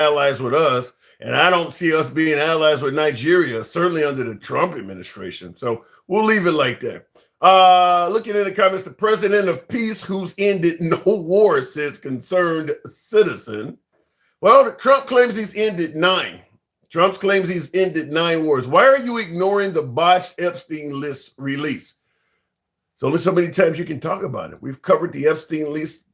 allies with us, and I don't see us being allies with Nigeria, certainly under the Trump administration. So we'll leave it like that. Looking in the comments, the president of peace who's ended no war, says concerned citizen. Well, Trump claims he's ended 9. Trump claims he's ended 9 wars. Why are you ignoring the botched Epstein list release? So only so many times you can talk about it. We've covered the Epstein list,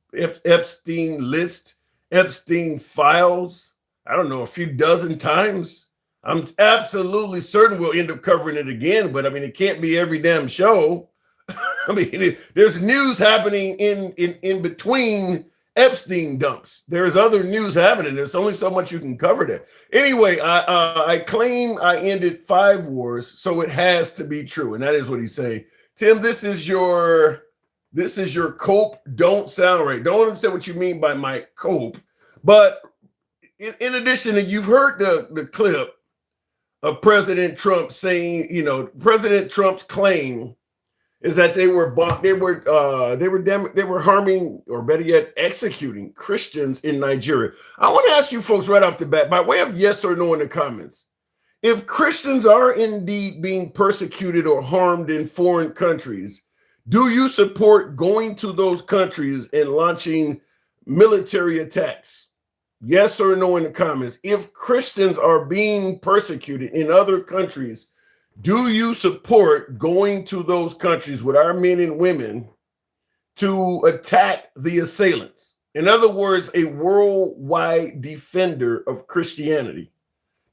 Epstein files, I don't know, a few dozen times. I'm absolutely certain we'll end up covering it again, but I mean, it can't be every damn show. I mean, there's news happening in between Epstein dumps. There's other news happening. There's only so much you can cover there. Anyway, I claim I ended 5 wars, so it has to be true, and that is what he's saying. Tim, this is your cope. Don't sound right. Don't understand what you mean by my cope. But in addition, you've heard the clip of President Trump saying, President Trump's claim is that they were harming, or better yet, executing Christians in Nigeria. I want to ask you folks right off the bat, by way of yes or no in the comments, if Christians are indeed being persecuted or harmed in foreign countries, do you support going to those countries and launching military attacks? Yes or no in the comments. If Christians are being persecuted in other countries, do you support going to those countries with our men and women to attack the assailants? In other words, a worldwide defender of Christianity.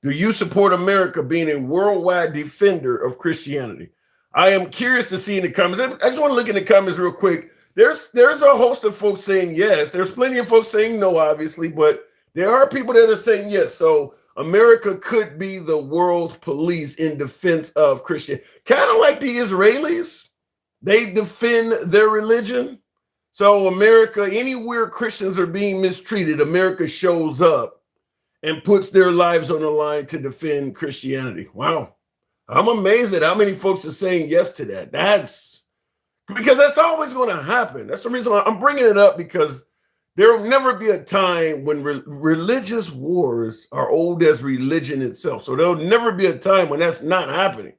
Do you support America being a worldwide defender of Christianity? I am curious to see in the comments. I just want to look in the comments real quick. There's a host of folks saying yes. There's plenty of folks saying no, obviously, but there are people that are saying yes. So America could be the world's police in defense of Christian, kind of like the Israelis. They defend their religion. So America, anywhere Christians are being mistreated, America shows up and puts their lives on the line to defend Christianity. Wow. I'm amazed at how many folks are saying yes to that. That's because that's always going to happen. That's the reason why I'm bringing it up, because there will never be a time when religious wars are old as religion itself. So there'll never be a time when that's not happening.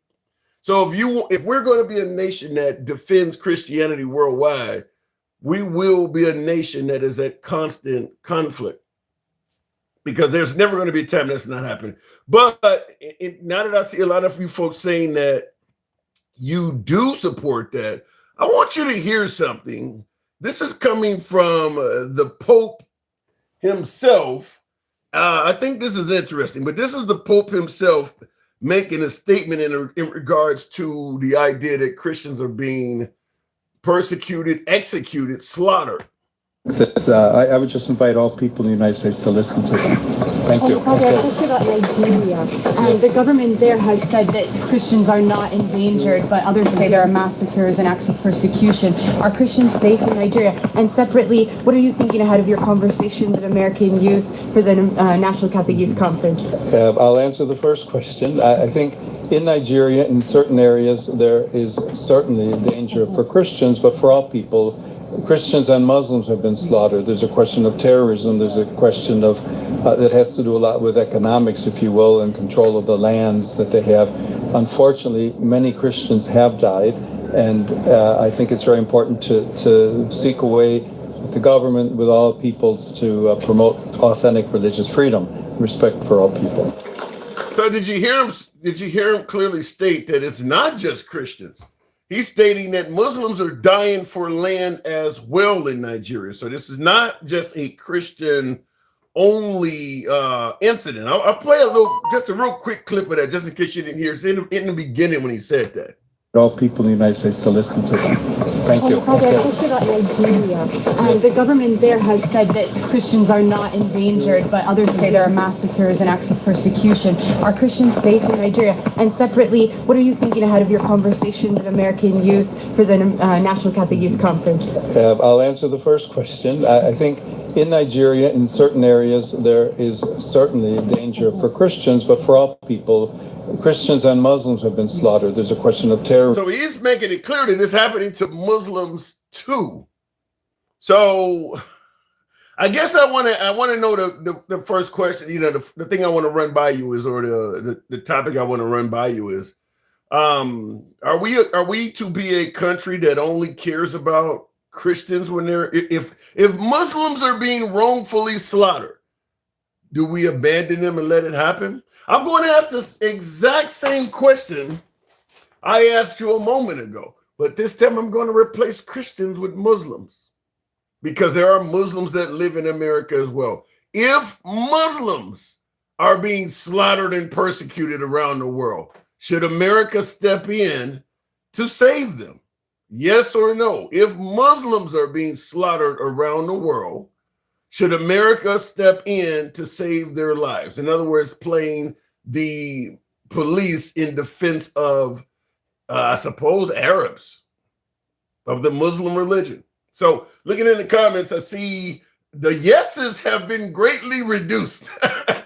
So if we're going to be a nation that defends Christianity worldwide, we will be a nation that is at constant conflict, because there's never going to be a time that's not happening. But now that I see a lot of you folks saying that you do support that, I want you to hear something. This is coming from the Pope himself. I think this is interesting, but this is the Pope himself making a statement in regards to the idea that Christians are being persecuted, executed, slaughtered. I would just invite all people in the United States to listen to them. Thank you. Father, a question about Nigeria. The government there has said that Christians are not endangered, but others say there are massacres and acts of persecution. Are Christians safe in Nigeria? And separately, what are you thinking ahead of your conversation with American youth for the National Catholic Youth Conference? I'll answer the first question. I think in Nigeria, in certain areas, there is certainly a danger for Christians, but for all people. Christians and Muslims have been slaughtered. There's a question of terrorism. There's a question of that has to do a lot with economics, if you will, and control of the lands that they have. Unfortunately, many Christians have died, and I think it's very important to seek a way with the government, with all peoples, to promote authentic religious freedom, respect for all people. So did you hear him? Did you hear him clearly state that it's not just Christians? He's stating that Muslims are dying for land as well in Nigeria. So this is not just a Christian only incident. I'll play just a real quick clip of that, just in case you didn't hear. It's in the beginning when he said that. All people in the United States to listen to them. Thank you. Father, a question about Nigeria. The government there has said that Christians are not endangered, but others say there are massacres and acts of persecution. Are Christians safe in Nigeria? And separately, what are you thinking ahead of your conversation with American youth for the National Catholic Youth Conference? I'll answer the first question. I think in Nigeria, in certain areas, there is certainly a danger for Christians, but for all people. Christians and Muslims have been slaughtered. There's a question of terror. So he's making it clear that it's happening to Muslims too. So I guess I want to know the first question. The thing I want to run by you is, or the topic I want to run by you is, are we to be a country that only cares about Christians when if Muslims are being wrongfully slaughtered? Do we abandon them and let it happen? I'm going to ask this exact same question I asked you a moment ago, but this time I'm going to replace Christians with Muslims because there are Muslims that live in America as well. If Muslims are being slaughtered and persecuted around the world, should America step in to save them? Yes or no? If Muslims are being slaughtered around the world, should America step in to save their lives? In other words, playing the police in defense of, I suppose, Arabs, of the Muslim religion. So looking in the comments, I see the yeses have been greatly reduced.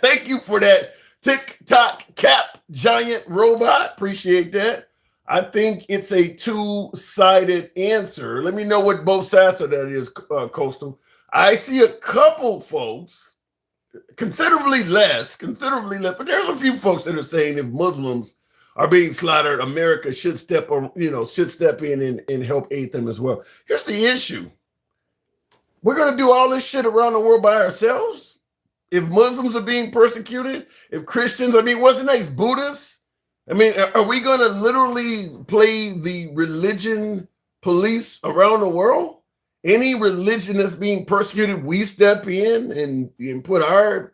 Thank you for that. TikTok cap giant robot. Appreciate that. I think it's a two-sided answer. Let me know what both sides of that is, Coastal. I see a couple folks, considerably less, but there's a few folks that are saying if Muslims are being slaughtered, America should step in and help aid them as well. Here's the issue. We're going to do all this shit around the world by ourselves? If Muslims are being persecuted, if Christians, what's the next, Buddhists? Are we going to literally play the religion police around the world? Any religion that's being persecuted, we step in and put our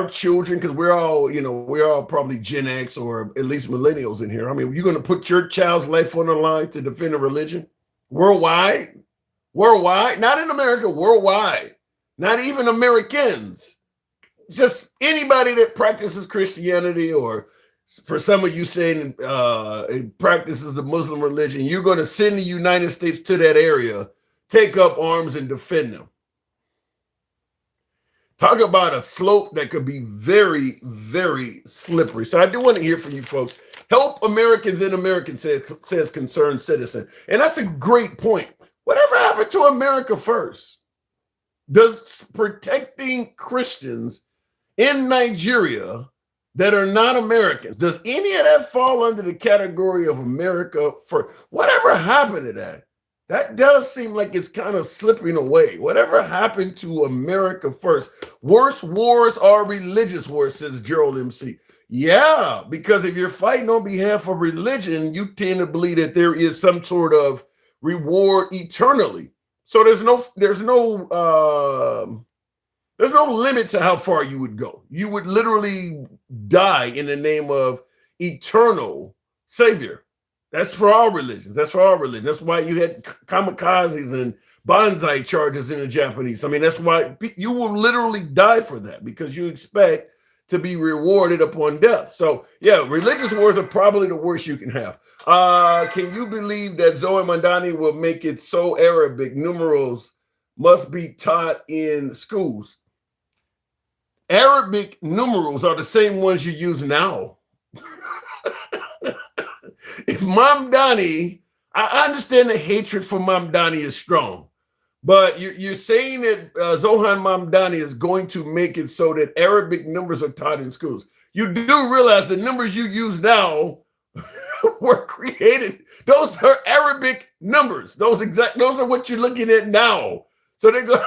children, because we're all probably Gen X or at least millennials in here. You're going to put your child's life on the line to defend a religion worldwide, not in America, worldwide, not even Americans, just anybody that practices Christianity, or for some of you saying it practices the Muslim religion, you're going to send the United States to that area, take up arms and defend them. Talk about a slope that could be very, very slippery. So I do want to hear from you folks. Help Americans in America, says concerned citizen. And that's a great point. Whatever happened to America first? Does protecting Christians in Nigeria that are not Americans, does any of that fall under the category of America first? Whatever happened to that? That does seem like it's kind of slipping away. Whatever happened to America first? Worst wars are religious wars, says Gerald MC. Yeah, because if you're fighting on behalf of religion, you tend to believe that there is some sort of reward eternally. So there's no limit to how far you would go. You would literally die in the name of eternal savior. That's for all religions. That's why you had kamikazes and bonsai charges in the Japanese. That's why you will literally die for that, because you expect to be rewarded upon death. So yeah, religious wars are probably the worst you can have. Can you believe that Zoe Mandani will make it so Arabic numerals must be taught in schools? Arabic numerals are the same ones you use now. If Mamdani, I understand the hatred for Mamdani is strong, but you're saying that Zohan Mamdani is going to make it so that Arabic numbers are taught in schools. You do realize the numbers you use now were created. Those are Arabic numbers. Those are what you're looking at now. So they go,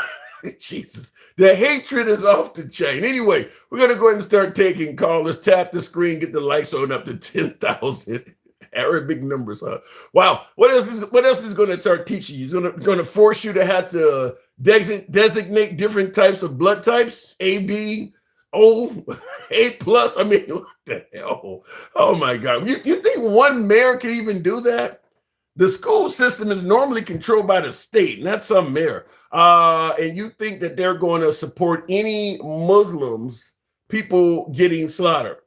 Jesus, the hatred is off the chain. Anyway, we're going to go ahead and start taking callers. Tap the screen, get the likes on up to 10,000. Arabic numbers, huh? Wow. What else is going to start teaching you? He's going to force you to have to designate different types of blood types, A, B, O, A plus. What the hell? Oh my God. You think one mayor can even do that? The school system is normally controlled by the state, not some mayor. And you think that they're going to support any Muslims, people getting slaughtered?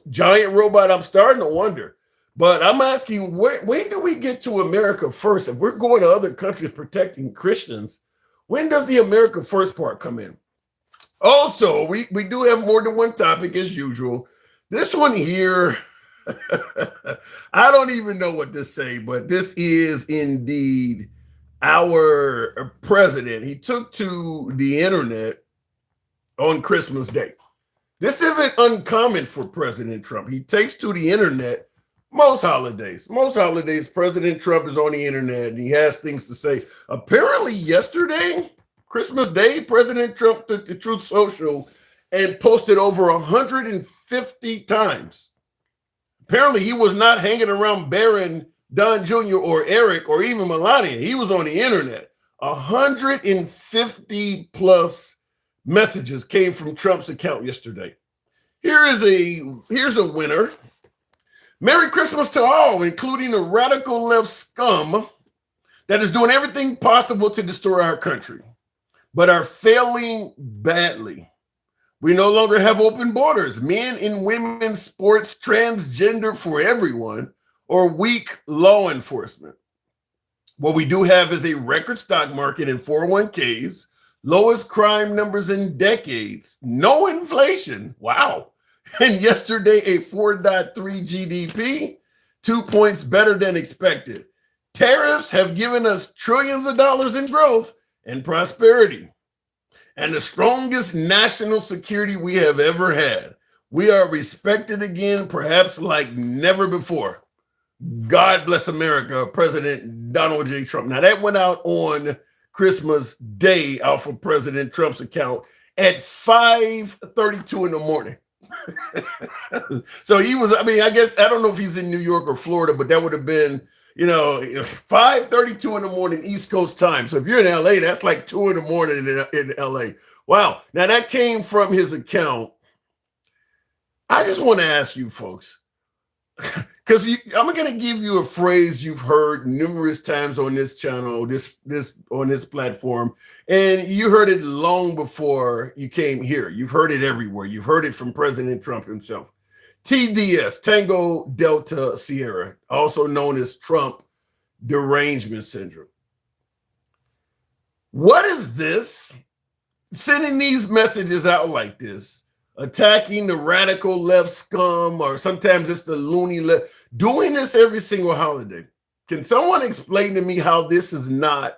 Giant robot, I'm starting to wonder. But I'm asking, when do we get to America first? If we're going to other countries protecting Christians, when does the America first part come in? Also, we do have more than one topic as usual. This one here, I don't even know what to say, but this is indeed our president, he took to the internet on Christmas Day. This isn't uncommon for President Trump. He takes to the internet most holidays. Most holidays, President Trump is on the internet and he has things to say. Apparently, yesterday, Christmas Day, President Trump took to Truth Social and posted over 150 times. Apparently, he was not hanging around Barron, Don Jr., or Eric, or even Melania. He was on the internet. 150 plus messages came from Trump's account yesterday. Here's a winner. Merry Christmas to all, including the radical left scum that is doing everything possible to destroy our country, but are failing badly. We no longer have open borders, men and women's sports, transgender for everyone, or weak law enforcement. What we do have is a record stock market in 401ks, lowest crime numbers in decades, no inflation. Wow. And yesterday, a 4.3 GDP, 2 points better than expected. Tariffs have given us trillions of dollars in growth and prosperity, and the strongest national security we have ever had. We are respected again, perhaps like never before. God bless America, President Donald J. Trump. Now, that went out on Christmas Day off of President Trump's account at 5:32 in the morning. So he was, I mean, I guess, I don't know if he's in New York or Florida, but that would have been, 5:32 in the morning, East Coast time. So if you're in LA, that's like 2 in the morning in LA. Wow. Now that came from his account. I just want to ask you folks, because I'm going to give you a phrase you've heard numerous times on this channel, on this platform, and you heard it long before you came here. You've heard it everywhere. You've heard it from President Trump himself. TDS, Tango Delta Sierra, also known as Trump derangement syndrome. What is this? Sending these messages out like this, attacking the radical left scum, or sometimes it's the loony left, doing this every single holiday. Can someone explain to me how this is not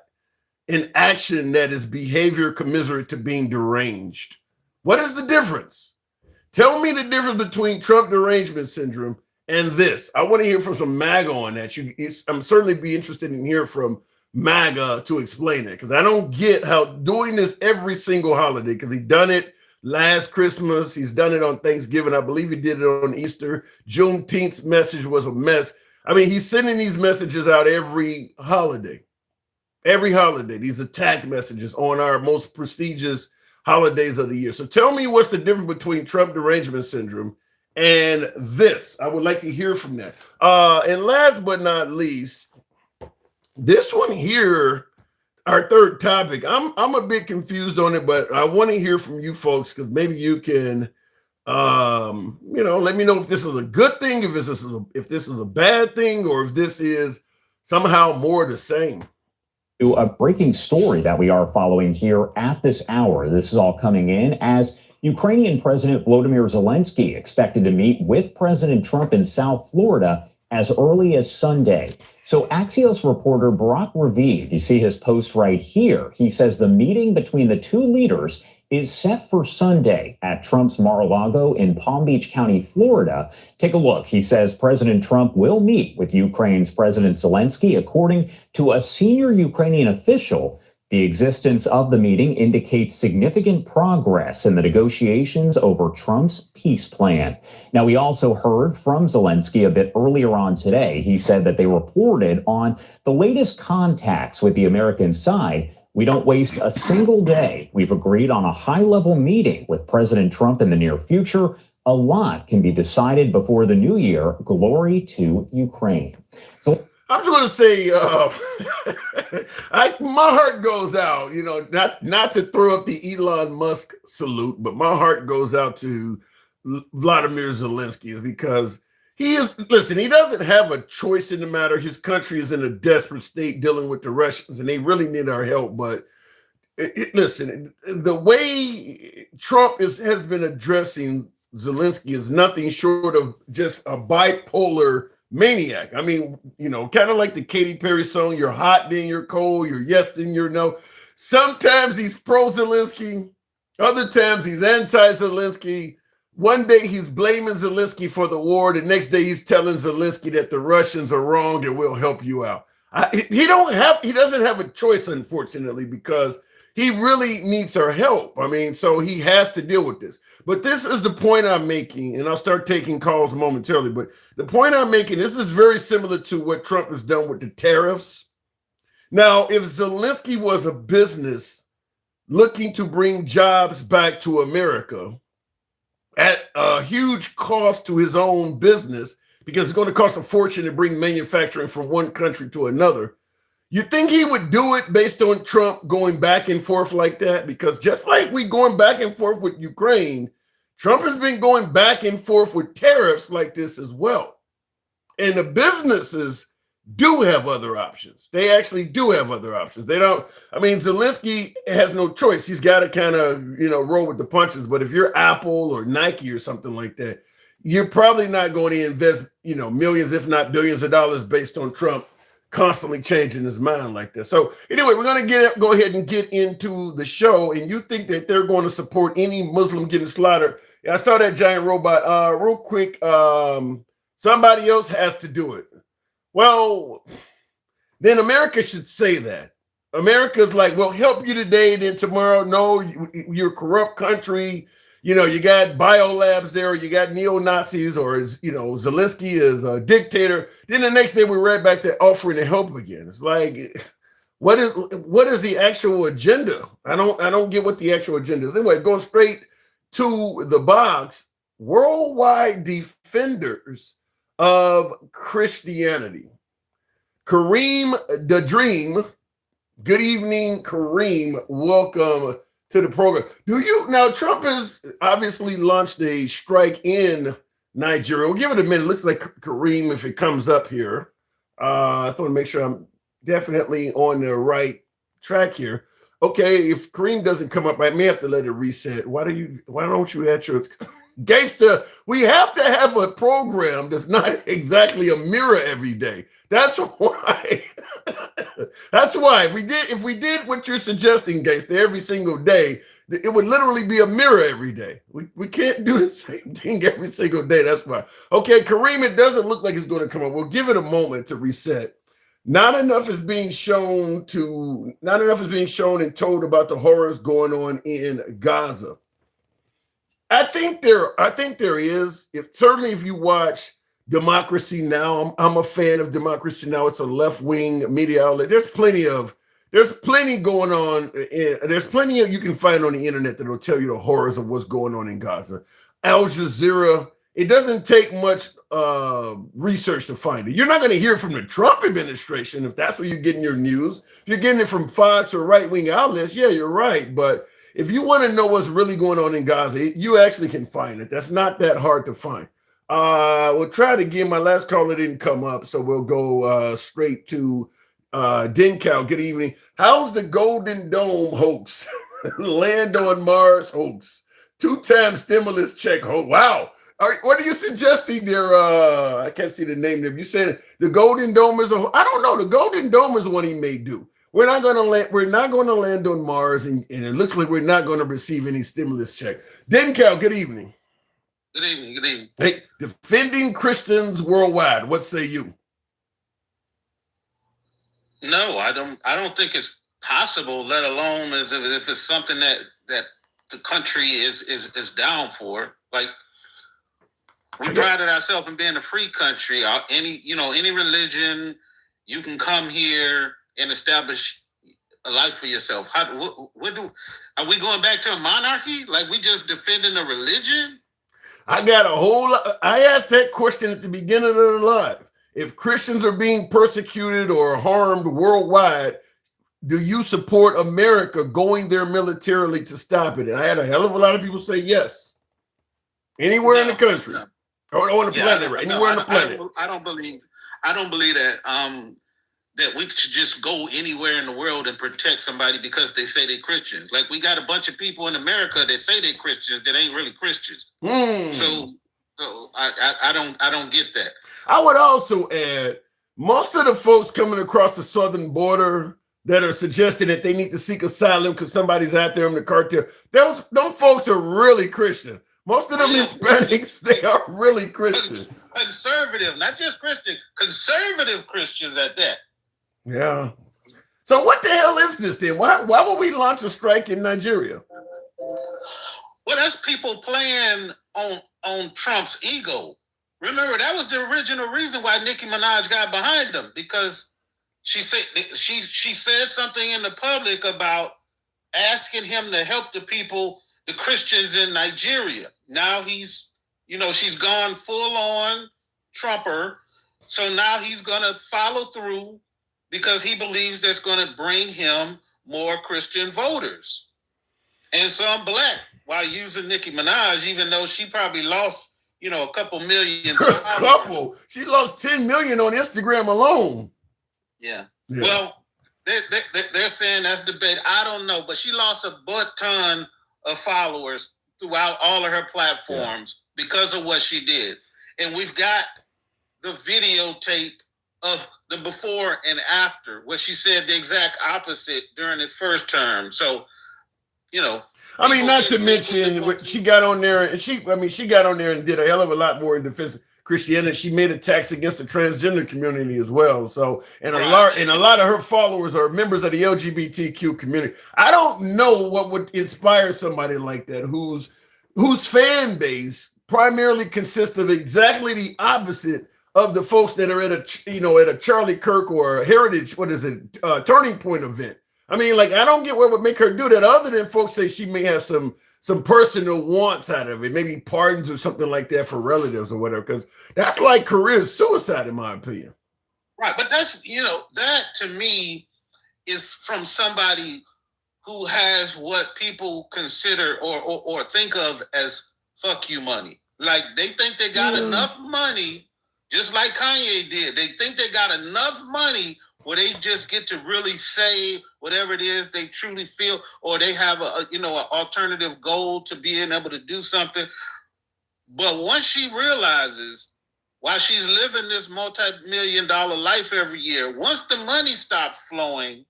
an action that is behavior commiserate to being deranged? What is the difference? Tell me the difference between Trump derangement syndrome and this. I want to hear from some MAGA on that. I'm certainly be interested in hearing from MAGA to explain it, because I don't get how doing this every single holiday, because he done it last Christmas, he's done it on Thanksgiving, I believe he did it on Easter. Juneteenth's message was a mess. I mean, he's sending these messages out every holiday, these attack messages on our most prestigious holidays of the year. So tell me what's the difference between Trump derangement syndrome and this. I would like to hear from that. And last but not least, this one here, our third topic, I'm a bit confused on it, but I want to hear from you folks, because maybe you can let me know if this is a good thing, if this is a bad thing, or if this is somehow more the same. A breaking story that we are following here at this hour. This is all coming in as Ukrainian President Volodymyr Zelensky expected to meet with President Trump in South Florida as early as Sunday. So Axios reporter Barak Ravid, you see his post right here. He says the meeting between the two leaders is set for Sunday at Trump's Mar-a-Lago in Palm Beach County, Florida. Take a look. He says President Trump will meet with Ukraine's President Zelensky. According to a senior Ukrainian official, the existence of the meeting indicates significant progress in the negotiations over Trump's peace plan. Now, we also heard from Zelensky a bit earlier on today. He said that they reported on the latest contacts with the American side. We don't waste a single day. We've agreed on a high-level meeting with President Trump in the near future. A lot can be decided before the new year. Glory to Ukraine. So I'm just going to say, my heart goes out, not to throw up the Elon Musk salute, but my heart goes out to Vladimir Zelensky, because he doesn't have a choice in the matter. His country is in a desperate state dealing with the Russians, and they really need our help. But the way Trump has been addressing Zelensky is nothing short of just a bipolar maniac. I mean, kind of like the Katy Perry song, you're hot, then you're cold, you're yes, then you're no. Sometimes he's pro-Zelensky, other times he's anti-Zelensky. One day he's blaming Zelensky for the war. The next day he's telling Zelensky that the Russians are wrong and we'll help you out. He doesn't have a choice, unfortunately, because he really needs our help. I mean, so he has to deal with this. But this is the point I'm making, and I'll start taking calls momentarily. But the point I'm making, this is very similar to what Trump has done with the tariffs. Now, if Zelensky was a business looking to bring jobs back to America at a huge cost to his own business, because it's going to cost a fortune to bring manufacturing from one country to another, you think he would do it based on Trump going back and forth like that? Because just like we going back and forth with Ukraine, Trump has been going back and forth with tariffs like this as well. And the businesses do have other options. They actually do have other options. They don't, I mean, Zelensky has no choice. He's got to kind of, roll with the punches. But if you're Apple or Nike or something like that, you're probably not going to invest, millions, if not billions of dollars based on Trump constantly changing his mind like that. So anyway, we're going to go ahead and get into the show. And you think that they're going to support any Muslim getting slaughtered? Yeah, I saw that giant robot. Real quick, somebody else has to do it. Well, then America should say that. America's like, we'll help you today, then tomorrow, no, you're a corrupt country. You got biolabs there, you got neo-Nazis, or Zelensky is a dictator. Then the next day we're right back to offering to help again. It's like, what is the actual agenda? I don't get what the actual agenda is. Anyway, going straight to the box, worldwide defenders of Christianity. Kareem the Dream. Good evening, Kareem. Welcome to the program. Now Trump has obviously launched a strike in Nigeria. We'll give it a minute. It looks like Kareem, if it comes up here. I want to make sure I'm definitely on the right track here. Okay, if Kareem doesn't come up, I may have to let it reset. Why don't you add your Gangster? We have to have a program that's not exactly a mirror every day. That's why. That's why. If we did what you're suggesting, Gangster, every single day, it would literally be a mirror every day. We can't do the same thing every single day. That's why. Okay, Kareem, it doesn't look like it's going to come up. We'll give it a moment to reset. Not enough is being shown and told about the horrors going on in Gaza. I think there is. Certainly if you watch Democracy Now, I'm a fan of Democracy Now. It's a left-wing media outlet. There's plenty going on. There's plenty you can find on the internet that'll tell you the horrors of what's going on in Gaza. Al Jazeera. It doesn't take much research to find it. You're not going to hear from the Trump administration if that's where you're getting your news. If you're getting it from Fox or right-wing outlets, yeah, you're right. But if you want to know what's really going on in Gaza, you actually can find it. That's not that hard to find. We'll try it again. My last caller didn't come up, so we'll go straight to Dencal. Good evening. How's the Golden Dome hoax? Land on Mars hoax? 2-time stimulus check hoax? Wow. What are you suggesting there? I can't see the name there. You said the Golden Dome is I don't know. The Golden Dome is what he may do. We're not going to land on Mars, and it looks like we're not going to receive any stimulus check. Dencal, good evening. Good evening. Good evening. Hey, defending Christians worldwide. What say you? No, I don't think it's possible. Let alone as if it's something that the country is down for. Like, we prided ourselves in being a free country. Any religion, you can come here and establish a life for yourself. Are we going back to a monarchy? Like, we just defending a religion? I asked that question at the beginning of the live. If Christians are being persecuted or harmed worldwide, do you support America going there militarily to stop it? And I had a hell of a lot of people say yes. Anywhere in the country. No. Or on the planet, right? Anywhere on the planet. I don't believe that that we should just go anywhere in the world and protect somebody because they say they're Christians. Like, we got a bunch of people in America that say they're Christians that ain't really Christians. So So I don't get that. I would also add, most of the folks coming across the southern border that are suggesting that they need to seek asylum because somebody's out there in the cartel, those folks are really Christian. Most of them Hispanics, they are really Christian. Conservative, not just Christian, conservative Christians at that. Yeah. So what the hell is this then? Why would we launch a strike in Nigeria? Well, that's people playing on Trump's ego. Remember, that was the original reason why Nicki Minaj got behind him, because she said something in the public about asking him to help the people, the Christians in Nigeria. Now she's gone full on Trumper. So now he's going to follow through because he believes that's going to bring him more Christian voters and some black, while using Nicki Minaj, even though she probably lost, a couple million. She lost 10 million on Instagram alone. Yeah. Well, they're saying that's debate. I don't know, but she lost a butt ton of followers throughout all of her platforms because of what she did. And we've got the videotape of the before and after, where she said the exact opposite during the first term. So, I mean, not to mention she got on there and she got on there and did a hell of a lot more in defense of Christianity. She made attacks against the transgender community as well. So, and a lot of her followers are members of the LGBTQ community. I don't know what would inspire somebody like that whose fan base primarily consists of exactly the opposite of the folks that are at a Charlie Kirk or a Heritage, Turning Point event. I mean, like, I don't get what would make her do that, other than folks say she may have some personal wants out of it, maybe pardons or something like that for relatives or whatever, because that's like career suicide, in my opinion. Right, but that's, that to me is from somebody who has what people consider or think of as fuck you money. Like, they think they got enough money, just like Kanye did. They think they got enough money where they just get to really say whatever it is they truly feel, or they have an alternative goal to being able to do something. But once she realizes, while she's living this multi-million-dollar life every year, once the money stops flowing,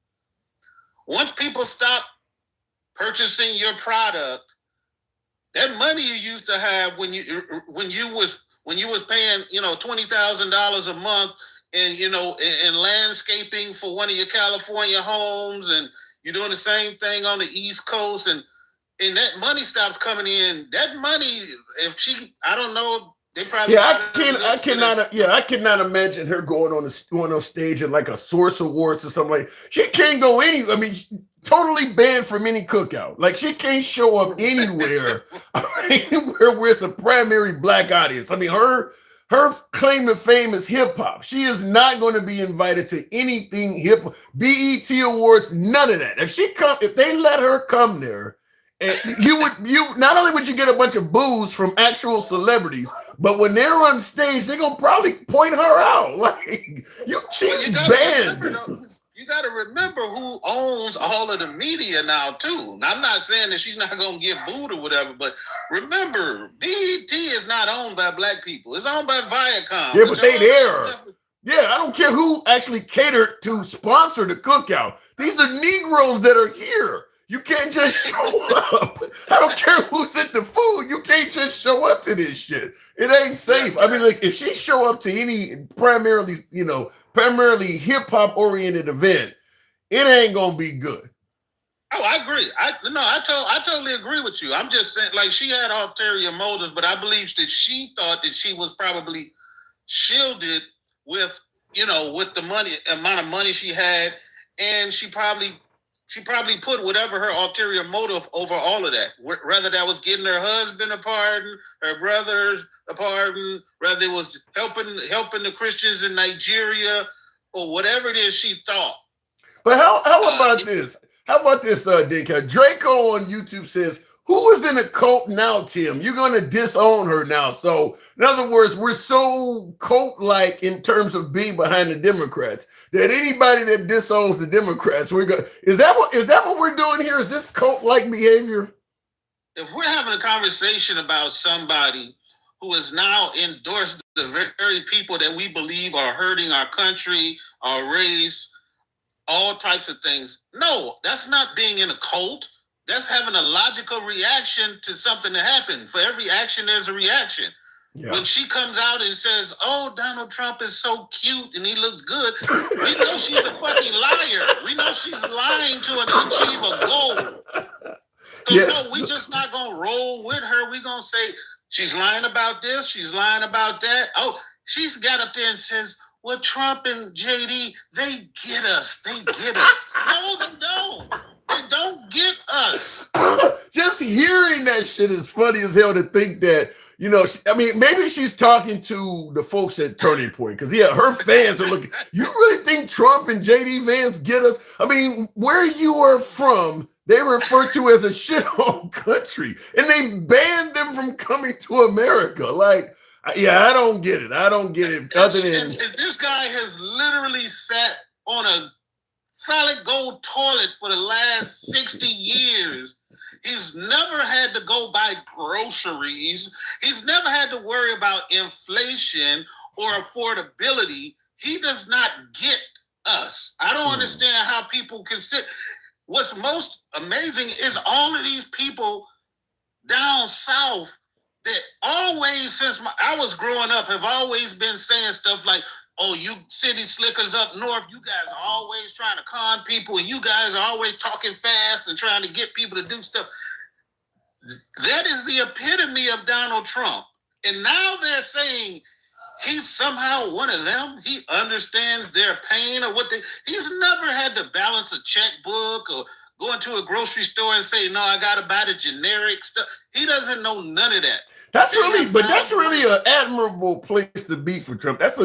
once people stop purchasing your product, that money you used to have when you was paying $20,000 a month and in landscaping for one of your California homes, and you're doing the same thing on the East Coast, and that money stops coming in. That money, I don't know, they probably I cannot imagine her going on stage at like a Source Awards or something like that. She can't go totally banned from any cookout. Like, she can't show up anywhere where it's a primary black audience. I mean, her claim to fame is hip hop. She is not going to be invited to anything hip hop, BET Awards, none of that. If they let her come there, and you not only would you get a bunch of boos from actual celebrities, but when they're on stage, they're gonna probably point her out. Like, she's banned. You got to remember who owns all of the media now, too. Now, I'm not saying that she's not going to get booed or whatever, but remember, BET is not owned by black people. It's owned by Viacom. Yeah, but they there. Yeah, I don't care who actually catered to sponsor the cookout. These are Negroes that are here. You can't just show up. I don't care who's at the food. You can't just show up to this shit. It ain't safe. I mean, like, if she show up to any primarily hip hop oriented event, it ain't gonna be good. Oh, I agree. I totally agree with you. I'm just saying, like, she had ulterior motives, but I believe that she thought that she was probably shielded with the amount of money she had, and she probably put whatever her ulterior motive over all of that. Whether that was getting her husband a pardon, her brothers a pardon, whether it was helping the Christians in Nigeria, or whatever it is she thought. But how about this? How about this, Dinka? Draco on YouTube says, who is in a cult now, Tim? You're going to disown her now. So, in other words, we're so cult-like in terms of being behind the Democrats that anybody that disowns the Democrats, is that what we're doing here? Is this cult-like behavior? If we're having a conversation about somebody who has now endorsed the very people that we believe are hurting our country, our race, all types of things. No, that's not being in a cult. That's having a logical reaction to something that happened. For every action, there's a reaction. Yeah. When she comes out and says, "Oh, Donald Trump is so cute and he looks good," we know she's a fucking liar. We know she's lying to achieve a goal. So no, we just not gonna roll with her. We gonna say she's lying about this, she's lying about that. Oh, she's got up there and says, "Well, Trump and JD, they get us. They get us." No, they don't. They don't get us. Just hearing that shit is funny as hell to think that, you know, I mean, maybe she's talking to the folks at Turning Point because, yeah, her fans are looking. You really think Trump and JD Vance get us? I mean, where you are from, they refer to as a shithole country, and they banned them from coming to America. Like, yeah, I don't get it. I don't get it. Other than and this guy has literally sat on a solid gold toilet for the last 60 years. He's never had to go buy groceries. He's never had to worry about inflation or affordability. He does not get us. I don't understand how people can sit. What's most amazing is all of these people down south that always, since I was growing up, have always been saying stuff like, "Oh, you city slickers up north, you guys are always trying to con people, and you guys are always talking fast and trying to get people to do stuff." That is the epitome of Donald Trump. And now they're saying he's somehow one of them. He understands their pain or what he's never had to balance a checkbook or go into a grocery store and say, "No, I got to buy the generic stuff." He doesn't know none of that. That's really an admirable place to be for Trump. That's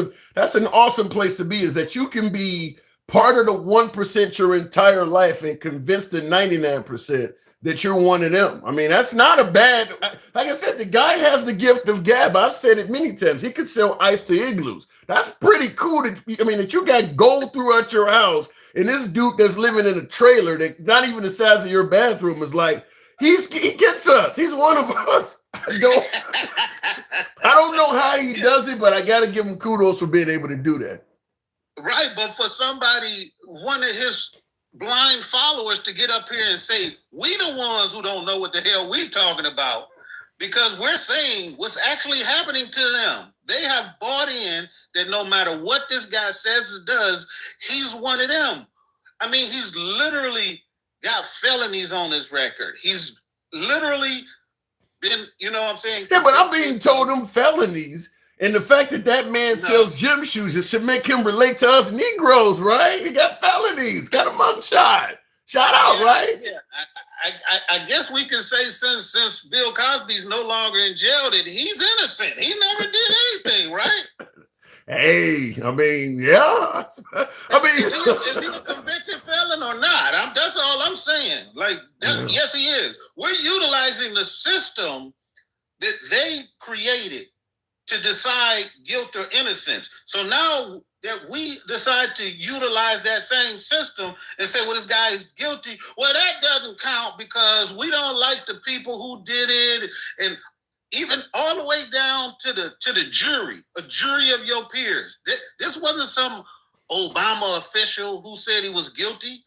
an awesome place to be, is that you can be part of the 1% your entire life and convince the 99% that you're one of them. I mean, that's not a bad, like I said, the guy has the gift of gab. I've said it many times. He could sell ice to igloos. That's pretty cool. That you got gold throughout your house, and this dude that's living in a trailer that's not even the size of your bathroom is like, he gets us. He's one of us. I don't know how he does it, but I got to give him kudos for being able to do that. Right, but for somebody, one of his blind followers, to get up here and say, "We the ones who don't know what the hell we talking about," because we're saying what's actually happening to them. They have bought in that no matter what this guy says or does, he's one of them. I mean, he's literally got felonies on his record. He's literally been, you know what I'm saying? Yeah, but I'm being told them felonies. And the fact that that man sells gym shoes, it should make him relate to us Negroes, right? He got felonies, got a mugshot. Shout out, right? Yeah. I guess we can say since Bill Cosby's no longer in jail that he's innocent. He never did anything, right? Hey, I mean, yeah. Is he a convicted felon or not? That's all I'm saying. Yes, he is. We're utilizing the system that they created to decide guilt or innocence. So now that we decide to utilize that same system and say, "Well, this guy is guilty," well, that doesn't count because we don't like the people who did it, and even all the way down to the jury, a jury of your peers. This wasn't some Obama official who said he was guilty.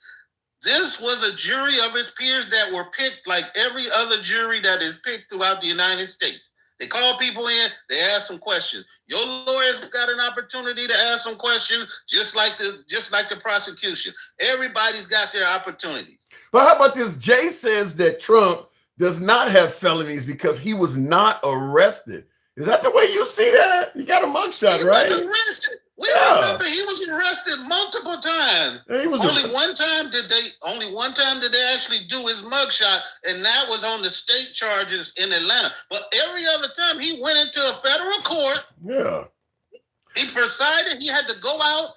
This was a jury of his peers that were picked like every other jury that is picked throughout the United States. They call people in, they ask some questions. Your lawyers got an opportunity to ask some questions, just like the prosecution. Everybody's got their opportunities. But how about this? Jay says that Trump does not have felonies because he was not arrested. Is that the way you see that? You got a mugshot, right? He was arrested. We remember he was arrested multiple times. Only one time did they actually do his mugshot, and that was on the state charges in Atlanta. But every other time he went into a federal court. Yeah. He presided. He had to go out.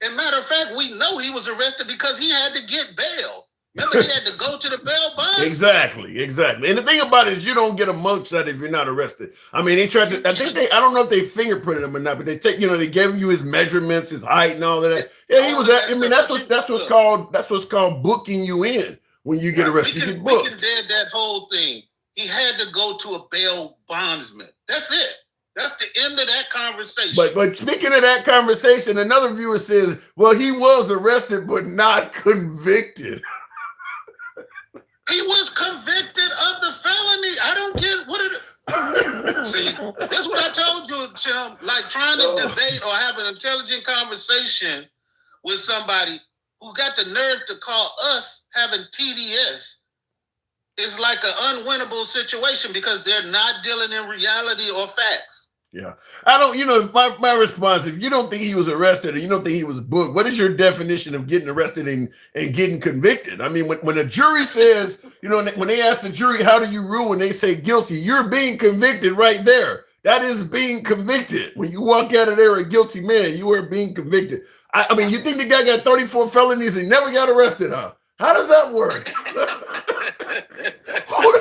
And matter of fact, we know he was arrested because he had to get bail. Remember, he had to go to the bail bonds? Exactly. And the thing about it is you don't get a mugshot if you're not arrested. I mean, they tried to, I don't know if they fingerprinted him or not, but they they gave you his measurements, his height and all of that. Yeah, he was that's what's called booking you in when you get arrested. You get booked. We can dead that whole thing. He had to go to a bail bondsman. That's it. That's the end of that conversation. But speaking of that conversation, another viewer says, well, he was arrested but not convicted. He was convicted of the felony. I don't get what it. See, that's what I told you, Tim. Like trying to debate or have an intelligent conversation with somebody who got the nerve to call us having TDS is like an unwinnable situation because they're not dealing in reality or facts. Yeah. I don't, my response, if you don't think he was arrested or you don't think he was booked, what is your definition of getting arrested and getting convicted? I mean, when a jury says, when they ask the jury, how do you rule when they say guilty, you're being convicted right there. That is being convicted. When you walk out of there a guilty man, you are being convicted. I mean, you think the guy got 34 felonies and never got arrested, huh? How does that work?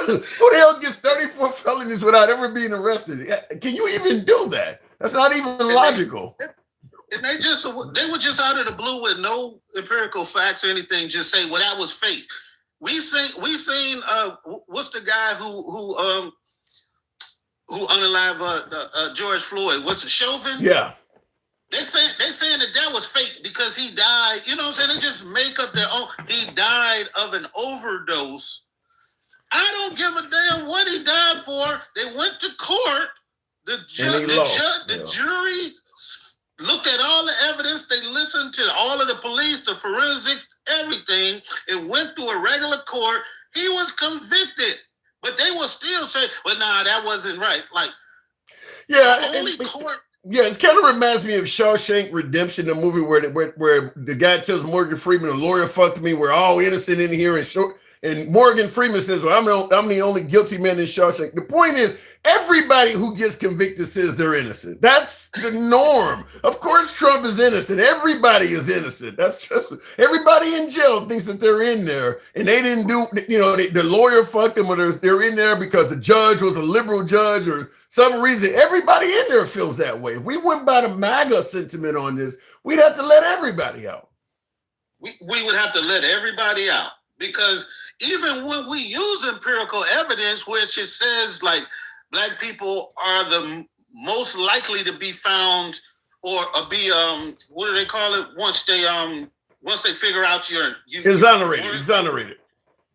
Who the hell gets 34 felonies without ever being arrested? Can you even do that? That's not even logical. And they were just out of the blue with no empirical facts or anything. Just say, well, that was fake. We seen what's the guy who unalived George Floyd? What's it, Chauvin? Yeah. They saying that was fake because he died. You know what I'm saying? They just make up their own. He died of an overdose. I don't give a damn what he died for. They went to court. The jury looked at all the evidence. They listened to all of the police, the forensics, everything. It went through a regular court. He was convicted, but they will still say, "Well, nah, that wasn't right." Like, yeah, the only court. Yeah, it kind of reminds me of Shawshank Redemption, the movie where the guy tells Morgan Freeman, "The lawyer fucked me. We're all innocent in here." And Morgan Freeman says, "Well, I'm the only guilty man in Shawshank." The point is, everybody who gets convicted says they're innocent. That's the norm. Of course, Trump is innocent. Everybody is innocent. That's just everybody in jail thinks that they're in there, and they didn't do. The lawyer fucked them, or they're in there because the judge was a liberal judge, or some reason. Everybody in there feels that way. If we went by the MAGA sentiment on this, we'd have to let everybody out. We would have to let everybody out because even when we use empirical evidence, which it says like black people are the most likely to be found or be what do they call it once they figure out you're exonerated.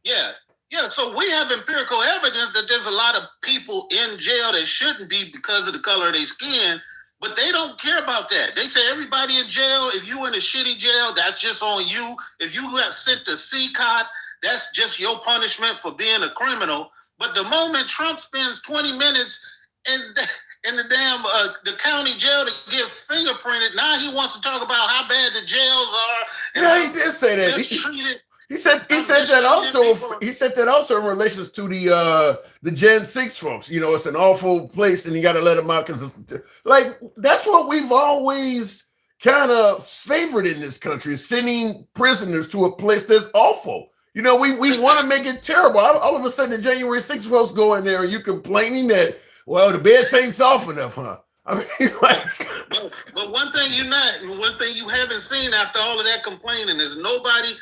Yeah, so we have empirical evidence that there's a lot of people in jail that shouldn't be because of the color of their skin, but they don't care about that. They say everybody in jail, if you in a shitty jail, that's just on you. If you got sent to CCOT, that's just your punishment for being a criminal. But the moment Trump spends 20 minutes in the damn the county jail to get fingerprinted, now he wants to talk about how bad the jails are. And he did say that. He said that also. He said that also in relation to the Gen 6 folks. It's an awful place, and you got to let them out because, like, that's what we've always kind of favored in this country: is sending prisoners to a place that's awful. We want to make it terrible. All of a sudden, the January 6th folks go in there, and you complaining that, well, the beds ain't soft enough, huh? I mean, like. But one thing you haven't seen after all of that complaining is nobody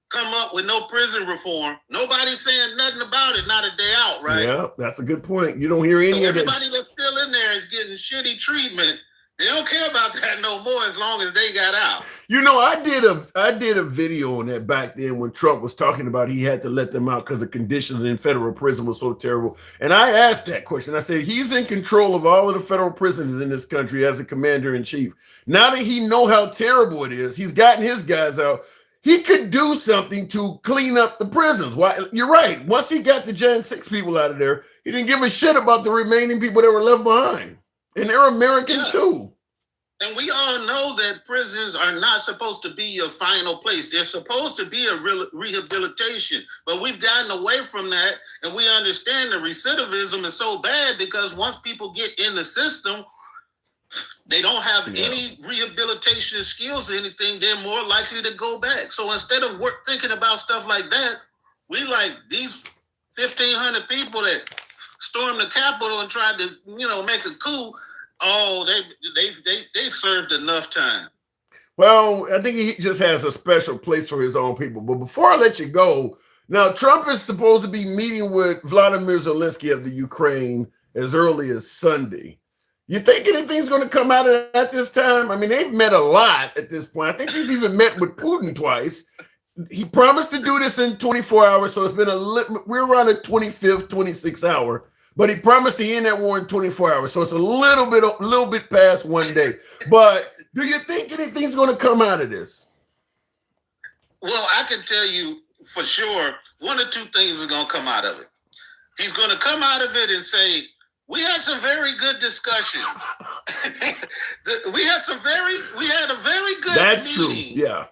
come up with no prison reform. Nobody's saying nothing about it, not a day out, right? Yeah, that's a good point. You don't hear any of that. Everybody that's still in there is getting shitty treatment. They don't care about that no more as long as they got out. I did a video on that back then when Trump was talking about he had to let them out because the conditions in federal prison were so terrible. And I asked that question. I said, he's in control of all of the federal prisons in this country as a commander in chief. Now that he know how terrible it is, he's gotten his guys out. He could do something to clean up the prisons. Why? You're right. Once he got the Gen 6 people out of there, he didn't give a shit about the remaining people that were left behind. And they're Americans too. And we all know that prisons are not supposed to be your final place. They're supposed to be a rehabilitation. But we've gotten away from that. And we understand the recidivism is so bad because once people get in the system, they don't have any rehabilitation skills or anything. They're more likely to go back. So instead of thinking about stuff like that, we like these 1,500 people that stormed the Capitol and tried to, make a coup. Oh, they served enough time. Well, I think he just has a special place for his own people. But before I let you go, now Trump is supposed to be meeting with Vladimir Zelensky of the Ukraine as early as Sunday. You think anything's going to come out of that this time? I mean, they've met a lot at this point. I think he's even met with Putin twice. He promised to do this in 24 hours, so it's been we're around the 25th, 26th hour. But he promised to end that war in 24 hours, so it's a little bit past 1 day. But do you think anything's going to come out of this? Well, I can tell you for sure, one or two things are going to come out of it. He's going to come out of it and say, we had some very good discussions. we had a very good That's meeting. true, yeah.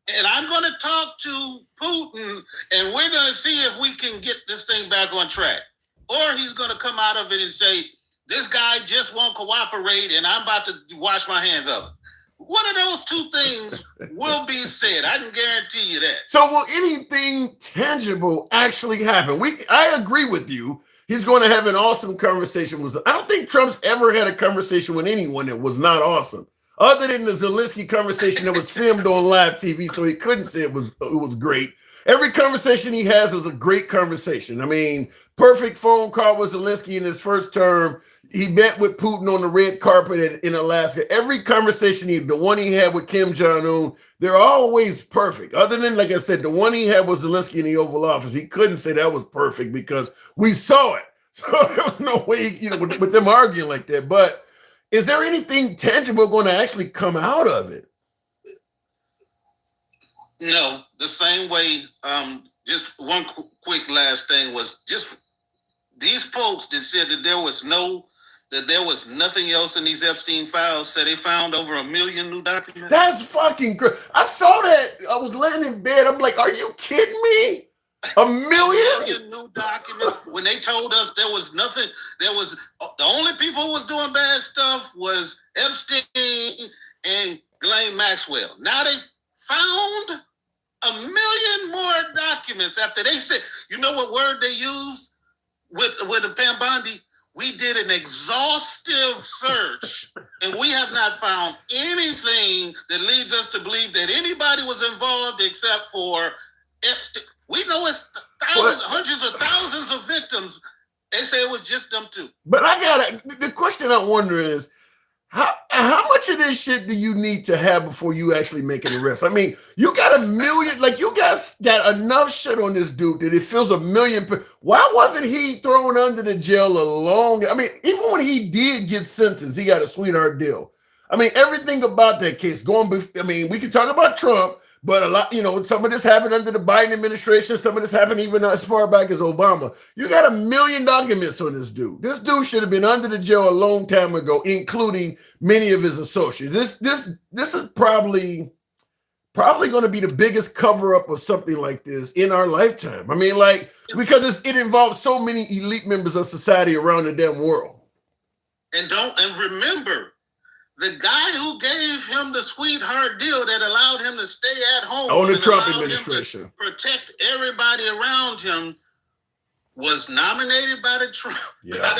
And I'm going to talk to Putin, and we're going to see if we can get this thing back on track. Or he's going to come out of it and say, this guy just won't cooperate, and I'm about to wash my hands of it. One of those two things will be said. I can guarantee you that. So will anything tangible actually happen? I agree with you. He's going to have an awesome conversation with. I don't think Trump's ever had a conversation with anyone that was not awesome, other than the Zelensky conversation that was filmed on live TV, so he couldn't say it was great. Every conversation he has is a great conversation. I mean, perfect phone call with Zelensky in his first term. He met with Putin on the red carpet in Alaska. Every conversation, the one he had with Kim Jong-un, they're always perfect. Other than, like I said, the one he had with Zelensky in the Oval Office, he couldn't say that was perfect because we saw it. So there was no way, with them arguing like that. But is there anything tangible going to actually come out of it? No, the same way. Just one quick last thing was just these folks that said that there was nothing else in these Epstein files. Said they found over 1 million new documents. That's fucking great. I saw that. I was laying in bed. I'm like, are you kidding me? 1 million? 1 million new documents. When they told us there was nothing, the only people who was doing bad stuff was Epstein and Ghislaine Maxwell. Now they found 1 million more documents after they said, you know what word they used with the Pam Bondi? We did an exhaustive search, and we have not found anything that leads us to believe that anybody was involved except for Epstein. We know it's hundreds of thousands of victims. They say it was just them two. But the question I wonder is, how much of this shit do you need to have before you actually make an arrest? I mean, you got 1 million, like you guys got enough shit on this dude that it feels 1 million. Why wasn't he thrown under the jail I mean, even when he did get sentenced, he got a sweetheart deal. I mean, everything about that case we could talk about Trump, but a lot, some of this happened under the Biden administration. Some of this happened even as far back as Obama. You got 1 million documents on this dude. This dude should have been under the jail a long time ago, including many of his associates. This is probably going to be the biggest cover up of something like this in our lifetime. I mean, because it involves so many elite members of society around the damn world. And remember, the guy who gave him the sweetheart deal that allowed him to stay at home on the Trump administration, protect everybody around him, was nominated by the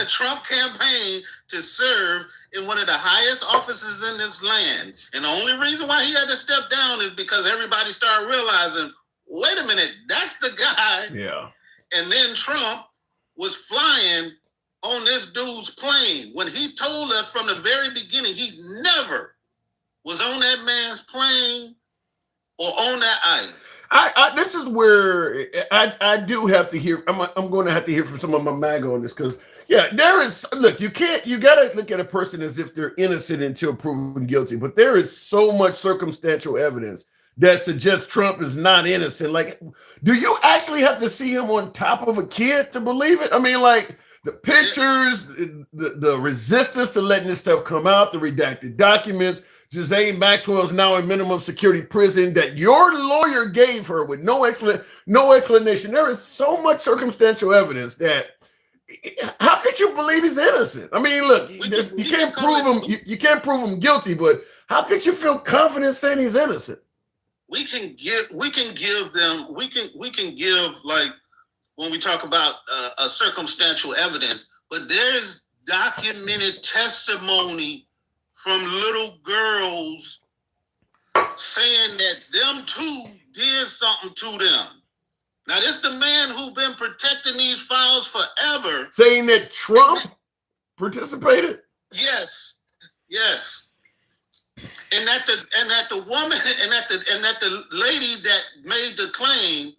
Trump campaign to serve in one of the highest offices in this land. And the only reason why he had to step down is because everybody started realizing, wait a minute, that's the guy. Yeah. And then Trump was flying on this dude's plane. When he told us from the very beginning, he never was on that man's plane or on that island. This is where I do have to hear. I'm going to have to hear from some of my MAGA on this because, there is. Look, you got to look at a person as if they're innocent until proven guilty. But there is so much circumstantial evidence that suggests Trump is not innocent. Like, do you actually have to see him on top of a kid to believe it? I mean, the pictures, the resistance to letting this stuff come out, the redacted documents. Ghislaine Maxwell is now in minimum security prison that your lawyer gave her with no explanation. There is so much circumstantial evidence that how could you believe he's innocent? I mean, look, you can't prove him. You can't prove him guilty, but how could you feel confident saying he's innocent? We can give when we talk about a circumstantial evidence, but there's documented testimony from little girls saying that them two did something to them. Now, this the man who's been protecting these files forever. Saying that Trump participated? Yes, yes. And that the woman and that the lady that made the claim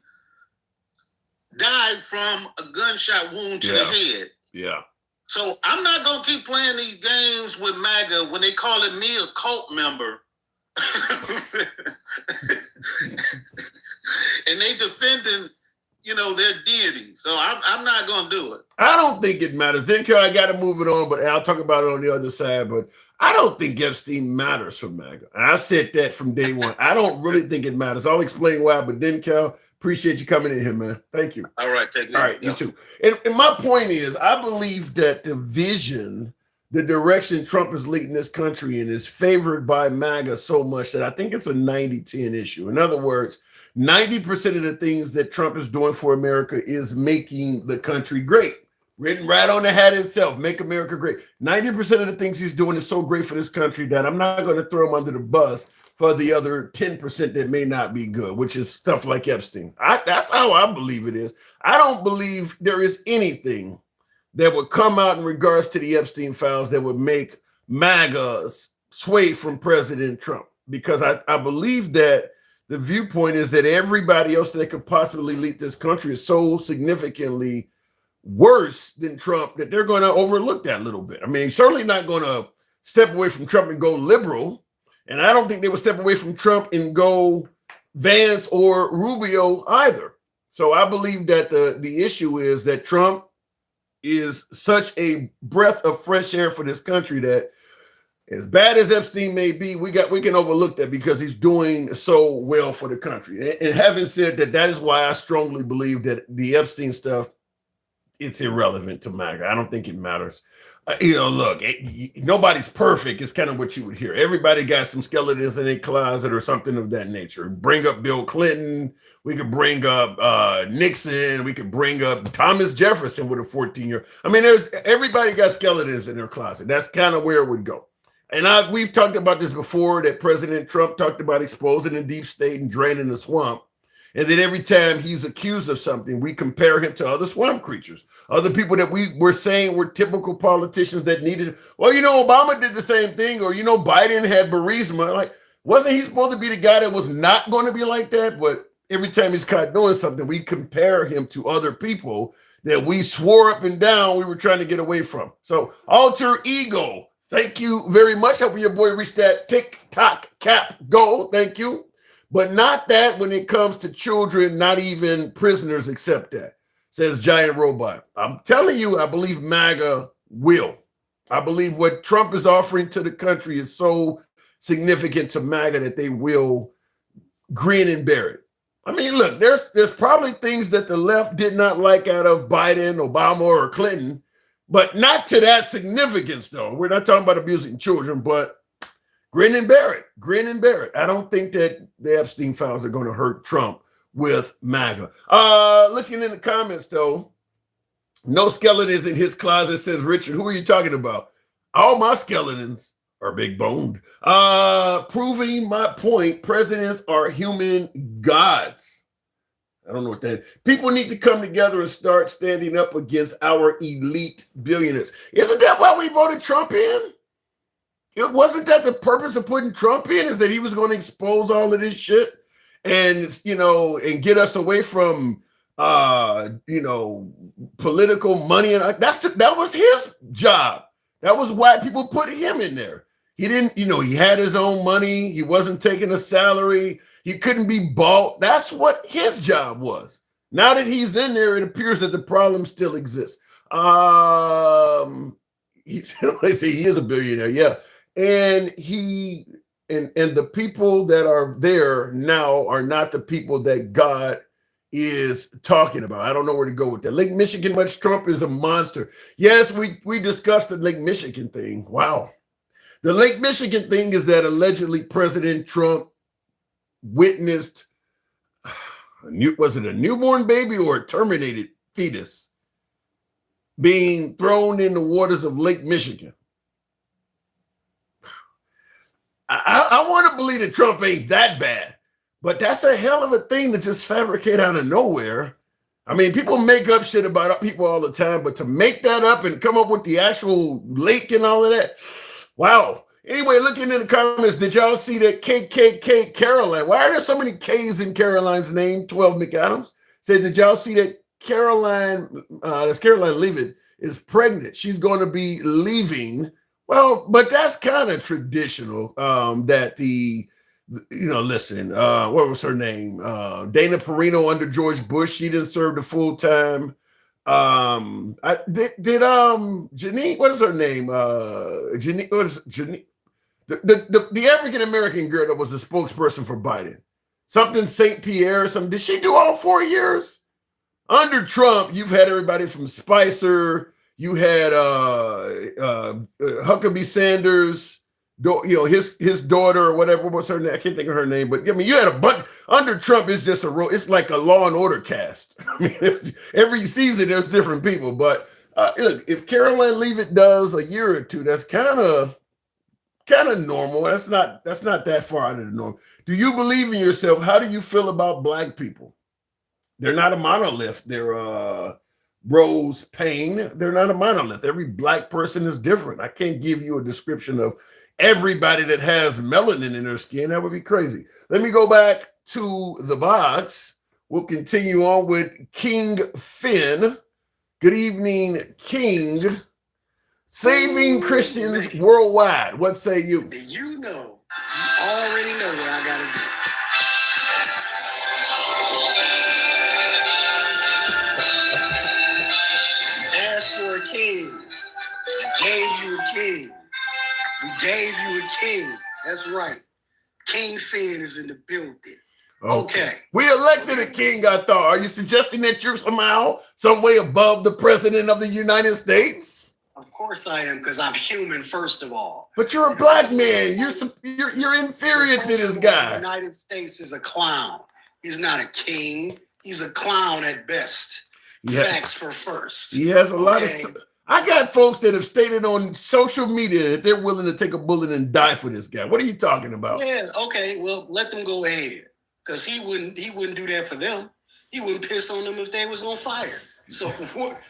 died from a gunshot wound to the head. Yeah. So I'm not gonna keep playing these games with MAGA when they calling me a cult member. And they defending, their deity. So I'm not gonna do it. I don't think it matters. Then I got to move it on, but I'll talk about it on the other side. But I don't think Epstein matters for MAGA. And I've said that from day one. I don't really think it matters. I'll explain why. But then, Cal, appreciate you coming in here, man. Thank you. All right, take care. All right, you too. And my point is, I believe that the vision, the direction Trump is leading this country in is favored by MAGA so much that I think it's a 90-10 issue. In other words, 90% of the things that Trump is doing for America is making the country great. Written right on the hat itself, make America great. 90% of the things he's doing is so great for this country that I'm not going to throw him under the bus for the other 10% that may not be good, which is stuff like Epstein. That's how I believe it is. I don't believe there is anything that would come out in regards to the Epstein files that would make MAGA sway from President Trump, because I believe that the viewpoint is that everybody else that could possibly lead this country is so significantly worse than Trump that they're going to overlook that little bit. I mean, certainly not going to step away from Trump and go liberal. And I don't think they would step away from Trump and go Vance or Rubio either. So I believe that the issue is that Trump is such a breath of fresh air for this country that, as bad as Epstein may be, we can overlook that because he's doing so well for the country. And having said that, that is why I strongly believe that the Epstein stuff, it's irrelevant to MAGA. I don't think it matters. Look, nobody's perfect is kind of what you would hear. Everybody got some skeletons in their closet or something of that nature. Bring up Bill Clinton. We could bring up Nixon. We could bring up Thomas Jefferson with a 14-year. I mean, everybody got skeletons in their closet. That's kind of where it would go. And we've talked about this before, that President Trump talked about exposing the deep state and draining the swamp. And then every time he's accused of something, we compare him to other swamp creatures, other people that we were saying were typical politicians that needed. Well, Obama did the same thing, or, Biden had Burisma. Like, wasn't he supposed to be the guy that was not going to be like that? But every time he's caught doing something, we compare him to other people that we swore up and down we were trying to get away from. So alter ego. Thank you very much. Hoping your boy reached that TikTok cap goal. Thank you. But not that when it comes to children, not even prisoners accept that, says Giant Robot. I'm telling you, I believe MAGA will. I believe what Trump is offering to the country is so significant to MAGA that they will grin and bear it. I mean, look, there's probably things that the left did not like out of Biden, Obama, or Clinton, but not to that significance, though. We're not talking about abusing children, but grin and bear it. Grin and bear it. I don't think that the Epstein files are going to hurt Trump with MAGA. Looking in the comments, though, no skeletons in his closet, says Richard. Who are you talking about? All my skeletons are big boned. Proving my point, presidents are human gods. I don't know what that is. People need to come together and start standing up against our elite billionaires. Isn't that why we voted Trump in? It wasn't that the purpose of putting Trump in is that he was going to expose all of this shit and, and get us away from, political money. And that was his job. That was why people put him in there. He didn't, he had his own money. He wasn't taking a salary. He couldn't be bought. That's what his job was. Now that he's in there, it appears that the problem still exists. They say he is a billionaire. Yeah. And and the people that are there now are not the people that God is talking about. I don't know where to go with that. Lake Michigan, much Trump is a monster. Yes, we discussed the Lake Michigan thing. Wow. The Lake Michigan thing is that allegedly President Trump witnessed, was it a newborn baby or a terminated fetus being thrown in the waters of Lake Michigan? I want to believe that Trump ain't that bad, but that's a hell of a thing to just fabricate out of nowhere I mean, people make up shit about people all the time, but to make that up and come up with the actual lake and all of that, wow. Anyway, looking in the comments, did y'all see that KKK Caroline? Why are there so many K's in Caroline's name? 12 McAdams said, did y'all see that Caroline, that's Caroline Leavitt, is pregnant? She's going to be leaving. Well, but that's kind of traditional. That listen, what was her name? Dana Perino under George Bush. She didn't serve the full time. Janine, what is her name? Janine, what is Janine? The African American girl that was a spokesperson for Biden, something St. Pierre, something. Did she do all 4 years? Under Trump, you've had everybody from Spicer. You had Huckabee Sanders, his daughter or whatever. What's her name? I can't think of her name, but I mean, you had a bunch. Under Trump, it's just it's like a Law and Order cast. I mean, every season there's different people. But look, if Caroline Leavitt does a year or two, that's kind of normal. That's not that far out of the norm. Do you believe in yourself? How do you feel about Black people? They're not a monolith. They're Rose Payne. They're not a monolith. Every Black person is different. I can't give you a description of everybody that has melanin in their skin. That would be crazy. Let me go back to the box. We'll continue on with King Finn. Good evening, King. Saving Christians worldwide. What say you? You already know what I gotta do. Ask for a king. I gave you a king. We gave you a king. That's right. King Finn is in the building. Okay. We elected a king, I thought. Are you suggesting that you're somehow, some way above the president of the United States? Of course I am, because I'm human, first of all. But you're a Black man. You're inferior to this guy. The United States is a clown. He's not a king. He's a clown at best. Yeah. Facts for first. He has a lot of... I got folks that have stated on social media that they're willing to take a bullet and die for this guy. What are you talking about? Yeah, okay. Well, let them go ahead. Because he wouldn't do that for them. He wouldn't piss on them if they was on fire. So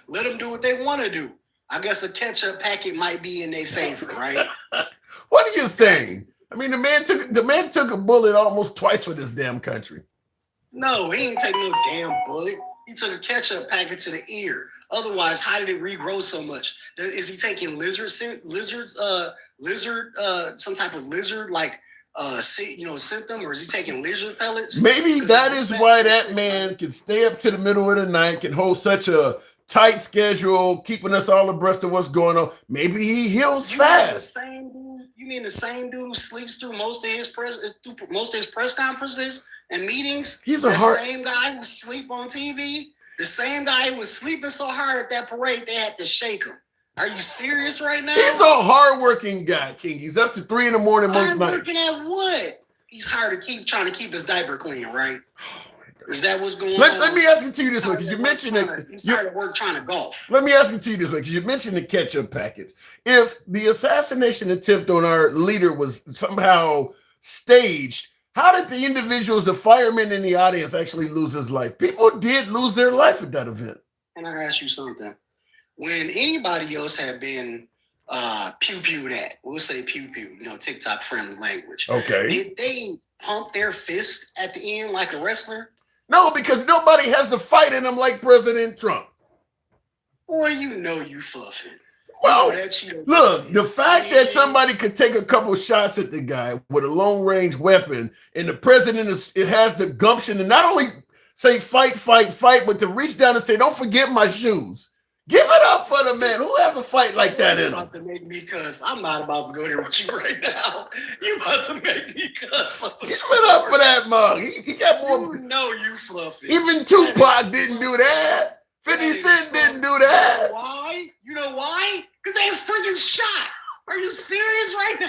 let them do what they want to do. I guess a ketchup packet might be in their favor, right? What are you saying? I mean, the man took a bullet almost twice for this damn country. No, he ain't take no damn bullet. He took a ketchup packet to the ear. Otherwise, how did it regrow so much? Is he taking some type of lizard like symptom, or is he taking lizard pellets? Maybe that is why that man can stay up to the middle of the night, can hold such a tight schedule, keeping us all abreast of what's going on. Maybe he heals fast. You mean the same dude who sleeps through most of his press conferences and meetings? He's same guy who sleep on TV. The same guy who was sleeping so hard at that parade they had to shake him. Are you serious right now? He's a hardworking guy, King. He's up to 3 a.m. most nights. Hardworking at what? He's trying to keep his diaper clean, right? Is that what's going on? Let me ask it to you this way, because you mentioned that he started work trying to golf. Let me ask it to you this way, because you mentioned the ketchup packets. If the assassination attempt on our leader was somehow staged, how did the individuals, the firemen in the audience, actually lose his life? People did lose their life at that event. Can I ask you something? When anybody else had been pew-pewed at, we'll say pew-pew, TikTok friendly language. Okay. Did they pump their fist at the end like a wrestler? No, because nobody has the fight in them like President Trump. Boy, you fluffing. Well, look, the fact that somebody could take a couple shots at the guy with a long-range weapon, and the president has the gumption to not only say fight, but to reach down and say, don't forget my shoes. Give it up for the man. Who has a fight like that in him? About to make me cuss. I'm not about to go there with you right now. You about to make me cuss. Give it up for that mug. He got more. You fluffy. Even Tupac didn't do that. 50 Cent didn't do that. Why? You know why? Because they ain't freaking shot. Are you serious right now?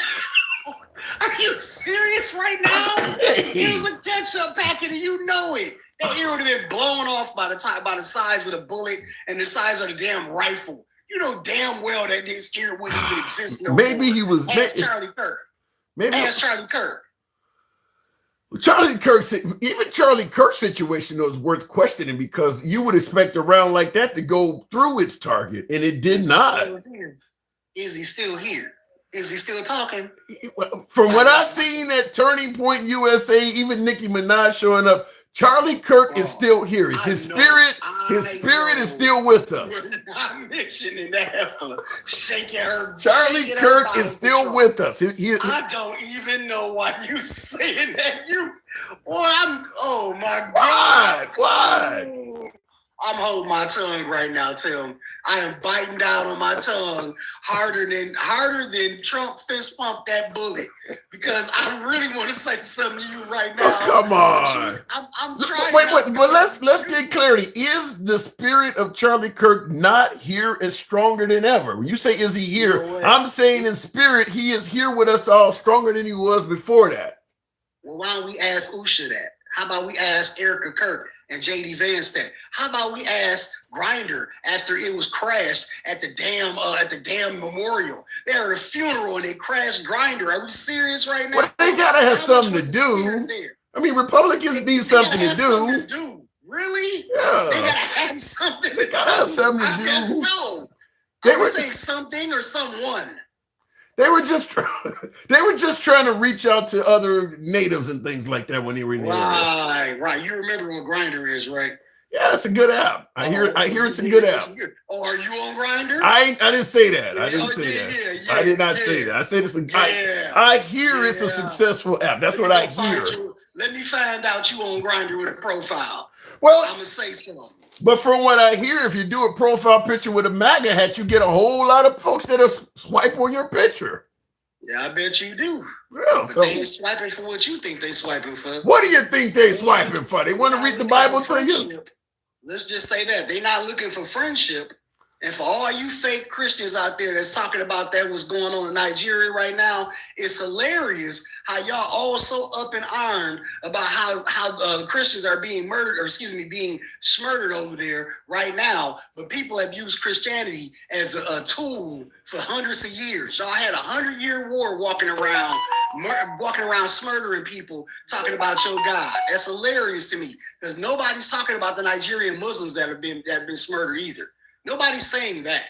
Are you serious right now? It was a ketchup packet and you know it. That ear would have been blown off by the size of the bullet and the size of the damn rifle. You know damn well that this ear wouldn't even exist no Maybe more. he was. Ask Charlie Kirk. Ask Charlie Kirk. Charlie Kirk, even Charlie Kirk's situation though is worth questioning because you would expect a round like that to go through its target, and it did not. Is he still here? Is he still talking? From what I've seen at Turning Point USA, even Nicki Minaj showing up, Charlie Kirk is still here. His spirit is still with us. We're not mentioning that for shaking her. Charlie Kirk is still with us. I don't even know why you saying that. Oh my God. Why? I'm holding my tongue right now, Tim. I am biting down on my tongue harder than Trump fist pumped that bullet because I really want to say something to you right now. Oh, come on. I'm trying. Wait. But let's get clarity. Is the spirit of Charlie Kirk not here as stronger than ever? When you say is he here, I'm saying in spirit he is here with us all stronger than he was before that. Well, why don't we ask Usha that? How about we ask Erica Kirk and JD Vance that? How about we ask Grindr after it was crashed at the damn memorial? They had a funeral and they crashed Grindr. Are we serious right now? Well, they gotta have something to do. I mean, Republicans need something to do. Really? Yeah. They gotta have something to do. They gotta have something to do. I guess so. They I were would say something or someone. They were just trying to reach out to other natives and things like that when they were in the area. Right. You remember what Grindr is, right? Yeah, it's a good app. I hear it's a good app. Oh, are you on Grindr? I didn't say that. I didn't say that. Yeah, I did not say that. I said it's I hear it's a successful app. That's what I hear. Let me find out you on Grindr with a profile. Well, I'm gonna say something. But from what I hear, if you do a profile picture with a MAGA hat, you get a whole lot of folks that'll swipe on your picture. Yeah, I bet you do. Yeah, but they ain't swiping for what you think they swiping for. What do you think they swiping for? They want to read the Bible to you? Let's just say that. They're not looking for friendship. And for all you fake Christians out there that's talking about that what's going on in Nigeria right now, it's hilarious how y'all all so up in armed about how Christians are being murdered, being smurdered over there right now. But people have used Christianity as a tool for hundreds of years. Y'all had 100-year war walking around smurdering people, talking about your God. That's hilarious to me because nobody's talking about the Nigerian Muslims that have been smurdered either. Nobody's saying that.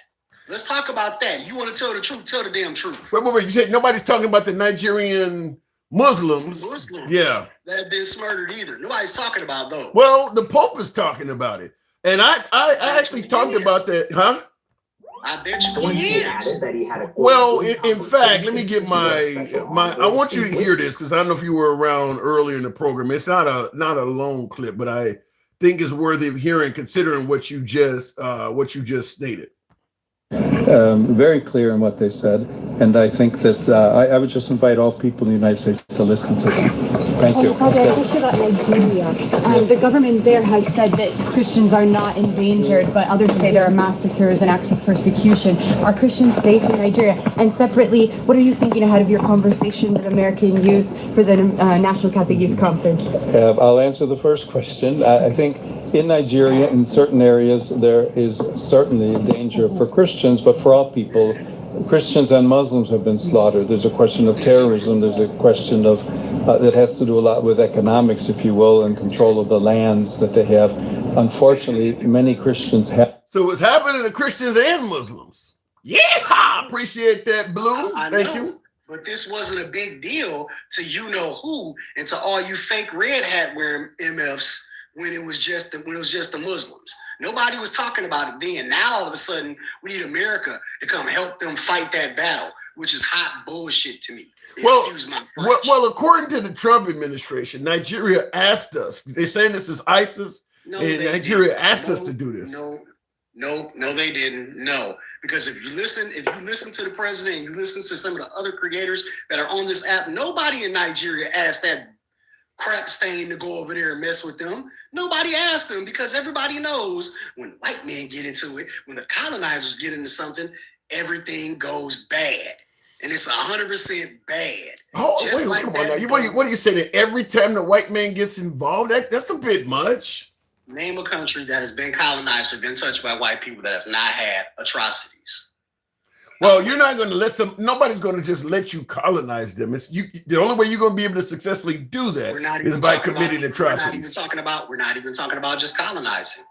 Let's talk about that. You want to tell the truth? Tell the damn truth. Wait. You said nobody's talking about the Nigerian Muslims. Yeah. That have been smurdered either. Nobody's talking about those. Well, the Pope is talking about it. And I actually talked about that, huh? I bet you he is. Well, in fact, let me get my I want you to hear this because I don't know if you were around earlier in the program. It's not a long clip, but I think is worthy of hearing considering what you just stated. Very clear in what they said, and I think that I would just invite all people in the United States to listen to them. Thank you. Father, a question about Nigeria. The government there has said that Christians are not endangered, but others say there are massacres and acts of persecution. Are Christians safe in Nigeria? And separately, what are you thinking ahead of your conversation with American youth for the National Catholic Youth Conference? I'll answer the first question. I think in Nigeria, in certain areas, there is certainly a danger for Christians, but for all people, Christians and Muslims have been slaughtered. There's a question of terrorism. There's a question of that has to do a lot with economics, if you will, and control of the lands that they have. Unfortunately, many Christians have. So it's happening to Christians and Muslims. Yeah, appreciate that, Blue. Thank you. But this wasn't a big deal to you know who and to all you fake red hat wearing MFs when it was just the Muslims. Nobody was talking about it then. Now all of a sudden we need America to come help them fight that battle, which is hot bullshit to me. Excuse my French. Well, according to the Trump administration, Nigeria asked us. They're saying this is ISIS, and Nigeria asked us to do this. No, they didn't. No, because if you listen to the president, and you listen to some of the other creators that are on this app, nobody in Nigeria asked that crap stain to go over there and mess with them. Nobody asked them because everybody knows when white men get into it, when the colonizers get into something, everything goes bad. And it's 100% bad. Oh, wait, come on now. What are you saying? That every time the white man gets involved, that's a bit much. Name a country that has been colonized or been touched by white people that has not had atrocities. Well, you're not going to let nobody's going to just let you colonize them. It's you. The only way you're going to be able to successfully do that is by committing atrocities. We're not even talking about just colonizing.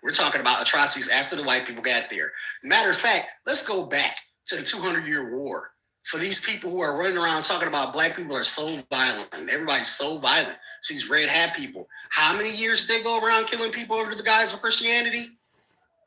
We're talking about atrocities after the white people got there. Matter of fact, let's go back to the 200-year war. For these people who are running around talking about black people are so violent and everybody's so violent. So these red hat people, how many years did they go around killing people under the guise of Christianity?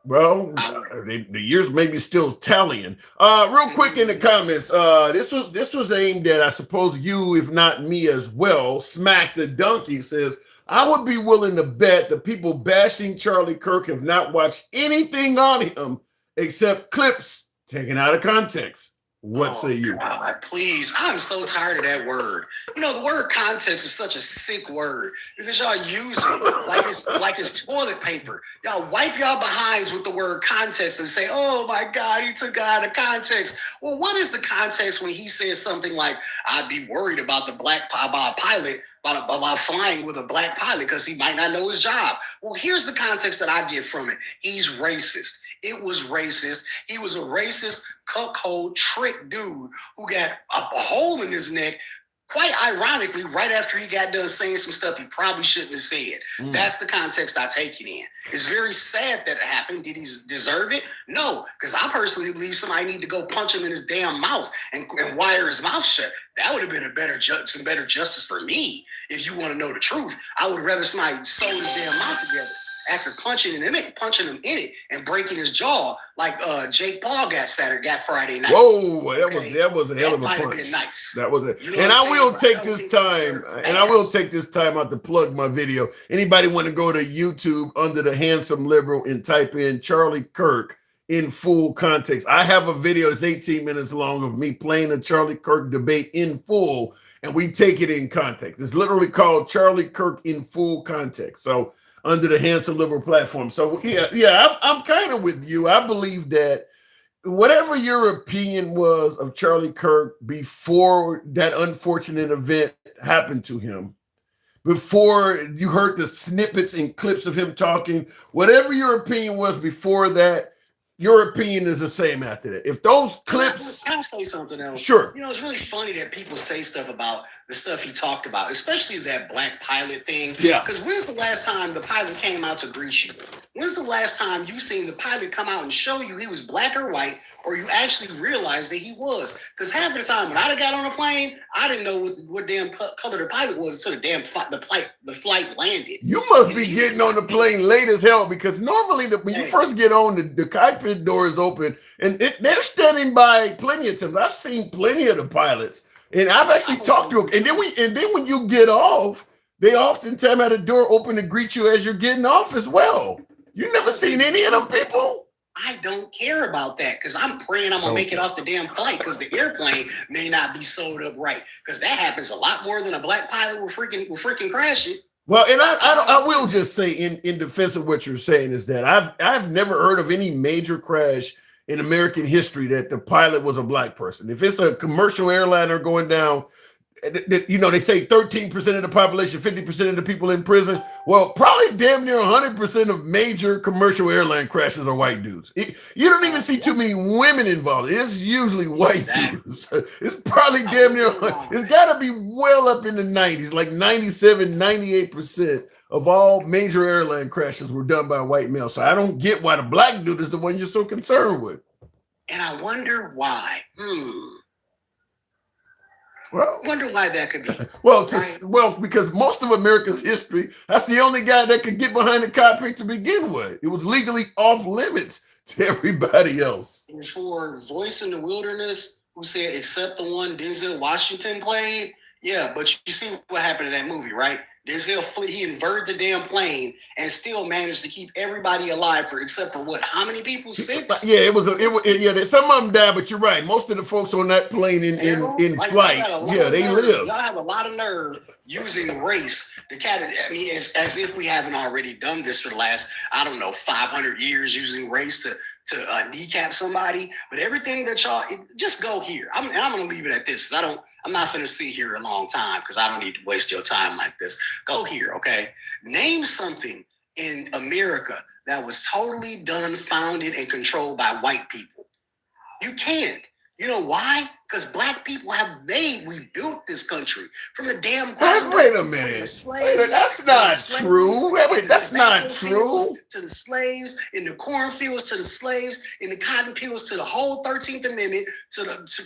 Well, the years may be still tallying. Real quick in the comments, this was aimed at, I suppose, you, if not me as well. Smack the Donkey says, I would be willing to bet the people bashing Charlie Kirk have not watched anything on him except clips taken out of context. What say you? God, please, I'm so tired of that word. You know, the word context is such a sick word because y'all use it like it's toilet paper. Y'all wipe y'all behinds with the word context and say, oh my God, he took it out of context. Well, what is the context when he says something like, I'd be worried about the about a pilot, about flying with a black pilot because he might not know his job? Well, here's the context that I get from it. He's racist. It was racist. He was a racist, cuckold, trick dude who got a hole in his neck, quite ironically, right after he got done saying some stuff he probably shouldn't have said. That's the context I take it in. It's very sad that it happened. Did he deserve it? No, because I personally believe somebody need to go punch him in his damn mouth and wire his mouth shut. That would have been some better justice for me. If you want to know the truth, I would rather somebody sew his damn mouth together after punching him in it and breaking his jaw like Jake Paul got Friday night. Whoa, that was a hell of a punch. Nice. That was it. And I will take this time out to plug my video. Anybody want to go to YouTube under the Handsome Liberal and type in Charlie Kirk in full context? I have a video that's 18 minutes long of me playing a Charlie Kirk debate in full, and we take it in context. It's literally called Charlie Kirk in full context. So under the Handsome Liberal platform. So I'm kind of with you. I believe that whatever your opinion was of Charlie Kirk before that unfortunate event happened to him, before you heard the snippets and clips of him talking, whatever your opinion was before that, your opinion is the same after that. If those clips... Can I say something else? Sure. You know, it's really funny that people say stuff about the stuff he talked about, especially that black pilot thing. Yeah. Because when's the last time the pilot came out to greet you? When's the last time you seen the pilot come out and show you he was black or white, or you actually realized that he was? Because half the time when I got on a plane, I didn't know what damn color the pilot was until the flight landed. You must be getting on the plane late as hell, because normally when you first get on, the cockpit door is open and they're standing by plenty of times. I've seen plenty of the pilots, and I've actually talked to them. And then when you get off, they oftentimes have the door open to greet you as you're getting off as well. You never seen any of them people? I don't care about that because I'm praying I'm gonna make it off the damn flight because the airplane may not be sewed up right, because that happens a lot more than a black pilot will freaking crash it. Well, and I will just say in defense of what you're saying is that I've never heard of any major crash in American history that the pilot was a black person. If it's a commercial airliner going down, you know, they say 13% of the population, 50% of the people in prison. Well, probably damn near 100% of major commercial airline crashes are white dudes. You don't even see too many women involved. It's usually white dudes. It's probably damn near, it's got to be well up in the 90s, like 97, 98% of all major airline crashes were done by white males. So I don't get why the black dude is the one you're so concerned with. And I wonder why. Well, I wonder why that could be. Well, because most of America's history, that's the only guy that could get behind the cockpit to begin with. It was legally off limits to everybody else. And for Voice in the Wilderness, who said, except the one Denzel Washington played, yeah, but you see what happened in that movie, right? Denzel, he inverted the damn plane and still managed to keep everybody alive except for what? How many people? 6? Yeah, it was some of them died, but you're right. Most of the folks on that plane in flight, they lived. Y'all have a lot of nerve using race. As if we haven't already done this for the last, 500 years, using race to kneecap somebody. But everything that y'all, just go here. I'm going to leave it at this. I'm not going to sit here a long time because I don't need to waste your time like this. Go here, okay? Name something in America that was totally done, founded, and controlled by white people. You can't. You know why? Because black people we built this country from the damn Wait, ground. wait a From the minute. slaves, That's from the not slaves true. in Wait, the that's not tobacco fields, true. to the slaves in the cornfields, to the slaves in the cotton fields, to the whole 13th Amendment,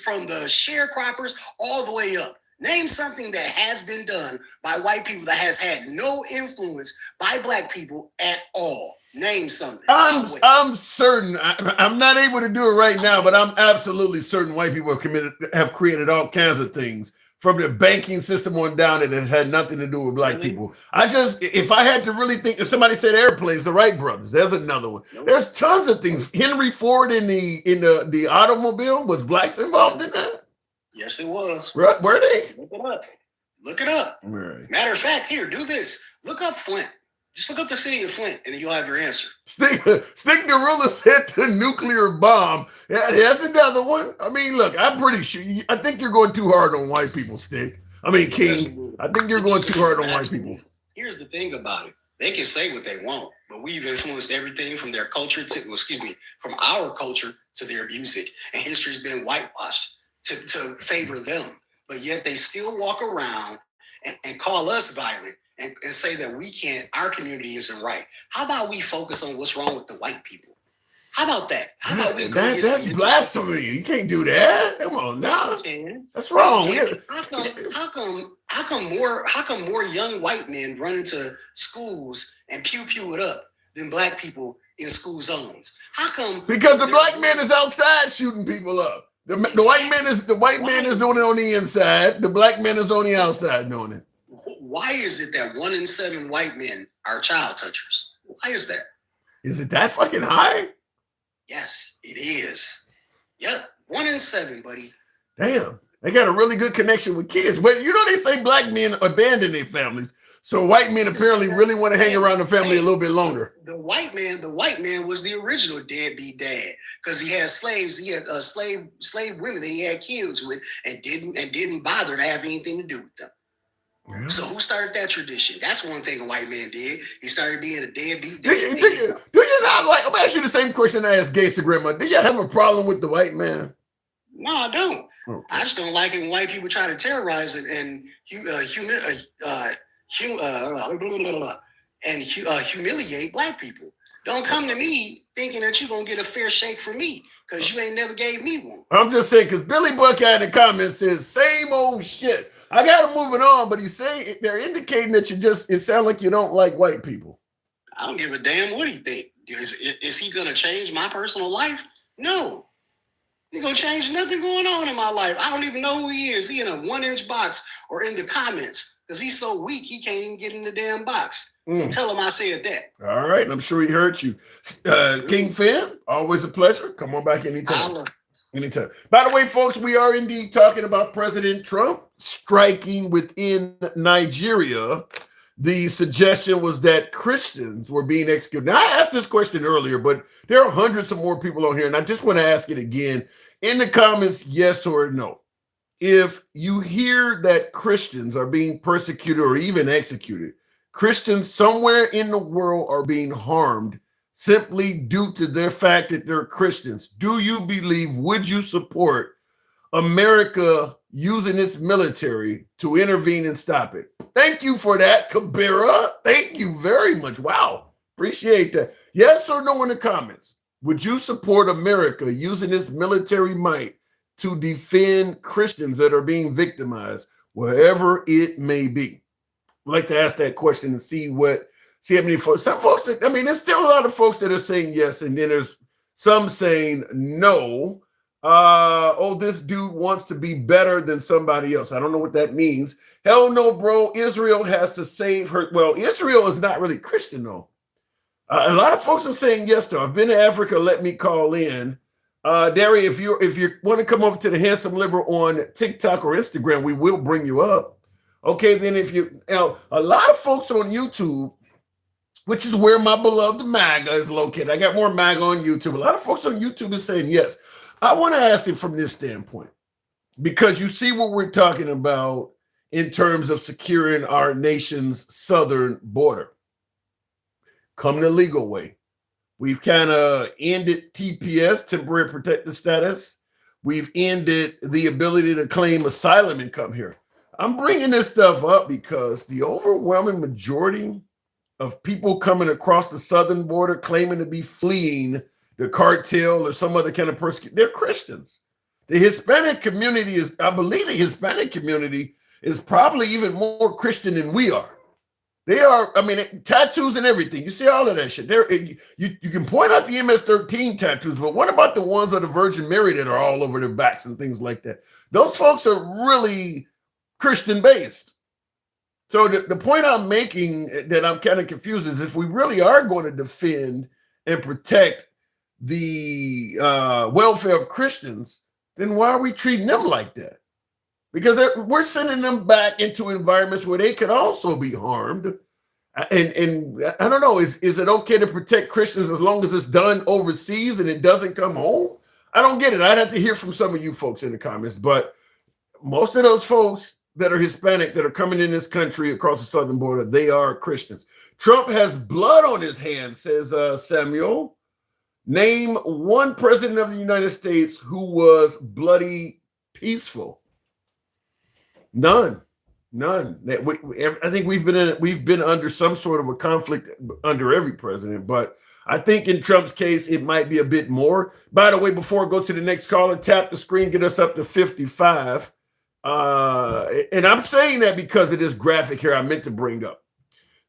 from the sharecroppers all the way up. Name something that has been done by white people that has had no influence by black people at all. Name something. I'm certain. I'm not able to do it right now, but I'm absolutely certain white people have created all kinds of things from the banking system on down that has had nothing to do with black people. If I had to really think, if somebody said airplanes, the Wright brothers, there's another one. There's tons of things. Henry Ford in the automobile, was blacks involved in that? Yes, it was. Were they? Look it up. Look it up. Right. Matter of fact, here, do this. Look up Flint. Just look up the city of Flint, and you'll have your answer. Stick the rulers hit the nuclear bomb. Yeah, that's another one. I mean, look, I'm pretty sure. I think you're going too hard on white people, Stick. I mean, King. I think you're going too hard on white people. Here's the thing about it. They can say what they want, but we've influenced everything from their culture from our culture to their music. And history's been whitewashed to favor them. But yet they still walk around and call us violent. And say that our community isn't right. How about we focus on what's wrong with the white people? How about that? How about we go that's blasphemy. You can't do that. Come on now. That's wrong. How come more young white men run into schools and pew it up than black people in school zones? How come? Because the black man is outside shooting people up. The white man is doing it on the inside. The black man is on the outside doing it. Why is it that 1 in 7 white men are child touchers? Why is that? Is it that fucking high? Yes, it is. Yep, 1 in 7, buddy. Damn, they got a really good connection with kids. But you know they say black men abandon their families, so white men apparently really want to hang around the family a little bit longer. The white man was the original deadbeat dad because he had slaves. He had slave women that he had kids with, and didn't bother to have anything to do with them. Yeah. So who started that tradition? That's one thing a white man did. He started being a deadbeat. Do you not like? I'm gonna ask you the same question I asked Gangsta Grandma. Do you have a problem with the white man? No, I don't. Okay. I just don't like it when white people try to terrorize it and humiliate black people. Don't come to me thinking that you're gonna get a fair shake from me because you ain't never gave me one. I'm just saying because Billy Buckeye in the comments says same old shit. I got him moving on, but he's saying they're indicating that it sounds like you don't like white people. I don't give a damn what he think. Is he going to change my personal life? No. He's going to change nothing going on in my life. I don't even know who he is. He in a 1-inch box or in the comments because he's so weak he can't even get in the damn box. So tell him I said that. All right. I'm sure he heard you. King Finn, always a pleasure. Come on back anytime. Anytime. By the way, folks, we are indeed talking about President Trump striking within Nigeria. The suggestion was that Christians were being executed. Now, I asked this question earlier, but there are hundreds of more people on here, and I just want to ask it again in the comments, yes or no. If you hear that Christians are being persecuted or even executed, Christians somewhere in the world are being harmed simply due to their fact that they're Christians, would you support America using its military to intervene and stop it? Thank you for that, Kabira. Thank you very much. Wow. Appreciate that. Yes or no in the comments. Would you support America using its military might to defend Christians that are being victimized, wherever it may be? I'd like to ask that question and see how many folks. Some folks, there's still a lot of folks that are saying yes, and then there's some saying no. This dude wants to be better than somebody else. I don't know what that means. Hell no, bro. Israel has to save her. Well, Israel is not really Christian, though. A lot of folks are saying yes, though. I've been to Africa. Let me call in. Derry, if you want to come over to the Handsome Liberal on TikTok or Instagram, we will bring you up. Okay, then a lot of folks on YouTube, which is where my beloved MAGA is located. I got more MAGA on YouTube. A lot of folks on YouTube are saying yes. I want to ask you from this standpoint, because you see what we're talking about in terms of securing our nation's southern border. Come the legal way. We've kind of ended TPS, temporary protected status. We've ended the ability to claim asylum and come here. I'm bringing this stuff up because the overwhelming majority of people coming across the southern border claiming to be fleeing the cartel or some other kind of persecution, they're Christians. The Hispanic community is, I believe the Hispanic community is probably even more Christian than we are. They are, I mean, tattoos and everything. You see all of that shit. You can point out the MS-13 tattoos, but what about the ones of the Virgin Mary that are all over their backs and things like that? Those folks are really Christian based. So the point I'm making that I'm kind of confused is if we really are going to defend and protect the welfare of Christians, then why are we treating them like that? Because we're sending them back into environments where they could also be harmed. And I don't know, is it okay to protect Christians as long as it's done overseas and it doesn't come home? I don't get it. I'd have to hear from some of you folks in the comments, but most of those folks that are Hispanic that are coming in this country across the southern border, they are Christians. Trump has blood on his hands, says Samuel. Name one president of the United States who was bloody peaceful. None. I think we've been under some sort of a conflict under every president, but I think in Trump's case, it might be a bit more. By the way, before I go to the next caller, tap the screen, get us up to 55. And I'm saying that because of this graphic here I meant to bring up.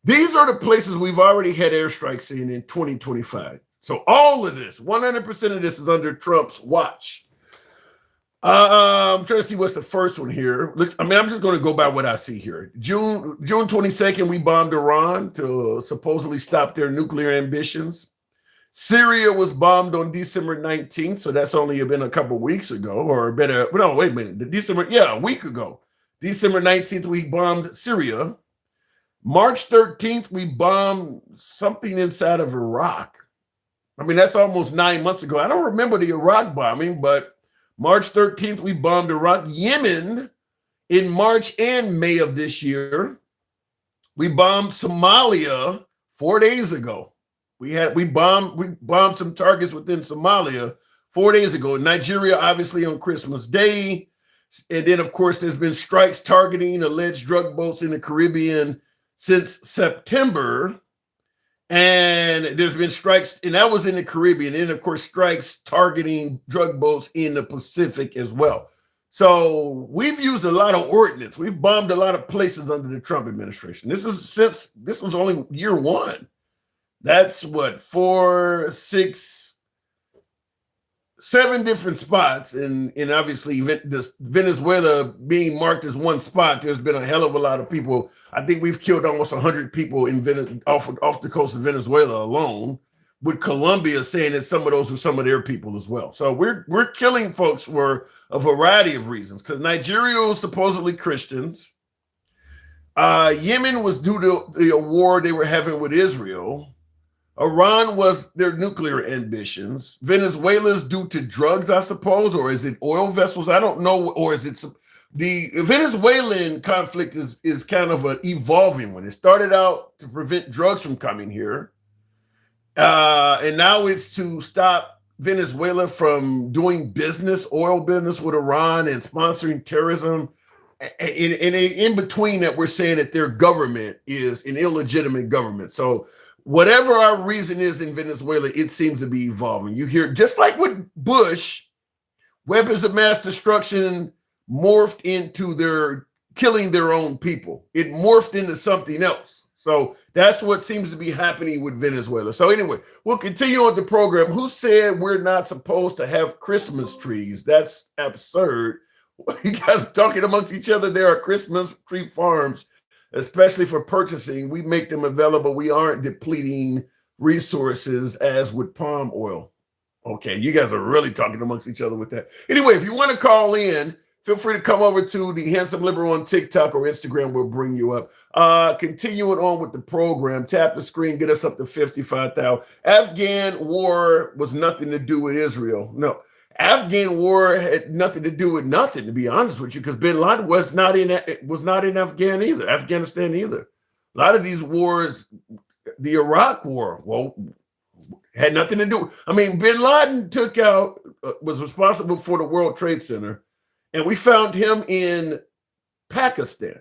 These are the places we've already had airstrikes in 2025. So all of this, 100% of this is under Trump's watch. I'm trying to see what's the first one here. Look, I mean, I'm just going to go by what I see here. June 22nd, we bombed Iran to supposedly stop their nuclear ambitions. Syria was bombed on December 19th, so that's only been a couple weeks ago, or better, no, wait a minute. A week ago. December 19th, we bombed Syria. March 13th, we bombed something inside of Iraq. I mean, that's almost 9 months ago. I don't remember the Iraq bombing, but March 13th, we bombed Iraq. Yemen in March and May of this year. We bombed Somalia 4 days ago. We bombed some targets within Somalia 4 days ago. Nigeria, obviously, on Christmas Day. And then, of course, there's been strikes targeting alleged drug boats in the Caribbean since September. And there's been strikes, and that was in the Caribbean. And, of course, strikes targeting drug boats in the Pacific as well. So we've used a lot of ordnance. We've bombed a lot of places under the Trump administration. This was only year one. That's what, 4, 6, 7 different spots. And obviously Venezuela being marked as one spot, there's been a hell of a lot of people. I think we've killed almost 100 people in off the coast of Venezuela alone, with Colombia saying that some of those were some of their people as well. So we're killing folks for a variety of reasons, because Nigeria was supposedly Christians. Yemen was due to the war they were having with Israel. Iran was their nuclear ambitions. Venezuela's due to drugs, I suppose, or is it oil vessels? I don't know. Or is it the Venezuelan conflict is kind of an evolving one. It started out to prevent drugs from coming here. And now it's to stop Venezuela from doing oil business with Iran and sponsoring terrorism. And in between that, we're saying that their government is an illegitimate government. So whatever our reason is in Venezuela, it seems to be evolving. You hear, just like with Bush, weapons of mass destruction morphed into their killing their own people. It morphed into something else. So that's what seems to be happening with Venezuela. So anyway, we'll continue on the program. Who said we're not supposed to have Christmas trees? That's absurd. You guys talking amongst each other. There are Christmas tree farms, especially for purchasing. We make them available. We aren't depleting resources as with palm oil. Okay, you guys are really talking amongst each other with that. Anyway, if you want to call in, feel free to come over to the Handsome Liberal on TikTok or Instagram. We'll bring you up. Continuing on with the program, tap the screen, get us up to 55,000. Afghan war was nothing to do with Israel. No, Afghan war had nothing to do with nothing, to be honest with you, because Bin Laden was not in Afghanistan either. A lot of these wars, the Iraq war, well, Had nothing to do. I mean, Bin Laden took out, was responsible for the World Trade Center, and we found him in Pakistan.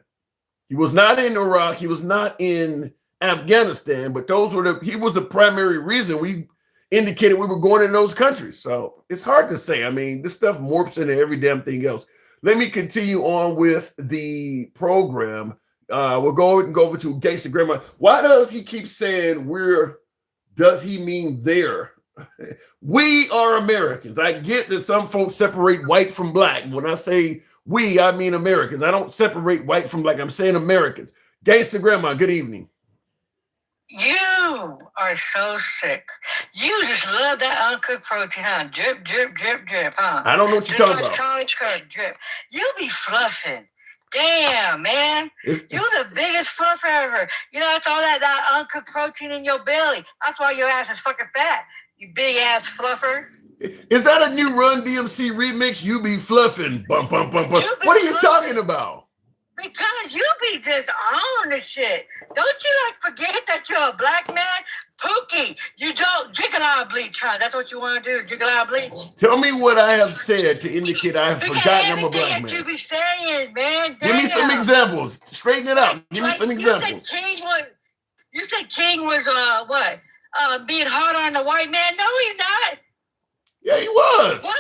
He was not in Iraq. He was not in Afghanistan, but he was the primary reason we indicated we were going in those countries. So it's hard to say. I mean, this stuff morphs into every damn thing else. Let me continue on with the program. We'll go over to Gangsta Grandma. Why does he keep saying does he mean there? We are Americans. I get that some folks separate white from black. When I say we, I mean Americans. I don't separate white from black. I'm saying Americans. Gangsta Grandma, good evening. You are so sick. You just love that uncooked protein, huh? Drip, drip, drip, drip, huh? I don't know what you're talking about. Charlie Kirk, drip. You be fluffing. Damn, man. You the biggest fluffer ever. You know, that's all that uncooked protein in your belly. That's why your ass is fucking fat. You big ass fluffer. Is that a new Run DMC remix? You be fluffing. Bum, bum, bum, bum. What are you talking about? Because you be just on the shit. Don't you forget that you're a black man? Pookie, you don't drink a lot of bleach, huh? That's what you want to do, drink a lot of bleach? Tell me what I have said to indicate I have forgotten I'm a black man. You be saying, man. Give me some examples. Straighten it out. Give me some examples. You said King was what? Being hard on the white man? No, he's not. Yeah, he was. What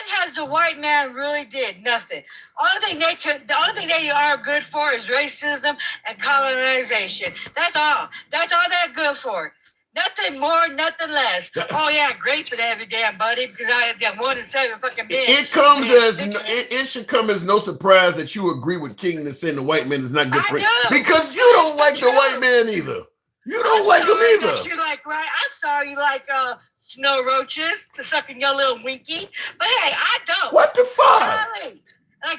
has the white man really did? Nothing. The only thing they are good for is racism and colonization. That's all. That's all they're good for. Nothing more, nothing less. Oh yeah, great for every damn buddy because I have more than 7 fucking men. It should come as no surprise that you agree with King that saying the white man is not good for it. Because you don't like the white man either. You don't like him either. You like, right? I'm sorry you like snow roaches to sucking your little winky. But hey, I don't. What the fuck? Really? Then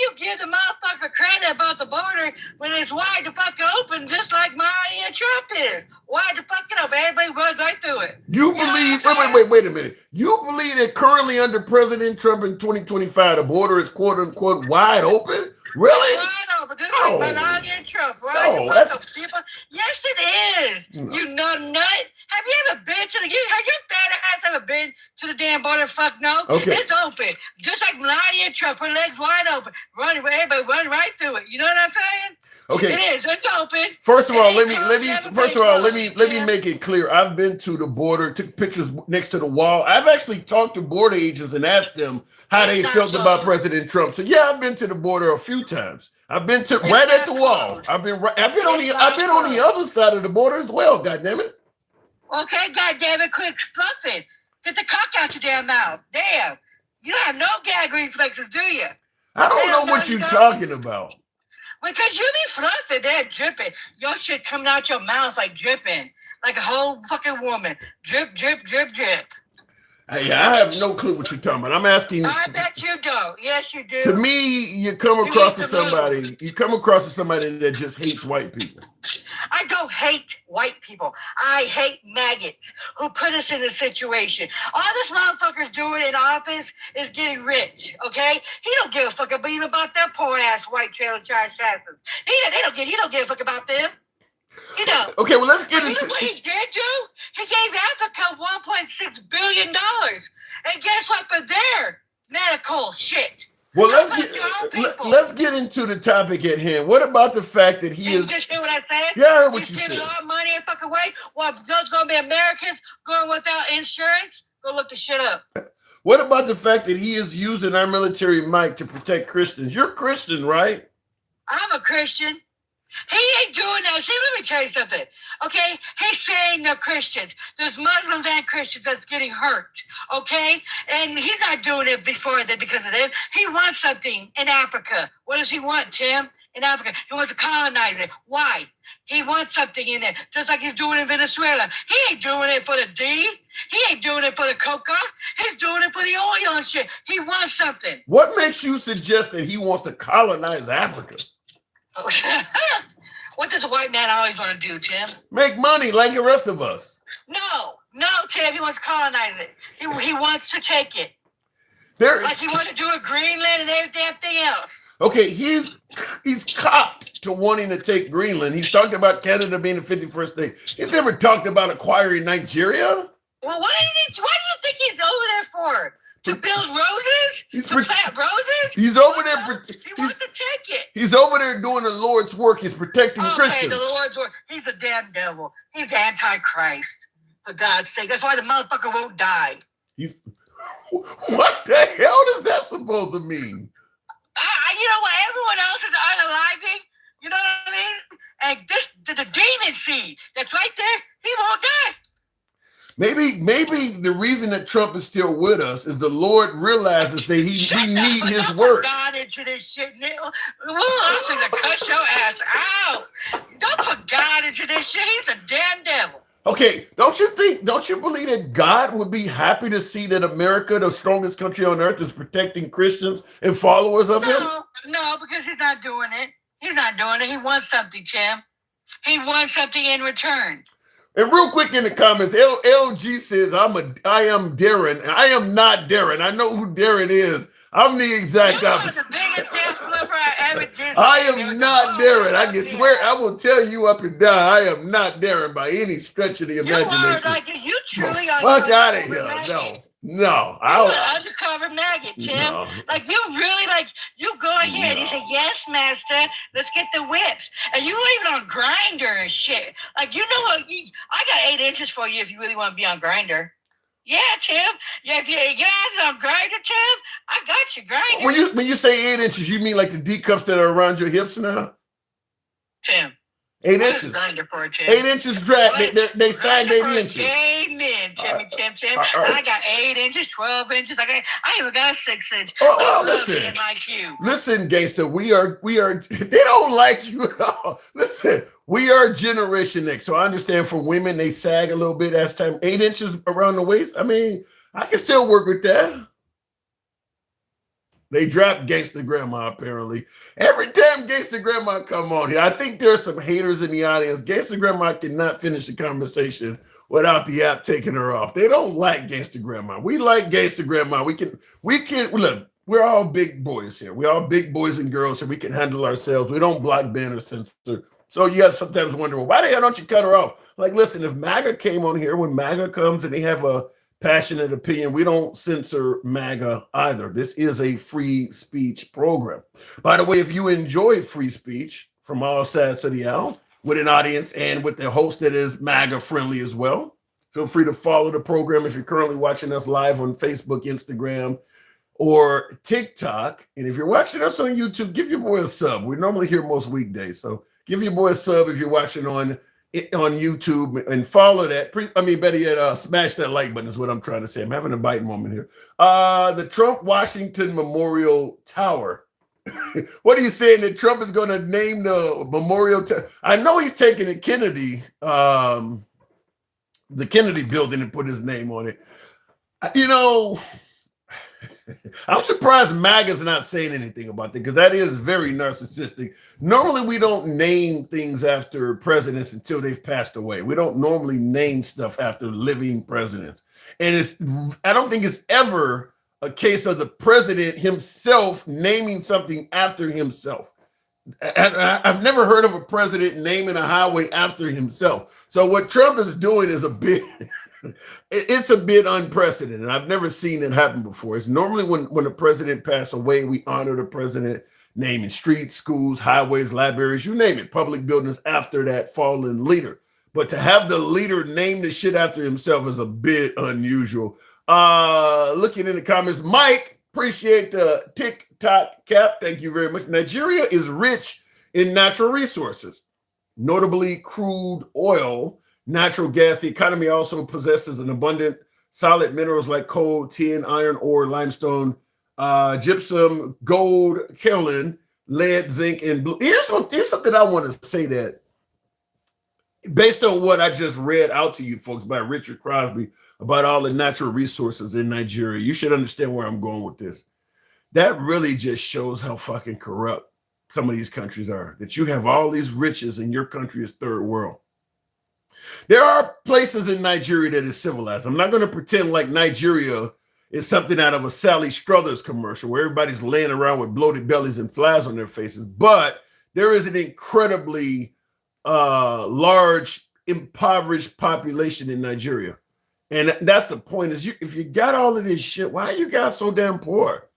you give the motherfucker credit about the border when it's wide the fuck open, just like Melania Trump is. Wide the fucking open. Everybody runs right through it. You believe, wait a minute. You believe that currently under President Trump in 2025, the border is quote unquote wide open? Really? Wide open. Just like Melania Trump. Right? No, people. Yes, it is. No. You know nut. Have you ever been to have your fat ass ever been to the damn border? Fuck no. Okay. It's open. Just like Melania Trump, her legs wide open. Everybody run right through it. You know what I'm saying? Okay. It is. It's open. First of all, let me make it clear. I've been to the border, took pictures next to the wall. I've actually talked to border agents and asked them how they felt about President Trump. So yeah, I've been to the border a few times. I've been to right at the wall. I've been on the other side of the border as well. God damn it. Okay, goddamn it, quit fluffing. Get the cock out your damn mouth. Damn. You don't have no gag reflexes, do you? I don't know what you're talking about. Because you be fluffing, they're dripping. Your shit coming out your mouth like dripping. Like a whole fucking woman. Drip, drip, drip, drip. Hey, I have no clue what you're talking about. I'm asking. I bet you don't. Yes, you do. To me, you come across as somebody that just hates white people. I don't hate white people. I hate maggots who put us in this situation. All this motherfucker's doing in office is getting rich, okay? He don't give a fuck about their poor ass white trailer trash assassins. He don't give a fuck about them. You know. Okay, well let's get into into what he did do. He gave Africa $1.6 billion, and guess what? For their medical shit. Well, let's get into the topic at hand. What about the fact that he is? You just hear what I said? Yeah, I heard what you said. He's giving our money and fucking away. Well, those gonna be Americans going without insurance. Go look the shit up. What about the fact that he is using our military might to protect Christians? You're Christian, right? I'm a Christian. He ain't doing that. See, let me tell you something. Okay? He's saying they're Christians. There's Muslims and Christians that's getting hurt. Okay? And he's not doing it because of them. He wants something in Africa. What does he want, Tim? In Africa. He wants to colonize it. Why? He wants something in it. Just like he's doing in Venezuela. He ain't doing it for the D. He ain't doing it for the coca. He's doing it for the oil and shit. He wants something. What makes you suggest that he wants to colonize Africa? What does a white man always want to do, Tim? Make money like the rest of us. No, Tim. He wants to colonize it. He wants to take it. Like he wants to do a Greenland and every damn thing else. Okay, he's copped to wanting to take Greenland. He's talked about Canada being the 51st state. He's never talked about acquiring Nigeria. Well, what do you think he's over there for? To build roses? To plant roses? He's over there. He wants to take it. He's over there doing the Lord's work. He's protecting Christians. The Lord's work. He's a damn devil. He's Antichrist. For God's sake. That's why the motherfucker won't die. What the hell is that supposed to mean? You know what? Everyone else is unaliving. You know what I mean? And the demon seed that's right there, he won't die. Maybe the reason that Trump is still with us is the Lord realizes that he need his word. God into this shit, Neil. I'm gonna cut your ass out. Don't put God into this shit. He's a damn devil. Okay, don't you believe that God would be happy to see that America, the strongest country on earth, is protecting Christians and followers of him? No, because he's not doing it. He's not doing it. He wants something, Tim. He wants something in return. And real quick in the comments, LG says, I am Darren. I am not Darren. I know who Darren is. I'm the exact opposite. The biggest damn flipper I ever did. I am not Darren. I can swear, I will tell you up and down, I am not Darren by any stretch of the imagination. You truly are. Fuck out of here. No. You're an undercover maggot, Tim. No. Like, you really, you go ahead. He said, yes, master, let's get the whips. And you were even on Grindr and shit. Like, you know what? I got 8 inches for you if you really want to be on Grindr. Yeah, Tim. Yeah, if you guys on Grindr, Tim, I got you Grindr. When you say 8 inches, you mean like the D cups that are around your hips now? Tim. 8 inches. 8 inches drag. They sag 8 inches. Amen, Tim. I got 8 inches, 12 inches. I even got a 6 inch. Oh, listen. Like you. Listen, gangster. We are. They don't like you at all. Listen, we are Generation X. So I understand for women they sag a little bit as time. 8 inches around the waist. I mean, I can still work with that. They dropped Gangsta Grandma, apparently. Every time Gangsta Grandma come on here, I think there are some haters in the audience. Gangsta Grandma cannot finish the conversation without the app taking her off. They don't like Gangsta Grandma. We like Gangsta Grandma. We can look, we're all big boys here. We're all big boys and girls here. We can handle ourselves. We don't block, ban, or censor. So you guys sometimes wonder, well, why the hell don't you cut her off? Like, listen, if MAGA came on here, when MAGA comes and they have a passionate opinion, we don't censor MAGA either. This is a free speech program. By the way, if you enjoy free speech from all sides of the aisle with an audience and with the host that is MAGA friendly as well, feel free to follow the program if you're currently watching us live on Facebook, Instagram, or TikTok. And if you're watching us on YouTube, give your boy a sub. We're normally here most weekdays, so give your boy a sub if you're watching on YouTube and follow that. Better yet, smash that like button is what I'm trying to say. I'm having a biting moment here. The Trump Washington Memorial Tower. What are you saying that Trump is going to name the memorial tower? I know he's taking the Kennedy building and put his name on it. I'm surprised MAGA's not saying anything about that, because that is very narcissistic. Normally, we don't name things after presidents until they've passed away. We don't normally name stuff after living presidents. And I don't think it's ever a case of the president himself naming something after himself. I've never heard of a president naming a highway after himself. So what Trump is doing is a bit... It's a bit unprecedented. I've never seen it happen before. It's normally when the president passed away, we honor the president, naming streets, schools, highways, libraries, you name it, public buildings after that fallen leader. But to have the leader name the shit after himself is a bit unusual. Looking in the comments, Mike, appreciate the TikTok cap. Thank you very much. Nigeria is rich in natural resources, notably crude oil, natural gas. The economy also possesses an abundant solid minerals like coal, tin, iron ore, limestone, gypsum, gold, kaolin, lead, zinc, and blue. Here's something I want to say that based on what I just read out to you folks by Richard Crosby about all the natural resources in Nigeria, you should understand where I'm going with this. That really just shows how fucking corrupt some of these countries are, that you have all these riches and your country is third world. There are places in Nigeria that is civilized. I'm not going to pretend like Nigeria is something out of a Sally Struthers commercial where everybody's laying around with bloated bellies and flies on their faces. But there is an incredibly large impoverished population in Nigeria. And that's the point is if you got all of this shit, why are you guys so damn poor?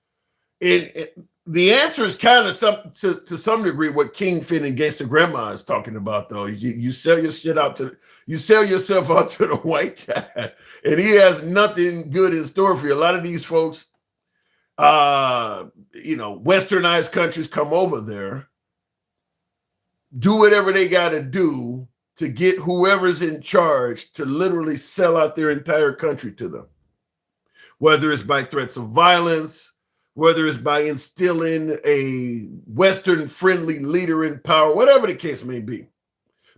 And the answer is kind of to some degree what King Finn and Gangsta Grandma is talking about, though. You sell your shit out you sell yourself out to the white guy, and he has nothing good in store for you. A lot of these folks, westernized countries come over there, do whatever they got to do to get whoever's in charge to literally sell out their entire country to them, whether it's by threats of violence, whether it's by instilling a Western-friendly leader in power, whatever the case may be.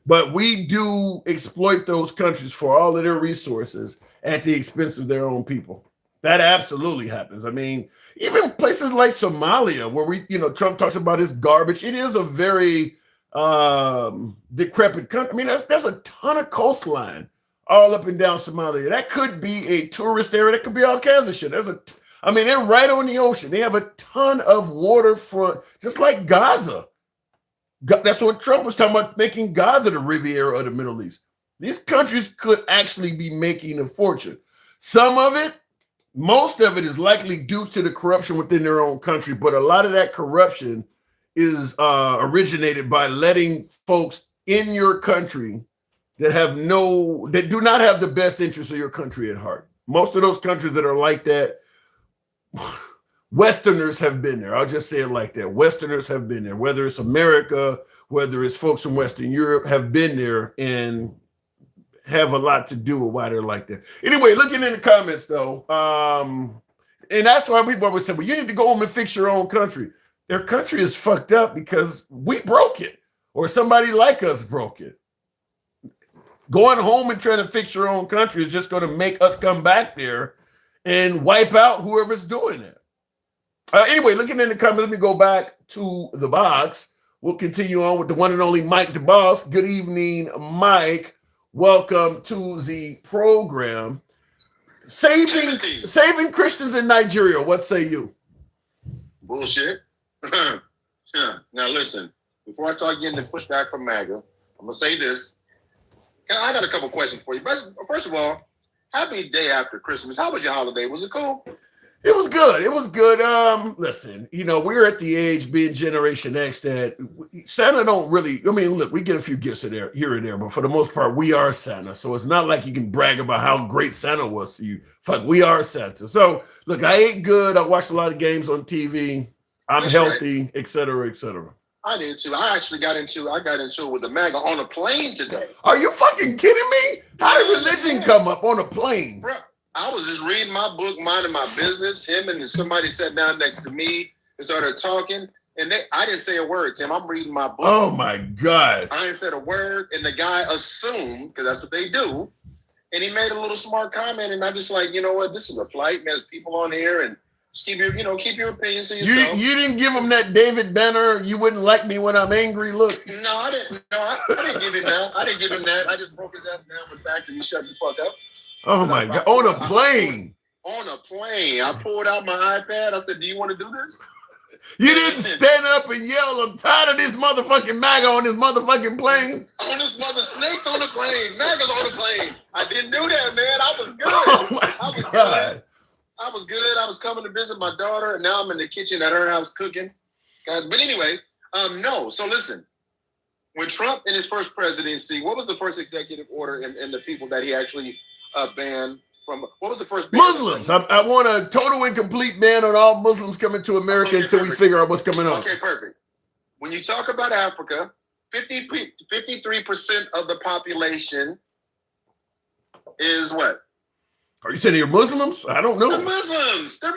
But we do exploit those countries for all of their resources at the expense of their own people. That absolutely happens. I mean, even places like Somalia, where Trump talks about his garbage, it is a very decrepit country. I mean, there's a ton of coastline all up and down Somalia. That could be a tourist area. That could be all kinds of shit. They're right on the ocean. They have a ton of waterfront, just like Gaza. That's what Trump was talking about, making Gaza the Riviera of the Middle East. These countries could actually be making a fortune. Most of it is likely due to the corruption within their own country, but a lot of that corruption is originated by letting folks in your country that do not have the best interests of your country at heart. Most of those countries that are like that, Westerners have been there. I'll just say it like that. Westerners have been there, whether it's America, whether it's folks from Western Europe, have been there and have a lot to do with why they're like that. Anyway, looking in the comments though, and that's why people always say, well, you need to go home and fix your own country. Their country is fucked up because we broke it or somebody like us broke it. Going home and trying to fix your own country is just going to make us come back there and wipe out whoever's doing it. Anyway, looking in the comments, let me go back to the box. We'll continue on with the one and only Mike DeBoss. Good evening, Mike. Welcome to the program. Saving Christians in Nigeria. What say you? Bullshit. Now listen, before I start getting the pushback from MAGA, I'm gonna say this. I got a couple questions for you. First of all, happy day after Christmas. How was your holiday? Was it cool? It was good. It was good. Listen, we're at the age being Generation X that Santa don't really, look, we get a few gifts here and there, but for the most part, we are Santa. So it's not like you can brag about how great Santa was to you. Fuck, we are Santa. So look, I ate good. I watched a lot of games on TV. I'm That's healthy, right. et cetera, et cetera. I did too. I got into it with the MAGA on a plane today. Are you fucking kidding me? How did religion come up on a plane? Bro, I was just reading my book, minding my business. Him and somebody sat down next to me and started talking. And I didn't say a word, Tim. I'm reading my book. Oh my God. I ain't said a word. And the guy assumed, because that's what they do. And he made a little smart comment. And I'm just like, you know what? This is a flight, man. There's people on here. And just keep your opinions to yourself. You didn't give him that David Banner, you wouldn't like me when I'm angry look. No, I didn't. No, I didn't give him that. I just broke his ass down with facts and he shut the fuck up. Oh my God. On a plane. On a plane. I pulled out my iPad. I said, do you want to do this? You didn't stand up and yell, I'm tired of this motherfucking MAGA on this motherfucking plane. On this mother snakes on the plane. MAGA's on the plane. I didn't do that, man. I was good. Oh my God. I was good. I was coming to visit my daughter, and now I'm in the kitchen at her house cooking. God, but anyway, no. So listen, when Trump in his first presidency, what was the first executive order and the people that he actually banned from? What was the first ban? Muslims. I want a total and complete ban on all Muslims coming to America until we figure out what's coming on. Okay, perfect. When you talk about Africa, 53% of the population is what? Are you saying they're Muslims? I don't know. They're Muslims. They're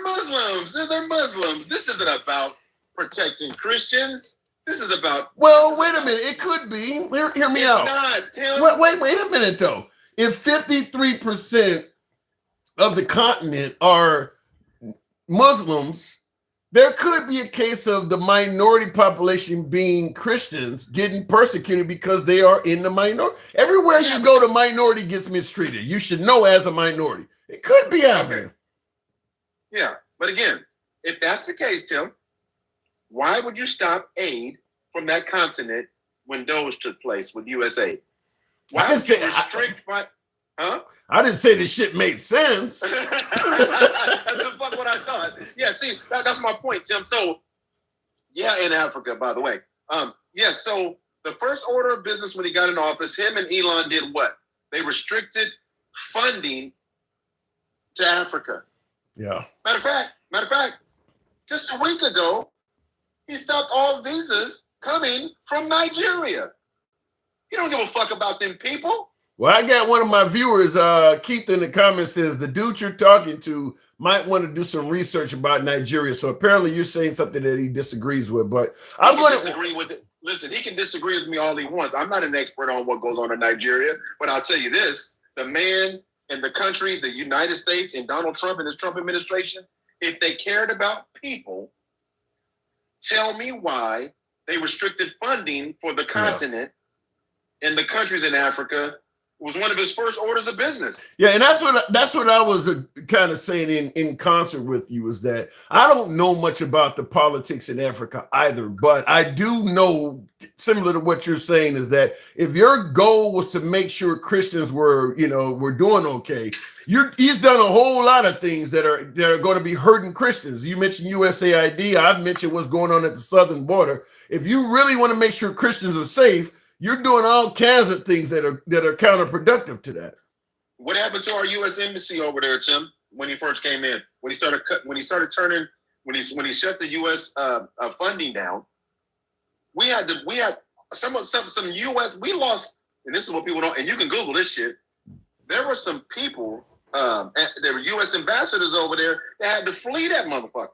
Muslims. This isn't about protecting Christians. This is about. Well, wait a minute. It could be. Hear me out. Not, Tim. Wait a minute, though. If 53% of the continent are Muslims, there could be a case of the minority population being Christians getting persecuted because they are in the minority. Everywhere you go, the minority gets mistreated. You should know as a minority. It could be happening. Yeah, but again, if that's the case, Tim, why would you stop aid from that continent when those took place with USA? I Why didn't would you say- restrict my? Huh? I didn't say this shit made sense. That's the fuck what I thought. Yeah, see, that's my point, Tim. So, yeah, in Africa, by the way. Yeah, so the first order of business when he got in office, him and Elon did what? They restricted funding to Africa. Yeah. Matter of fact, just a week ago, he stopped all visas coming from Nigeria. You don't give a fuck about them people. Well, I got one of my viewers, Keith, in the comments says the dude you're talking to might want to do some research about Nigeria. So apparently you're saying something that he disagrees with, but I'm going to disagree with it. Listen, he can disagree with me all he wants. I'm not an expert on what goes on in Nigeria, but I'll tell you this: the man and the country, the United States, and Donald Trump and his Trump administration, if they cared about people, tell me why they restricted funding for the continent and the countries in Africa. Was one of his first orders of business. Yeah, and that's what I was kind of saying in concert with you, is that I don't know much about the politics in Africa either, but I do know, similar to what you're saying, is that if your goal was to make sure Christians were doing okay, he's done a whole lot of things that are going to be hurting Christians. You mentioned USAID. I've mentioned what's going on at the southern border. If you really want to make sure Christians are safe, you're doing all kinds of things that are counterproductive to that. What happened to our U.S. embassy over there, Tim, when he first came in? When he shut the U.S. Funding down, we had some U.S. We lost, and this is what people don't. And you can Google this shit. There were some people, there were U.S. ambassadors over there that had to flee that motherfucker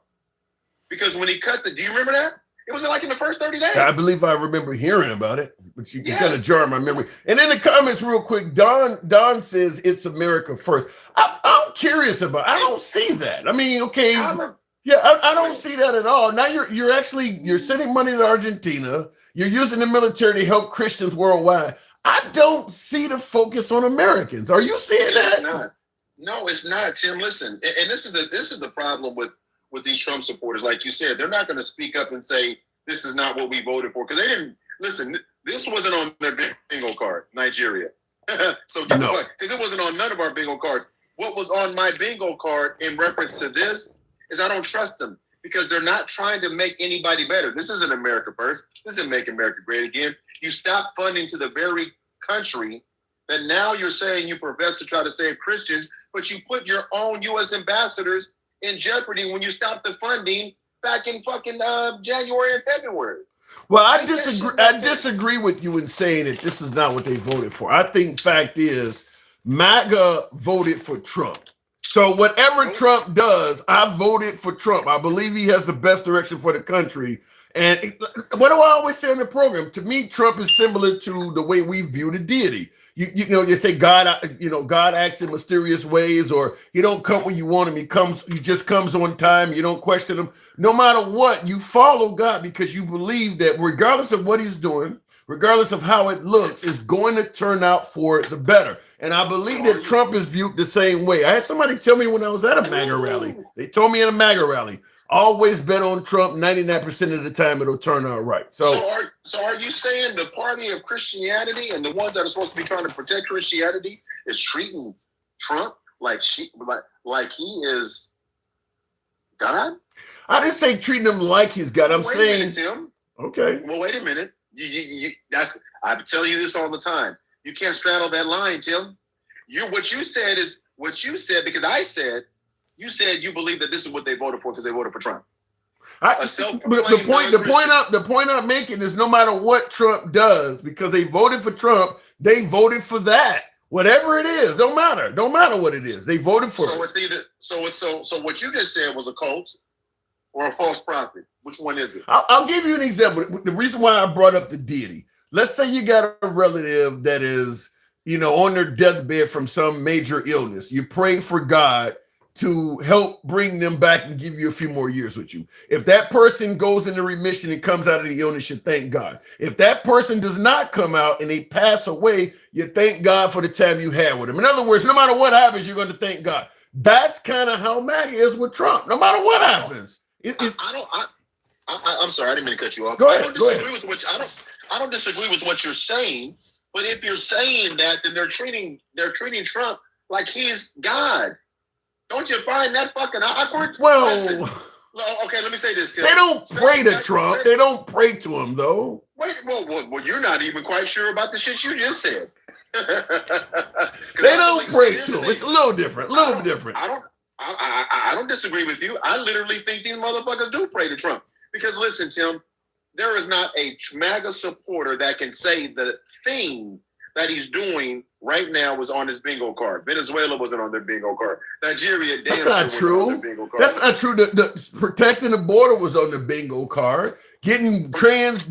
because when he cut do you remember that? It was like in the first 30 days. I believe I remember hearing about it, but you kind of jar my memory. And in the comments, real quick, Don says it's America first. I'm curious about. I don't see that. I mean, okay, I don't see that at all. Now you're sending money to Argentina. You're using the military to help Christians worldwide. I don't see the focus on Americans. Are you seeing that? It's not. No, it's not, Tim. Listen, and this is the problem with these Trump supporters. Like you said, they're not going to speak up and say, this is not what we voted for. Because they didn't, listen, this wasn't on their bingo card, Nigeria. So guess what? Because it wasn't on none of our bingo cards. What was on my bingo card in reference to this is I don't trust them because they're not trying to make anybody better. This isn't America first. This isn't Make America Great Again. You stop funding to the very country that now you're saying you profess to try to save Christians, but you put your own U.S. ambassadors in jeopardy when you stop the funding back in fucking January and February. Well, I disagree with you in saying that this is not what they voted for. I think fact is MAGA voted for Trump. So whatever Trump does, I voted for Trump. I believe he has the best direction for the country. And what do I always say in the program? To me, Trump is similar to the way we view the deity. You say God acts in mysterious ways, or he don't come when you want him. He just comes on time. You don't question him. No matter what, you follow God because you believe that regardless of what he's doing, regardless of how it looks, it's going to turn out for the better. And I believe that Trump is viewed the same way. I had somebody tell me when I was at a MAGA rally. They told me at a MAGA rally, always bet on Trump. 99% of the time, it'll turn out right. So are you saying the party of Christianity and the ones that are supposed to be trying to protect Christianity is treating Trump like he is God? I didn't say treating him like he's God. I'm saying, Tim. Okay. Well, wait a minute. I'm telling you this all the time. You can't straddle that line, Tim. What you said because I said. You said you believe that this is what they voted for because they voted for Trump. The point I'm making is no matter what Trump does, because they voted for Trump, they voted for that. Whatever it is, don't matter. Don't matter what it is. They voted for it. It's either so what you just said was a cult or a false prophet. Which one is it? I'll give you an example. The reason why I brought up the deity. Let's say you got a relative that is, on their deathbed from some major illness. You pray for God to help bring them back and give you a few more years with you. If that person goes into remission and comes out of the illness, you thank God. If that person does not come out and they pass away, you thank God for the time you had with them. In other words, no matter what happens, you're going to thank God. That's kind of how MAGA is with Trump. No matter what happens. I'm sorry, I didn't mean to cut you off. Go I ahead, don't go disagree with what I don't disagree with what you're saying. But if you're saying that, then they're treating Trump like he's God. Don't you find that fucking awkward? Well, Listen, okay, let me say this. Tim. they don't pray to Trump. They don't pray to him, though. Wait, well, you're not even quite sure about the shit you just said. They don't pray to him. It's a little different. I don't disagree with you. I literally think these motherfuckers do pray to Trump. Because listen, Tim, there is not a MAGA supporter that can say the thing that he's doing right now was on his bingo card. Venezuela wasn't on their bingo card. Nigeria, that's not true. That's not true. The protecting the border was on the bingo card. Getting trans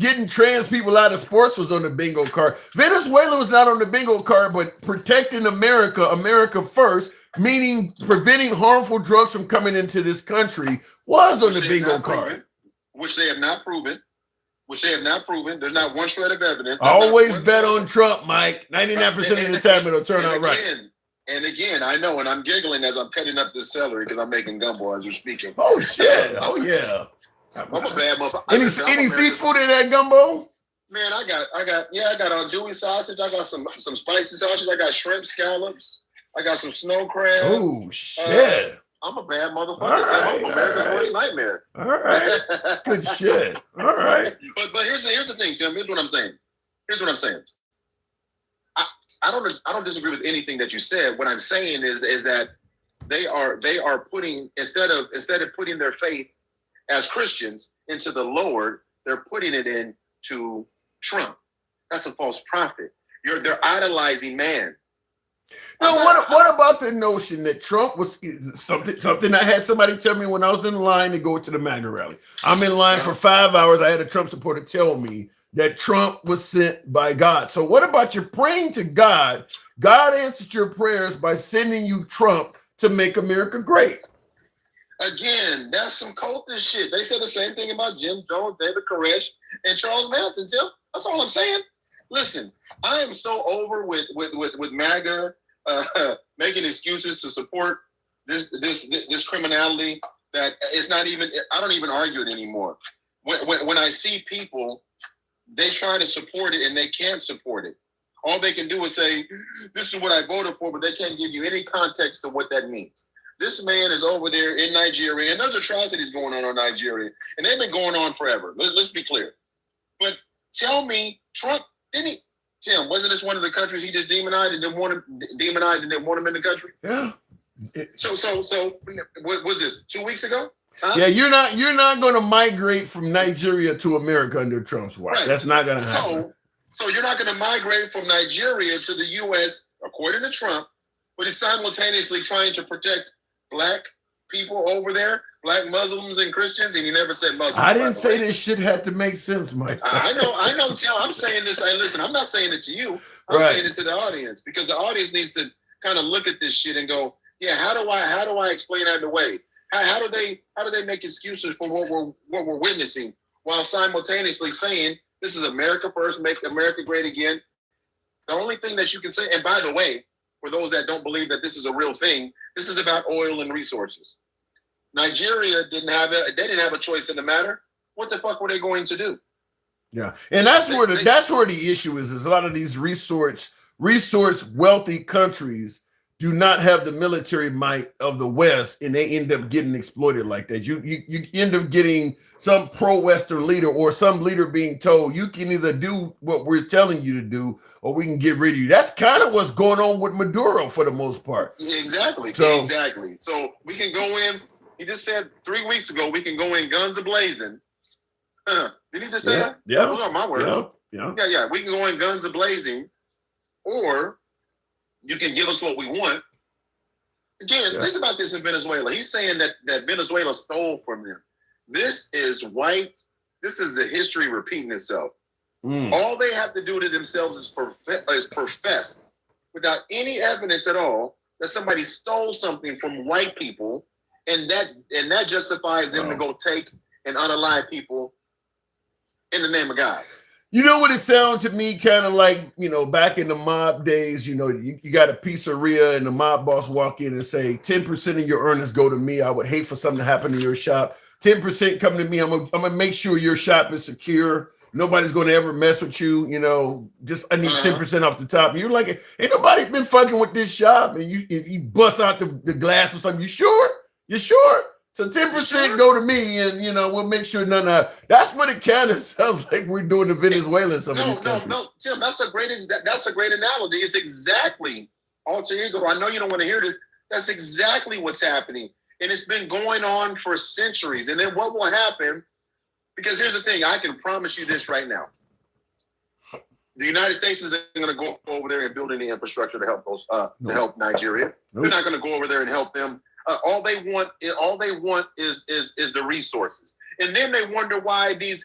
people out of sports was on the bingo card. Venezuela was not on the bingo card, but protecting America first, meaning preventing harmful drugs from coming into this country, was on the bingo card. Which they have not proven. There's not one shred of evidence. I always bet on Trump, Mike. 99% of the time it'll turn out right. And again, I know, and I'm giggling as I'm cutting up this celery because I'm making gumbo as we're speaking. Oh shit! Oh yeah. I'm a bad motherfucker. Any seafood in that gumbo? Man, I got andouille sausage. I got some spicy sausage. I got shrimp scallops. I got some snow crab. Oh shit! I'm a bad motherfucker. I'm America's worst nightmare. All right, that's good shit. All right. But here's the thing, Tim. Here's what I'm saying. I don't disagree with anything that you said. What I'm saying is that they are putting instead of putting their faith as Christians into the Lord, they're putting it into Trump. That's a false prophet. They're idolizing man. Now, what about the notion that Trump was something I had somebody tell me when I was in line to go to the MAGA rally? I'm in line for 5 hours. I had a Trump supporter tell me that Trump was sent by God. So what about you praying to God? God answered your prayers by sending you Trump to make America great. Again, that's some cultist shit. They said the same thing about Jim Jones, David Koresh, and Charles Manson, Tim. That's all I'm saying. Listen, I am so over with MAGA making excuses to support this criminality that it's not even. I don't even argue it anymore. When I see people, they try to support it and they can't support it. All they can do is say, "This is what I voted for," but they can't give you any context of what that means. This man is over there in Nigeria, and there's atrocities going on in Nigeria, and they've been going on forever. Let's be clear. But tell me, Trump, didn't he? Tim, wasn't this one of the countries he just demonized and didn't want him in the country? Yeah. So what was this 2 weeks ago? Huh? Yeah, you're not going to migrate from Nigeria to America under Trump's watch. Right. That's not going to happen. So you're not going to migrate from Nigeria to the U.S. according to Trump, but he's simultaneously trying to protect Black people over there, Black Muslims and Christians, and he never said Muslims. I didn't say this shit had to make sense, Mike. I know. Tim, I'm saying this. Hey, listen, I'm not saying it to you. I'm saying it to the audience because the audience needs to kind of look at this shit and go, yeah, how do I explain that away? How do they make excuses for what we're witnessing while simultaneously saying this is America first, make America great again? The only thing that you can say, and by the way, for those that don't believe that this is a real thing, this is about oil and resources. Nigeria didn't have a choice in the matter. What the fuck were they going to do? Yeah, and that's where the issue is a lot of these resource wealthy countries do not have the military might of the West, and they end up getting exploited like that. You end up getting some pro-Western leader or some leader being told you can either do what we're telling you to do or we can get rid of you. That's kind of what's going on with Maduro for the most part. Exactly. Exactly. So we can go in. He just said 3 weeks ago we can go in guns a-blazing. Did he just say that? Yeah. Those are my words. Yeah. We can go in guns a-blazing, or you can give us what we want. Again, think about this in Venezuela. He's saying that Venezuela stole from them. This is white. This is the history repeating itself. All they have to do to themselves is profess, without any evidence at all, that somebody stole something from white people, and that justifies them to go take and unalive people in the name of God. You know what it sounds to me kind of like, back in the mob days, you got a pizzeria and the mob boss walk in and say, 10% of your earnings go to me. I would hate for something to happen to your shop. 10% come to me. I'm gonna make sure your shop is secure. Nobody's gonna ever mess with you. You know, just I need 10% off the top. You're like, ain't nobody been fucking with this shop, and you bust out the glass or something. You sure? You sure? So 10% go to me, and you know we'll make sure none of that's what it kind of sounds like we're doing in Venezuela in some of these countries. No, Tim, that's a great analogy. It's exactly alter ego. I know you don't want to hear this. That's exactly what's happening, and it's been going on for centuries. And then what will happen? Because here's the thing: I can promise you this right now: the United States isn't going to go over there and build any infrastructure to help to help Nigeria. They're not going to go over there and help them. All they want is the resources, and then they wonder why these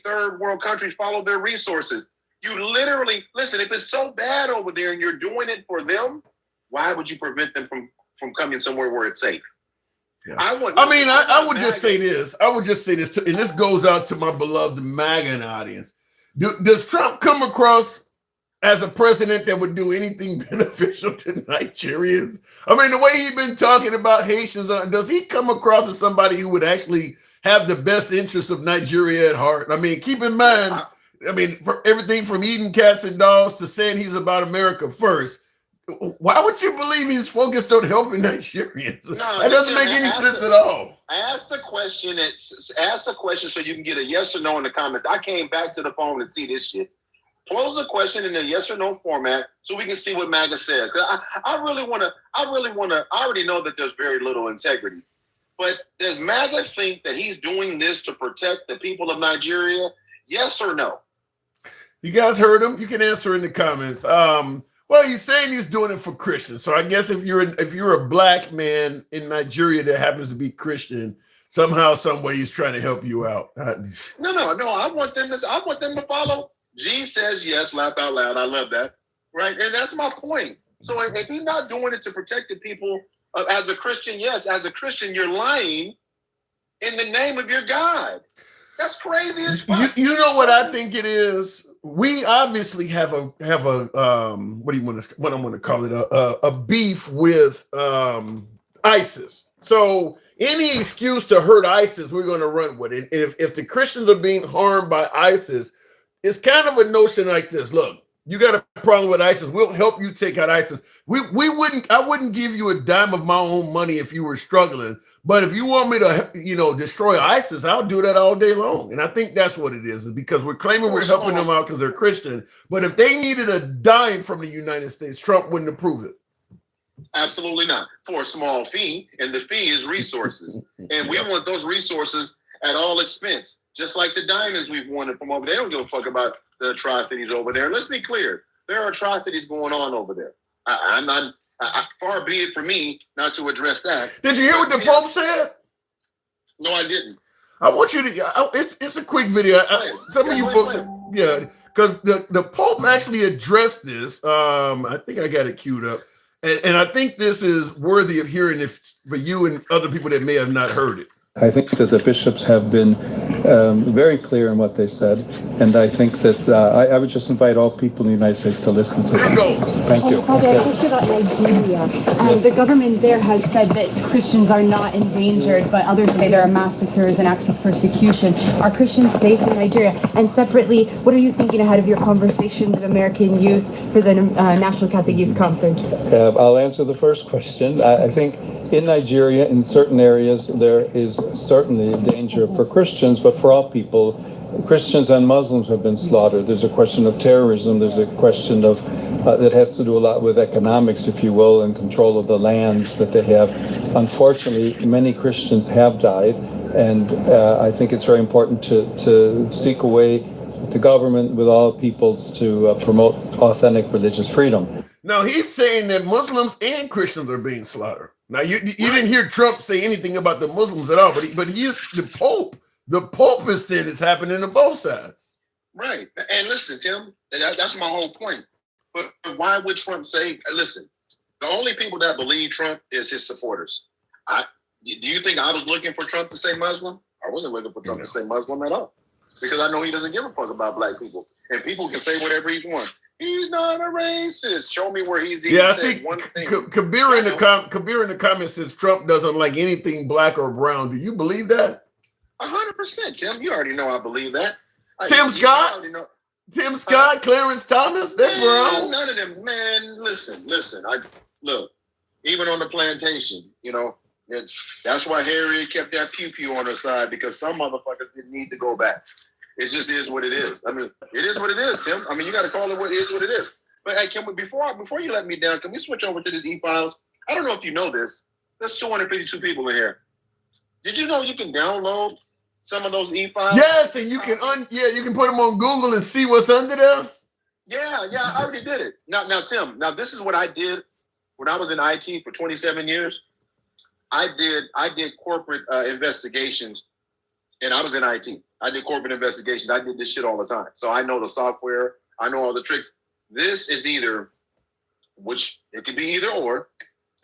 third world countries follow their resources. You literally listen. If it's so bad over there and you're doing it for them, why would you prevent them from coming somewhere where it's safe? Yeah. I would just say this. I would just say this, and this goes out to my beloved MAGA audience. Does Trump come across as a president that would do anything beneficial to Nigerians? I mean, the way he's been talking about Haitians, does he come across as somebody who would actually have the best interests of Nigeria at heart? I mean, keep in mind, I mean, for everything from eating cats and dogs to saying he's about America first, why would you believe he's focused on helping Nigerians? No, that doesn't make any sense at all. Ask the question so you can get a yes or no in the comments. I came back to the phone and see this shit. Pose a question in a yes or no format so we can see what MAGA says. I already know that there's very little integrity. But does MAGA think that he's doing this to protect the people of Nigeria? Yes or no? You guys heard him. You can answer in the comments. Well, he's saying he's doing it for Christians. So I guess if you're a black man in Nigeria that happens to be Christian, somehow, some way he's trying to help you out. No. I want them to follow. G says yes, laugh out loud. I love that. Right? And that's my point. So if he's not doing it to protect the people as a Christian, yes, as a Christian, you're lying in the name of your God. That's crazy as fuck. You know what I think it is? We obviously have a what I'm going to call it, a beef with ISIS. So any excuse to hurt ISIS, we're going to run with it. If the Christians are being harmed by ISIS, it's kind of a notion like this. Look, you got a problem with ISIS. We'll help you take out ISIS. I wouldn't give you a dime of my own money if you were struggling. But if you want me to, destroy ISIS, I'll do that all day long. And I think that's what it is because we're claiming we're helping them out because they're Christian. But if they needed a dime from the United States, Trump wouldn't approve it. Absolutely not. For a small fee, and the fee is resources. And we want those resources at all expense. Just like the diamonds we've wanted from over there. They don't give a fuck about the atrocities over there. Let's be clear. There are atrocities going on over there. Far be it for me not to address that. Did you hear what the Pope said? No, I didn't. I want you to. It's a quick video. Some of you folks, because the Pope actually addressed this. I think I got it queued up, and I think this is worthy of hearing if for you and other people that may have not heard it. I think that the bishops have been very clear in what they said, and I think that I would just invite all people in the United States to listen to them. Thank you. Father, a question about Nigeria. The government there has said that Christians are not endangered, but others say there are massacres and acts of persecution. Are Christians safe in Nigeria? And separately, what are you thinking ahead of your conversation with American youth for the National Catholic Youth Conference? I'll answer the first question. I think in Nigeria, in certain areas, there is certainly a danger for Christians, but for all people, Christians and Muslims have been slaughtered. There's a question of terrorism. There's a question of that has to do a lot with economics, if you will, and control of the lands that they have. Unfortunately, many Christians have died, and I think it's very important to seek a way with the government, with all peoples, to promote authentic religious freedom. Now, he's saying that Muslims and Christians are being slaughtered. Now, you didn't hear Trump say anything about the Muslims at all, but he is the Pope. The Pope has said it's happening on both sides. Right. And listen, Tim, that's my whole point. But why would Trump say, listen, the only people that believe Trump is his supporters. Do you think I was looking for Trump to say Muslim? I wasn't looking for Trump to say Muslim at all. Because I know he doesn't give a fuck about black people. And people can say whatever he wants. He's not a racist. Show me where he's even said one thing. Kabir in the comments says Trump doesn't like anything black or brown. Do you believe that? 100%, Tim. You already know I believe that. Tim You Scott? already know. Tim Scott, Clarence Thomas, they're Man, grown. none of them, man. Listen. Look, even on the plantation, that's why Harriet kept that pew on her side, because some motherfuckers didn't need to go back. It just is what it is. I mean, it is what it is, Tim. I mean, you got to call it what it is. But hey, can we, before you let me down, can we switch over to this e-files? I don't know if you know this. There's 252 people in here. Did you know you can download some of those e-files? Yes, and you can you can put them on Google and see what's under there. Yeah, I already did it. Now, Tim, this is what I did when I was in IT for 27 years. I did corporate investigations, and I was in IT. I did corporate investigations. I did this shit all the time. So I know the software. I know all the tricks. This is either, which it could be either or.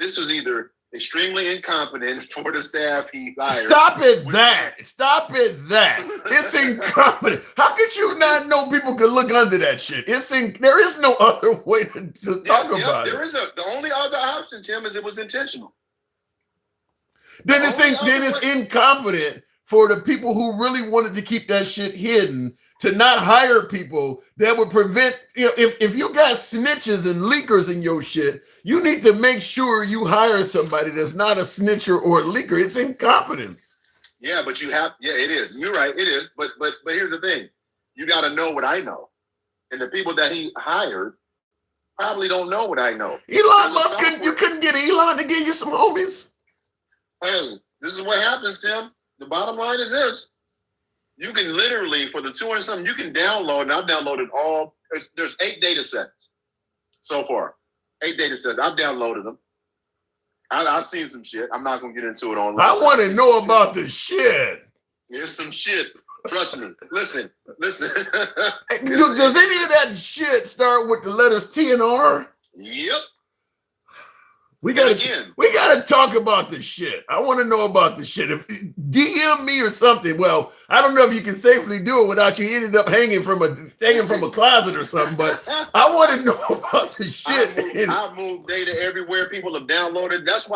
This was either extremely incompetent for the staff he hired. Stop it that. It's incompetent. How could you not know people could look under that shit? There is no other way to talk about it. The only other option, Tim, is it was intentional. Then it's incompetent for the people who really wanted to keep that shit hidden to not hire people that would prevent, if you got snitches and leakers in your shit, you need to make sure you hire somebody that's not a snitcher or a leaker. It's incompetence. Yeah, but it is. You're right, it is. But here's the thing. You got to know what I know. And the people that he hired probably don't know what I know. Elon Musk, you couldn't get Elon to give you some homies? Hey, this is what happens, Tim. The bottom line is this. You can literally, for the 200 something, you can download, and I've downloaded all, there's 8 data sets so far. 8 data sets. I've downloaded them. I've seen some shit. I'm not going to get into it online. I want to know about the shit. There's some shit. Trust me. Listen. Does any of that shit start with the letters T and R? Yep. We gotta talk about the shit. I want to know about the shit. If DM me or something. Well, I don't know if you can safely do it without you ended up hanging from a closet or something. But I want to know about the shit. I've moved data everywhere. People have downloaded. That's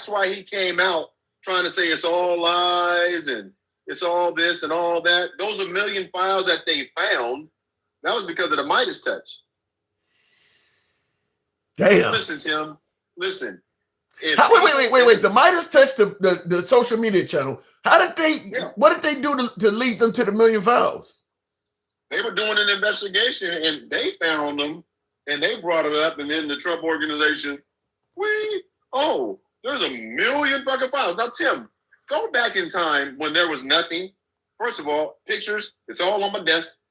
why he came out trying to say it's all lies and it's all this and all that. Those 1 million files that they found, that was because of the Midas touch. Damn. Listen, Tim. Listen. Wait. The Midas touched the social media channel. What did they do to lead them to the 1 million files? They were doing an investigation and they found them and they brought it up. And then the Trump organization, there's 1 million fucking files. Now, Tim, go back in time when there was nothing. First of all, pictures, it's all on my desk.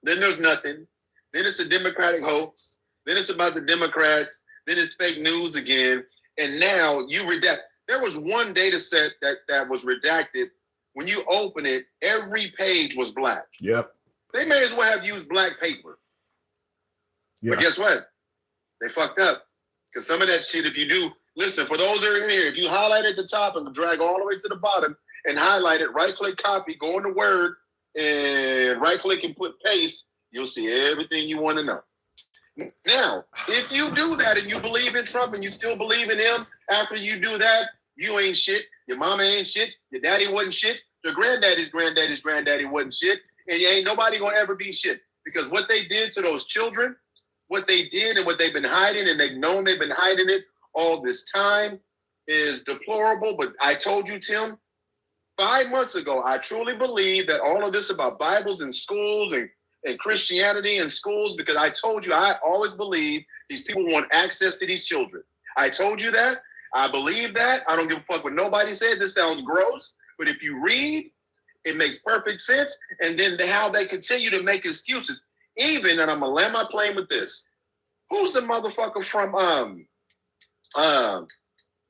Then there's nothing. Then it's a Democratic hoax. Then it's about the Democrats. Then it's fake news again. And now you redact. There was one data set that was redacted. When you open it, every page was black. Yep. They may as well have used black paper. Yeah. But guess what? They fucked up. Because some of that shit, if you do, listen, for those that are in here, if you highlight at the top and drag all the way to the bottom and highlight it, right-click copy, go into Word, and right-click and put paste, you'll see everything you want to know. Now, if you do that and you believe in Trump and you still believe in him, after you do that, you ain't shit. Your mama ain't shit. Your daddy wasn't shit. Your granddaddy's granddaddy wasn't shit. And you ain't nobody gonna ever be shit. Because what they did to those children, what they did and what they've been hiding, and they've known they've been hiding it all this time, is deplorable. But I told you, Tim, 5 months ago, I truly believe that all of this about Bibles in schools and Christianity in schools, because I told you, I always believe these people want access to these children. I told you that. I believe that. I don't give a fuck what nobody said. This sounds gross, but if you read, it makes perfect sense. And then how they continue to make excuses. Even, and I'm gonna land my plane with this. Who's the motherfucker from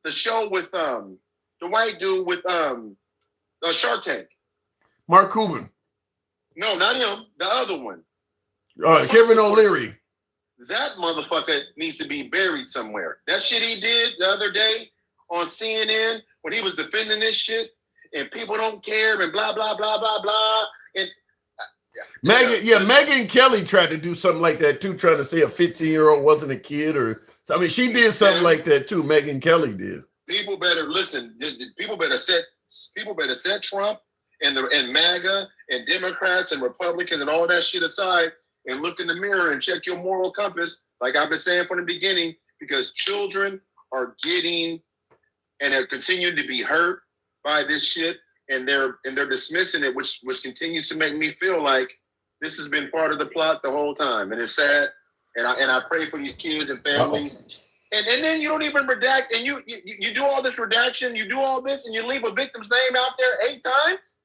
the show with the white dude with Shark Tank? Mark Cuban. No, not him. The other one. Kevin O'Leary. That motherfucker needs to be buried somewhere. That shit he did the other day on CNN when he was defending this shit and people don't care and blah, blah, blah, blah, blah. And Megyn Kelly tried to do something like that too, trying to say a 15-year-old wasn't a kid I mean, she did something like that too. Megyn Kelly did. People better listen. People better set set Trump and MAGA and Democrats and Republicans and all that shit aside and look in the mirror and check your moral compass, like I've been saying from the beginning, because children are getting and are continuing to be hurt by this shit, and they're dismissing it, which continues to make me feel like this has been part of the plot the whole time, and it's sad. And I pray for these kids and families. And then you don't even redact, and you do all this redaction, you do all this, and you leave a victim's name out there 8 times.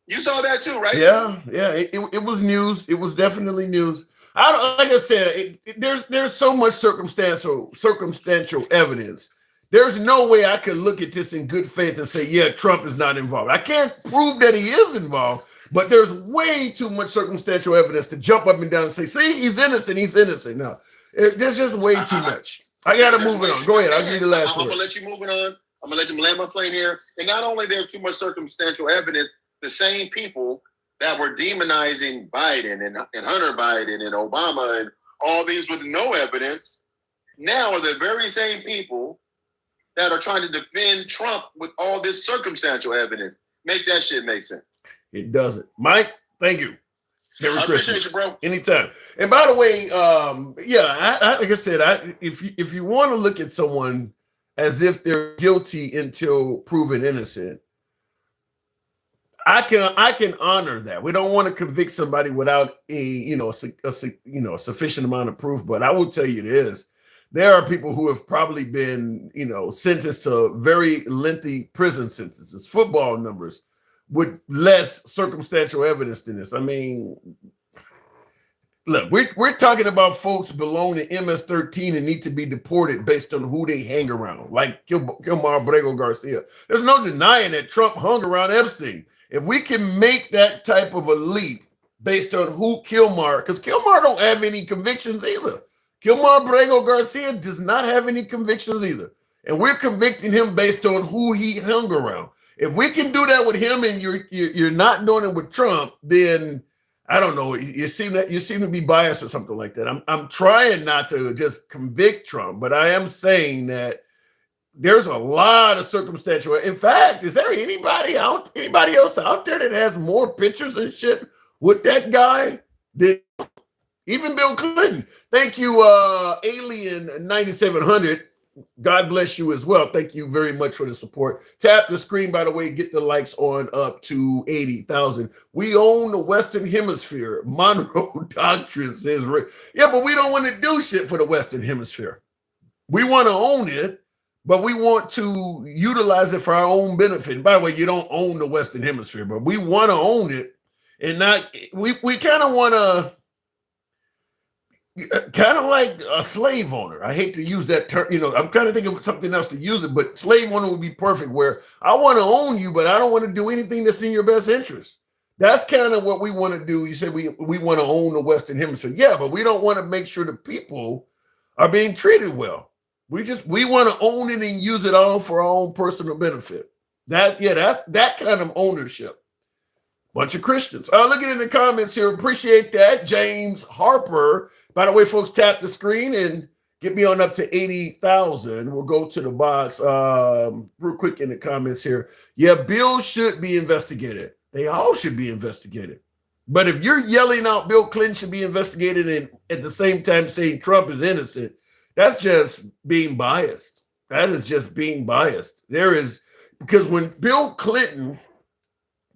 You saw that too, right? Yeah. It was news. It was definitely news. Like I said, there's so much circumstantial evidence. There's no way I could look at this in good faith and say, yeah, Trump is not involved. I can't prove that he is involved, but there's way too much circumstantial evidence to jump up and down and say, see, he's innocent. He's innocent. No, there's just way too much. I got to move it on. Go ahead. I'll give you the last word. I'm going to let you move it on. I'm going to let you land my plane here. And not only there's too much circumstantial evidence, the same people that were demonizing Biden and Hunter Biden and Obama and all these with no evidence now are the very same people that are trying to defend Trump with all this circumstantial evidence. Make that shit make sense. It doesn't. Mike, thank you. Merry I Christmas. appreciate you, bro. Anytime. And by the way, like I said, if you want to look at someone as if they're guilty until proven innocent, I can honor that. We don't want to convict somebody without a sufficient amount of proof. But I will tell you this: there are people who have probably been sentenced to very lengthy prison sentences, football numbers, with less circumstantial evidence than this. I mean, look, we're talking about folks belong to MS-13 and need to be deported based on who they hang around, like Kilmar Abrego Garcia. There's no denying that Trump hung around Epstein. If we can make that type of a leap based on who Kilmar, because Kilmar don't have any convictions either. Kilmar Abrego Garcia does not have any convictions either. And we're convicting him based on who he hung around. If we can do that with him and you're not doing it with Trump, then I don't know. You seem to be biased or something like that. I'm trying not to just convict Trump, but I am saying that there's a lot of circumstantial. In fact, is there anybody else out there that has more pictures and shit with that guy than even Bill Clinton? Thank you, Alien 9700. God bless you as well. Thank you very much for the support. Tap the screen, by the way. Get the likes on up to 80,000. We own the Western Hemisphere. Monroe Doctrine says, yeah, but we don't want to do shit for the Western Hemisphere. We want to own it, but we want to utilize it for our own benefit. And by the way, you don't own the Western Hemisphere, but we want to own it. And not, we kind of want to, kind of like a slave owner. I hate to use that term. I'm kind of thinking of something else to use it, but slave owner would be perfect, where I want to own you, but I don't want to do anything that's in your best interest. That's kind of what we want to do. You said we want to own the Western Hemisphere. Yeah, but we don't want to make sure the people are being treated well. We want to own it and use it all for our own personal benefit. That's that kind of ownership. Bunch of Christians. Looking in the comments here, appreciate that. James Harper. By the way, folks, tap the screen and get me on up to 80,000. We'll go to the box real quick in the comments here. Yeah, Bill should be investigated. They all should be investigated. But if you're yelling out Bill Clinton should be investigated and at the same time saying Trump is innocent, that's just being biased. That is just being biased. Because when Bill Clinton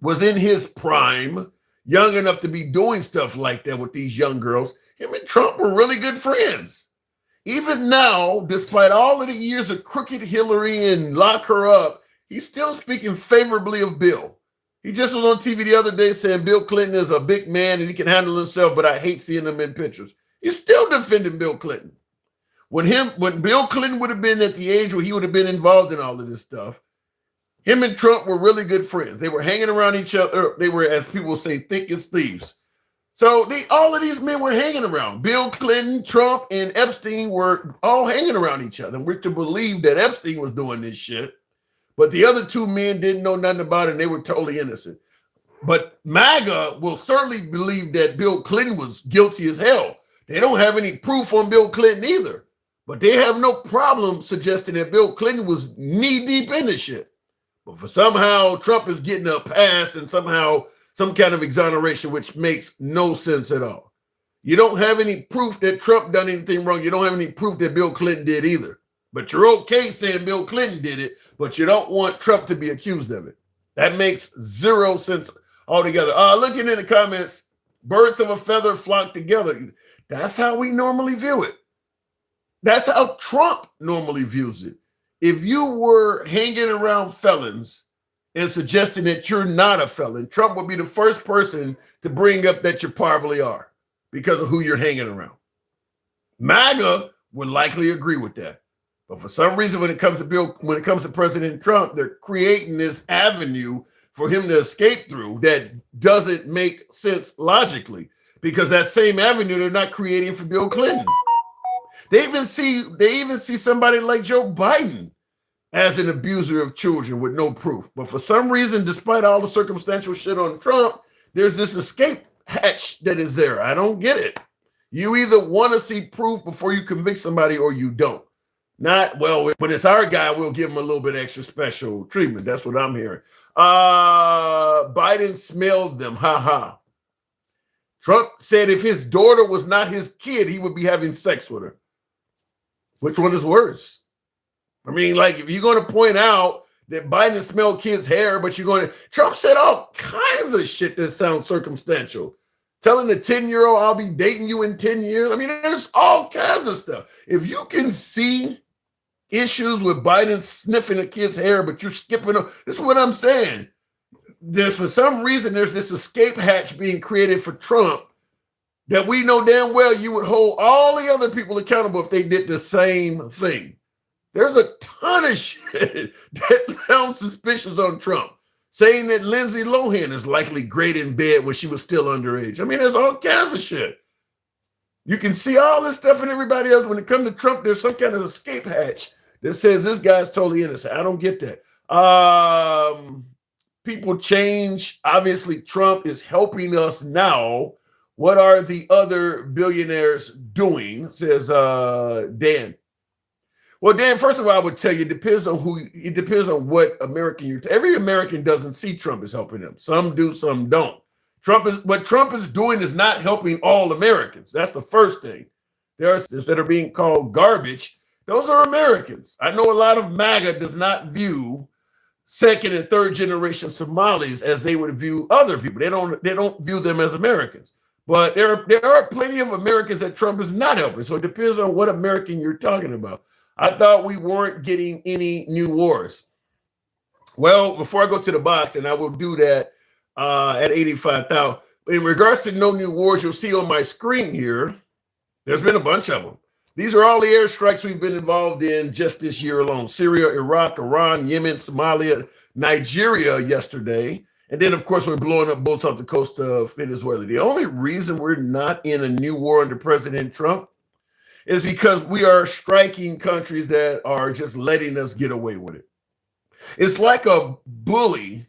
was in his prime, young enough to be doing stuff like that with these young girls, him and Trump were really good friends. Even now, despite all of the years of crooked Hillary and lock her up, he's still speaking favorably of Bill. He just was on TV the other day saying Bill Clinton is a big man and he can handle himself, but I hate seeing him in pictures. He's still defending Bill Clinton. When Bill Clinton would have been at the age where he would have been involved in all of this stuff, him and Trump were really good friends. They were hanging around each other. They were, as people say, thick as thieves. So all of these men were hanging around. Bill Clinton, Trump, and Epstein were all hanging around each other. And we're to believe that Epstein was doing this shit, but the other two men didn't know nothing about it, and they were totally innocent. But MAGA will certainly believe that Bill Clinton was guilty as hell. They don't have any proof on Bill Clinton either, but they have no problem suggesting that Bill Clinton was knee-deep in this shit. But for somehow Trump is getting a pass and somehow some kind of exoneration, which makes no sense at all. You don't have any proof that Trump done anything wrong. You don't have any proof that Bill Clinton did either. But you're okay saying Bill Clinton did it, but you don't want Trump to be accused of it. That makes zero sense altogether. Looking in the comments, birds of a feather flock together. That's how we normally view it. That's how Trump normally views it. If you were hanging around felons and suggesting that you're not a felon, Trump would be the first person to bring up that you probably are because of who you're hanging around. MAGA would likely agree with that. But for some reason, when it comes to President Trump, they're creating this avenue for him to escape through that doesn't make sense logically, because that same avenue they're not creating for Bill Clinton. They even see somebody like Joe Biden as an abuser of children with no proof. But for some reason, despite all the circumstantial shit on Trump, there's this escape hatch that is there. I don't get it. You either want to see proof before you convict somebody or you don't. Not, well, when it's our guy, we'll give him a little bit extra special treatment. That's what I'm hearing. Biden smelled them. Ha ha. Trump said if his daughter was not his kid, he would be having sex with her. Which one is worse? I mean, like, if you're going to point out that Biden smelled kids' hair, but Trump said all kinds of shit that sounds circumstantial. Telling a 10-year-old I'll be dating you in 10 years. I mean, there's all kinds of stuff. If you can see issues with Biden sniffing a kid's hair, but you're skipping, this is what I'm saying. For some reason, there's this escape hatch being created for Trump that we know damn well you would hold all the other people accountable if they did the same thing. There's a ton of shit that sounds suspicious on Trump. Saying that Lindsay Lohan is likely great in bed when she was still underage. I mean, there's all kinds of shit. You can see all this stuff in everybody else. When it comes to Trump, there's some kind of escape hatch that says this guy's totally innocent. I don't get that. People change. Obviously, Trump is helping us now. What are the other billionaires doing? Says Dan. Well, Dan, first of all, I would tell you, it depends on what American every American doesn't see Trump as helping them. Some do, some don't. What Trump is doing is not helping all Americans. That's the first thing. There are things that are being called garbage. Those are Americans. I know a lot of MAGA does not view second and third generation Somalis as they would view other people. They don't view them as Americans. But there are plenty of Americans that Trump is not helping. So it depends on what American you're talking about. I thought we weren't getting any new wars. Well, before I go to the box, and I will do that at 85,000. In regards to no new wars, you'll see on my screen here, there's been a bunch of them. These are all the airstrikes we've been involved in just this year alone. Syria, Iraq, Iran, Yemen, Somalia, Nigeria yesterday. And then, of course, we're blowing up boats off the coast of Venezuela. The only reason we're not in a new war under President Trump is because we are striking countries that are just letting us get away with it. It's like a bully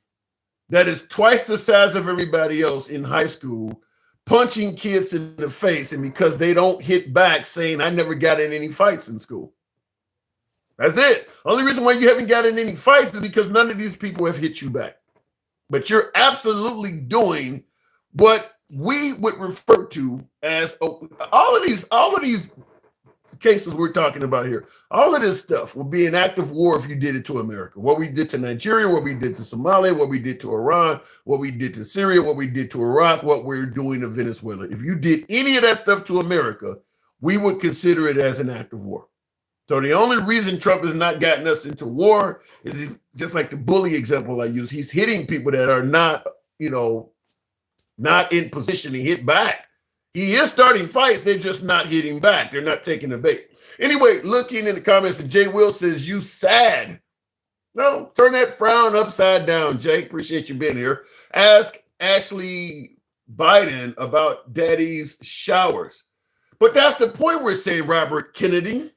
that is twice the size of everybody else in high school, punching kids in the face, and because they don't hit back, saying, I never got in any fights in school. That's it. Only reason why you haven't gotten any fights is because none of these people have hit you back. But you're absolutely doing what we would refer to as all of these cases we're talking about here. All of this stuff will be an act of war if you did it to America. What we did to Nigeria, what we did to Somalia, what we did to Iran, what we did to Syria, what we did to Iraq, what we're doing to Venezuela. If you did any of that stuff to America, we would consider it as an act of war. So the only reason Trump has not gotten us into war is just like the bully example I use. He's hitting people that are not, not in position to hit back. He is starting fights. They're just not hitting back. They're not taking the bait. Anyway, looking in the comments, and Jay Will says, you sad. No, turn that frown upside down, Jay. Appreciate you being here. Ask Ashley Biden about daddy's showers. But that's the point we're saying, Robert Kennedy.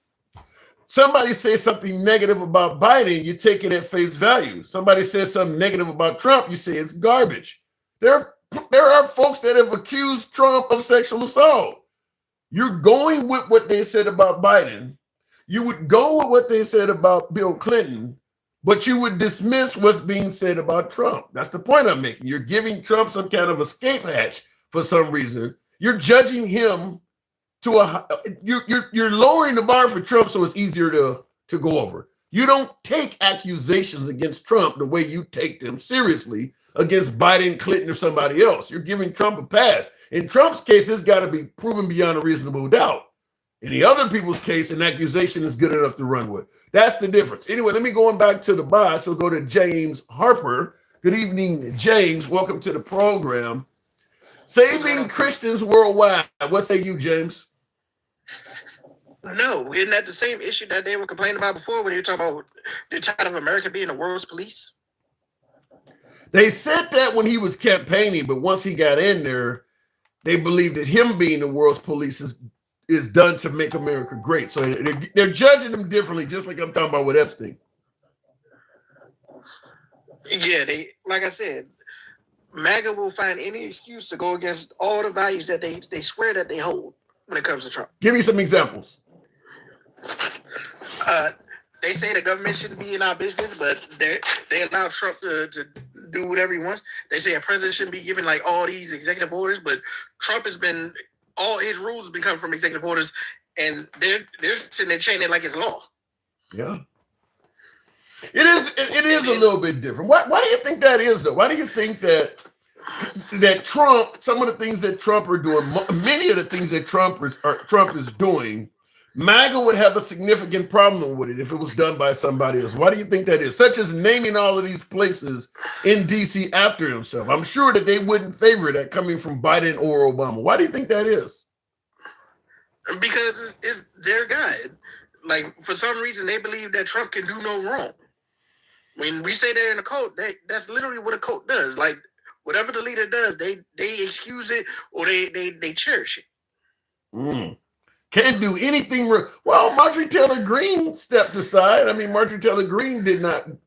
Somebody says something negative about Biden, you take it at face value. Somebody says something negative about Trump, you say it's garbage. There are folks that have accused Trump of sexual assault. You're going with what they said about Biden. You would go with what they said about Bill Clinton, but you would dismiss what's being said about Trump. That's the point I'm making. You're giving Trump some kind of escape hatch for some reason. You're judging him to you're lowering the bar for Trump so it's easier to go over. You don't take accusations against Trump the way you take them seriously against Biden, Clinton, or somebody else. You're giving Trump a pass. In Trump's case, it's got to be proven beyond a reasonable doubt. In the other people's case, an accusation is good enough to run with. That's the difference. Anyway, let me go on back to the box. We'll go to James Harper. Good evening, James. Welcome to the program. Saving Christians worldwide. What say you, James? No, isn't that the same issue that they were complaining about before when you were talking about they're tired of America being the world's police? They said that when he was campaigning, but once he got in there, they believed that him being the world's police is done to make America great. So they're judging him differently, just like I'm talking about with Epstein. Yeah, they, like I said, MAGA will find any excuse to go against all the values that they swear that they hold when it comes to Trump. Give me some examples. They say the government shouldn't be in our business, but they allow Trump to do whatever he wants. They say a president shouldn't be giving like all these executive orders, but Trump has been, all his rules have been coming from executive orders, and they're sitting there chanting it like it's law. Yeah. It is a little bit different. Why do you think that is, though? Why do you think that Trump, some of the things that Trump are doing, many of the things that Trump is doing, MAGA would have a significant problem with it if it was done by somebody else? Why do you think that is? Such as naming all of these places in D.C. after himself. I'm sure that they wouldn't favor that coming from Biden or Obama. Why do you think that is? Because it's their guy. Like, for some reason, they believe that Trump can do no wrong. When we say they're in a cult, that's literally what a cult does. Like, whatever the leader does, they excuse it or they cherish it. Can't do anything. Well, Marjorie Taylor Greene stepped aside. I mean, Marjorie Taylor Greene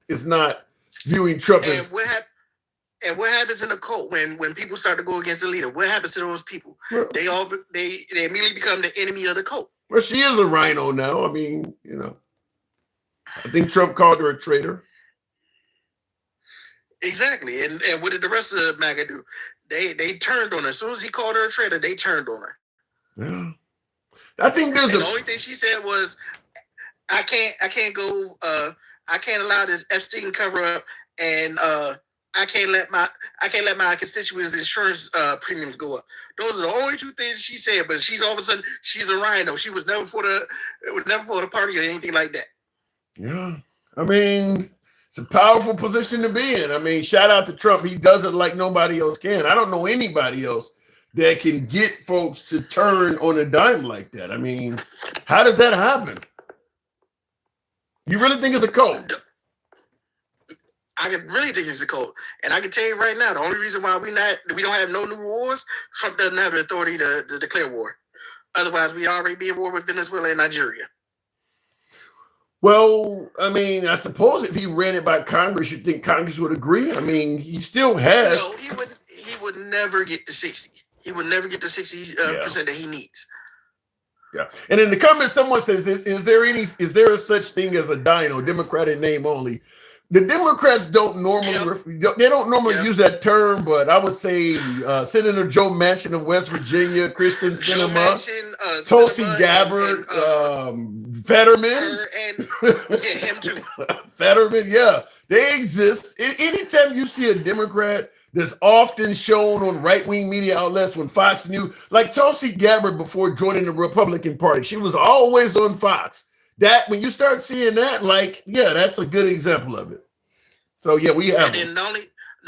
is not viewing Trump as. And what happens in a cult when people start to go against the leader? What happens to those people? They immediately become the enemy of the cult. Well, she is a rhino now. I mean, I think Trump called her a traitor. Exactly. And what did the rest of MAGA do? They turned on her. As soon as he called her a traitor, they turned on her. Yeah. I think there's the only thing she said was, I can't allow this Epstein cover up, and I can't let my constituents' insurance premiums go up. Those are the only two things she said. But she's all of a sudden she's a rhino. She was never for the party or anything like that. Yeah, I mean, it's a powerful position to be in. I mean, shout out to Trump. He does it like nobody else can. I don't know anybody else that can get folks to turn on a dime like that. I mean, how does that happen? You really think it's a cult? I really think it's a cult. And I can tell you right now, the only reason why we don't have no new wars, Trump doesn't have the authority to declare war. Otherwise, we already be at war with Venezuela and Nigeria. Well, I mean, I suppose if he ran it by Congress, you'd think Congress would agree. I mean, he still has. No, he would never get to 60. He would never get the 60% that he needs. Yeah. And in the comments, someone says, is there a such thing as a dino, Democratic name only? The Democrats don't normally use that term, but I would say Senator Joe Manchin of West Virginia, Christian Sinema, Tulsi Gabbard, Fetterman, and him too. Fetterman, yeah, they exist. Anytime you see a Democrat that's often shown on right-wing media outlets, when Fox News, like Tulsi Gabbard before joining the Republican Party, she was always on Fox. That when you start seeing that, like, yeah, that's a good example of it. So yeah, we have. And then not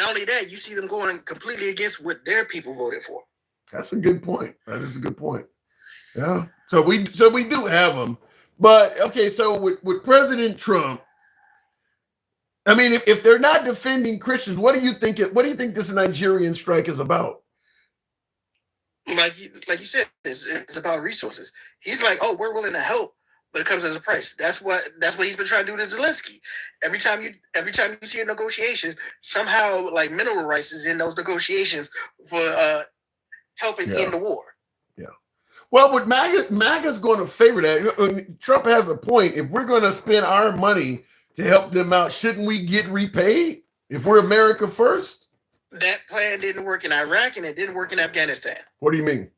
only that, you see them going completely against what their people voted for. That's a good point. That is a good point. Yeah. So we do have them, but okay. So with President Trump, I mean, if they're not defending Christians, what do you think this Nigerian strike is about? Like you said, it's about resources. He's like, oh, we're willing to help, but it comes as a price. That's what he's been trying to do to Zelensky. Every time you see a negotiation, somehow like mineral rights is in those negotiations for helping end the war. Yeah. Well, but MAGA's going to favor that. Trump has a point. If we're going to spend our money to help them out, shouldn't we get repaid if we're America first? That plan didn't work in Iraq and it didn't work in Afghanistan. What do you mean?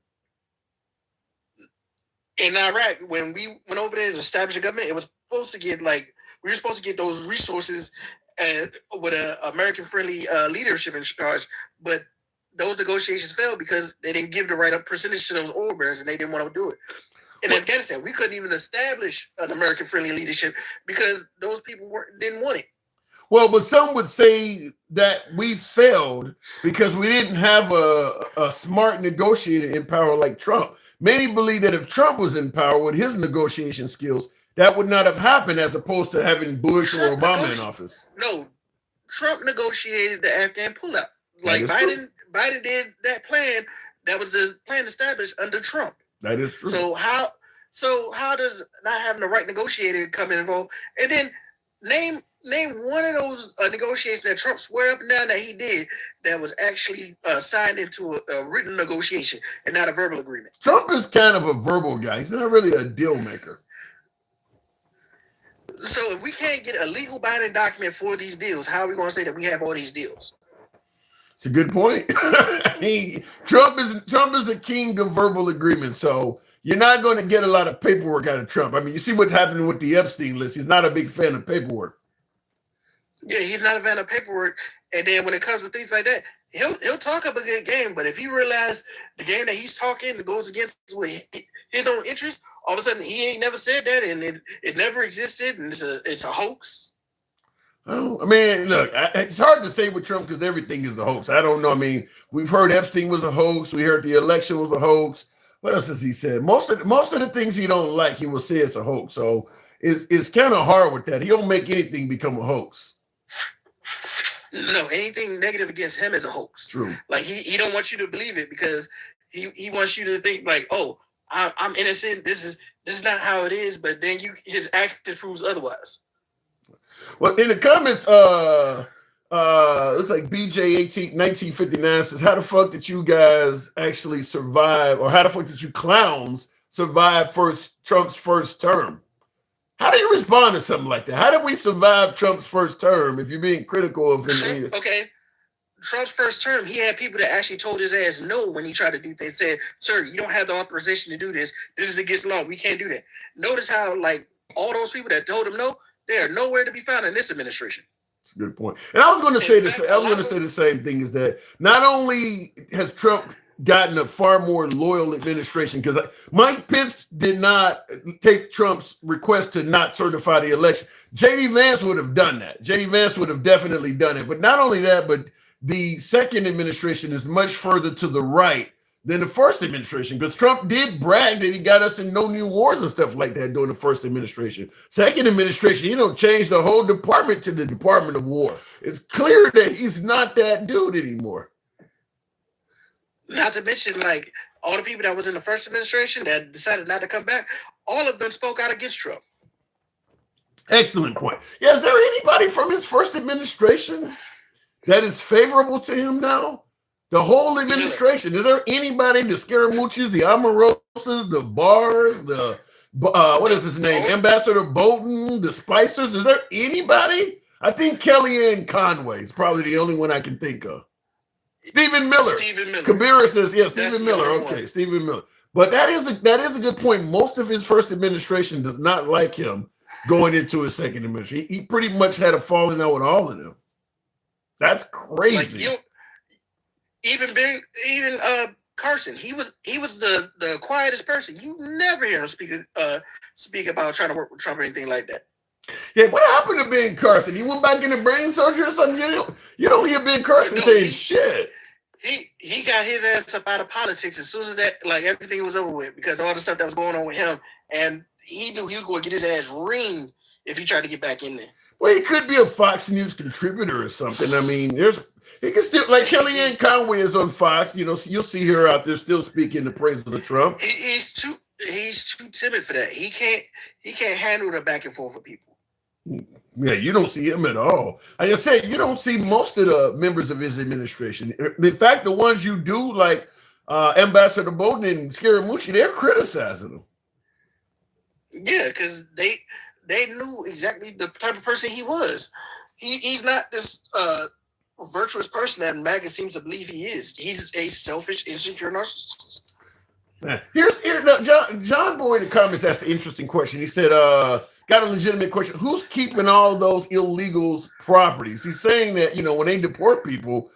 In Iraq, when we went over there to establish a government, it was supposed to get we were supposed to get those resources with an American-friendly leadership in charge, but those negotiations failed because they didn't give the right percentage to those oil barons, and they didn't want to do it. In Afghanistan, we couldn't even establish an American-friendly leadership because those people didn't want it. Well, but some would say that we failed because we didn't have a smart negotiator in power like Trump. Many believe that if Trump was in power with his negotiation skills, that would not have happened, as opposed to having Bush or Obama in office. No, Trump negotiated the Afghan pullout. Like Biden did that plan. That was the plan established under Trump. That is true. So how does not having the right negotiator come involved? And then name one of those negotiations that Trump swear up and down that he did that was actually signed into a written negotiation and not a verbal agreement. Trump is kind of a verbal guy. He's not really a deal maker. So if we can't get a legal binding document for these deals, how are we going to say that we have all these deals? It's a good point. Trump is the king of verbal agreements. So you're not going to get a lot of paperwork out of Trump. I mean, you see what's happening with the Epstein list. He's not a big fan of paperwork. Yeah, he's not a fan of paperwork. And then when it comes to things like that, he'll talk up a good game. But if he realizes the game that he's talking goes against his own interests, all of a sudden he ain't never said that, and it never existed, and it's a hoax. Oh, I mean, look, it's hard to say with Trump because everything is a hoax. I don't know. I mean, we've heard Epstein was a hoax. We heard the election was a hoax. What else has he said? Most of the things he don't like, he will say it's a hoax. So it's kind of hard with that. He don't make anything become a hoax. No, anything negative against him is a hoax. True. Like he don't want you to believe it because he wants you to think like, oh, I'm innocent. This is not how it is. But then his action proves otherwise. Well, in the comments, looks like BJ1959 says, "How the fuck did you guys actually survive, or how the fuck did you clowns survive Trump's first term?" How do you respond to something like that? How did we survive Trump's first term if you're being critical of him? Okay. Trump's first term, he had people that actually told his ass no when he tried to do things. Said, "Sir, you don't have the authorization to do this. This is against law. We can't do that." Notice how, like, all those people that told him no, they are nowhere to be found in this administration. That's a good point. And I was going to say this. I was going to say the same thing, is that not only has Trump gotten a far more loyal administration, because Mike Pence did not take Trump's request to not certify the election. J.D. Vance would have done that. J.D. Vance would have definitely done it. But not only that, but the second administration is much further to the right than the first administration, because Trump did brag that he got us in no new wars and stuff like that during the first administration. Second administration, changed the whole department to the Department of War. It's clear that he's not that dude anymore. Not to mention, like, all the people that was in the first administration that decided not to come back, all of them spoke out against Trump. Excellent point. Yeah, is there anybody from his first administration that is favorable to him now? The whole administration. Is there anybody, the Scaramucci's, the Omarosas, the Barrs, the, what is his name, Ambassador Bolton, the Spicers? Is there anybody? I think Kellyanne Conway is probably the only one I can think of. Stephen Miller. Kabira says, yeah, Stephen Miller. Okay, Stephen Miller. But that is a good point. Most of his first administration does not like him going into his second administration. He pretty much had a falling out with all of them. That's crazy. Like, even Carson, he was the quietest person. You never hear him speak about trying to work with Trump or anything like that. Yeah, what happened to Ben Carson? He went back into brain surgery or something? You don't hear Ben Carson saying shit. He got his ass up out of politics as soon as that, like, everything was over with, because of all the stuff that was going on with him, and he knew he was going to get his ass ringed if he tried to get back in there. Well, he could be a Fox News contributor or something. I mean, he can still, like, Kellyanne Conway is on Fox. You'll see her out there still speaking the praise of the Trump. He's too timid for that. He can't handle the back and forth with people. Yeah, you don't see him at all. Like I said, you don't see most of the members of his administration. In fact, the ones you do, like Ambassador Bolton and Scaramucci, they're criticizing him. Yeah, because they knew exactly the type of person he was. He's not this virtuous person that MAGA seems to believe he is. He's a selfish, insecure narcissist. Here's John Boy in the comments asked an interesting question. He said, got a legitimate question. Who's keeping all those illegals' properties? He's saying that, when they deport people,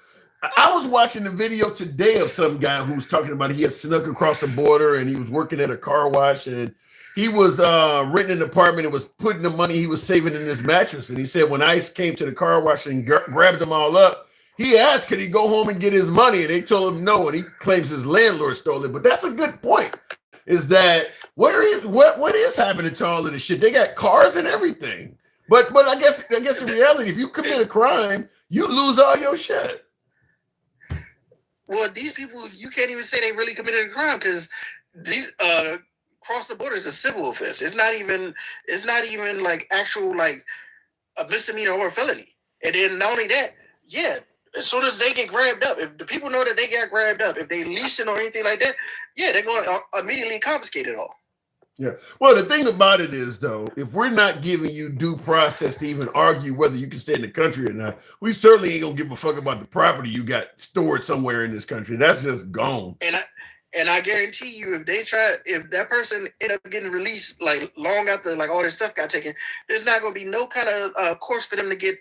I was watching the video today of some guy who was talking about he had snuck across the border and he was working at a car wash and he was renting an apartment and was putting the money he was saving in his mattress. And he said when ICE came to the car wash and grabbed them all up, he asked, could he go home and get his money? And they told him no, and he claims his landlord stole it. But that's a good point, is that what is happening to all of this shit? They got cars and everything. But I guess in reality, if you commit a crime, you lose all your shit. Well, these people, you can't even say they really committed a crime because these cross the border is a civil offense. It's not even like actual like a misdemeanor or a felony. And then not only that, yeah, as soon as they get grabbed up, if the people know that they got grabbed up, if they lease it or anything like that, yeah, they're going to immediately confiscate it all. Yeah. Well, the thing about it is, though, if we're not giving you due process to even argue whether you can stay in the country or not, we certainly ain't gonna give a fuck about the property you got stored somewhere in this country. That's just gone. And I guarantee you, if that person end up getting released like long after like all their stuff got taken, there's not gonna be no kind of course for them to get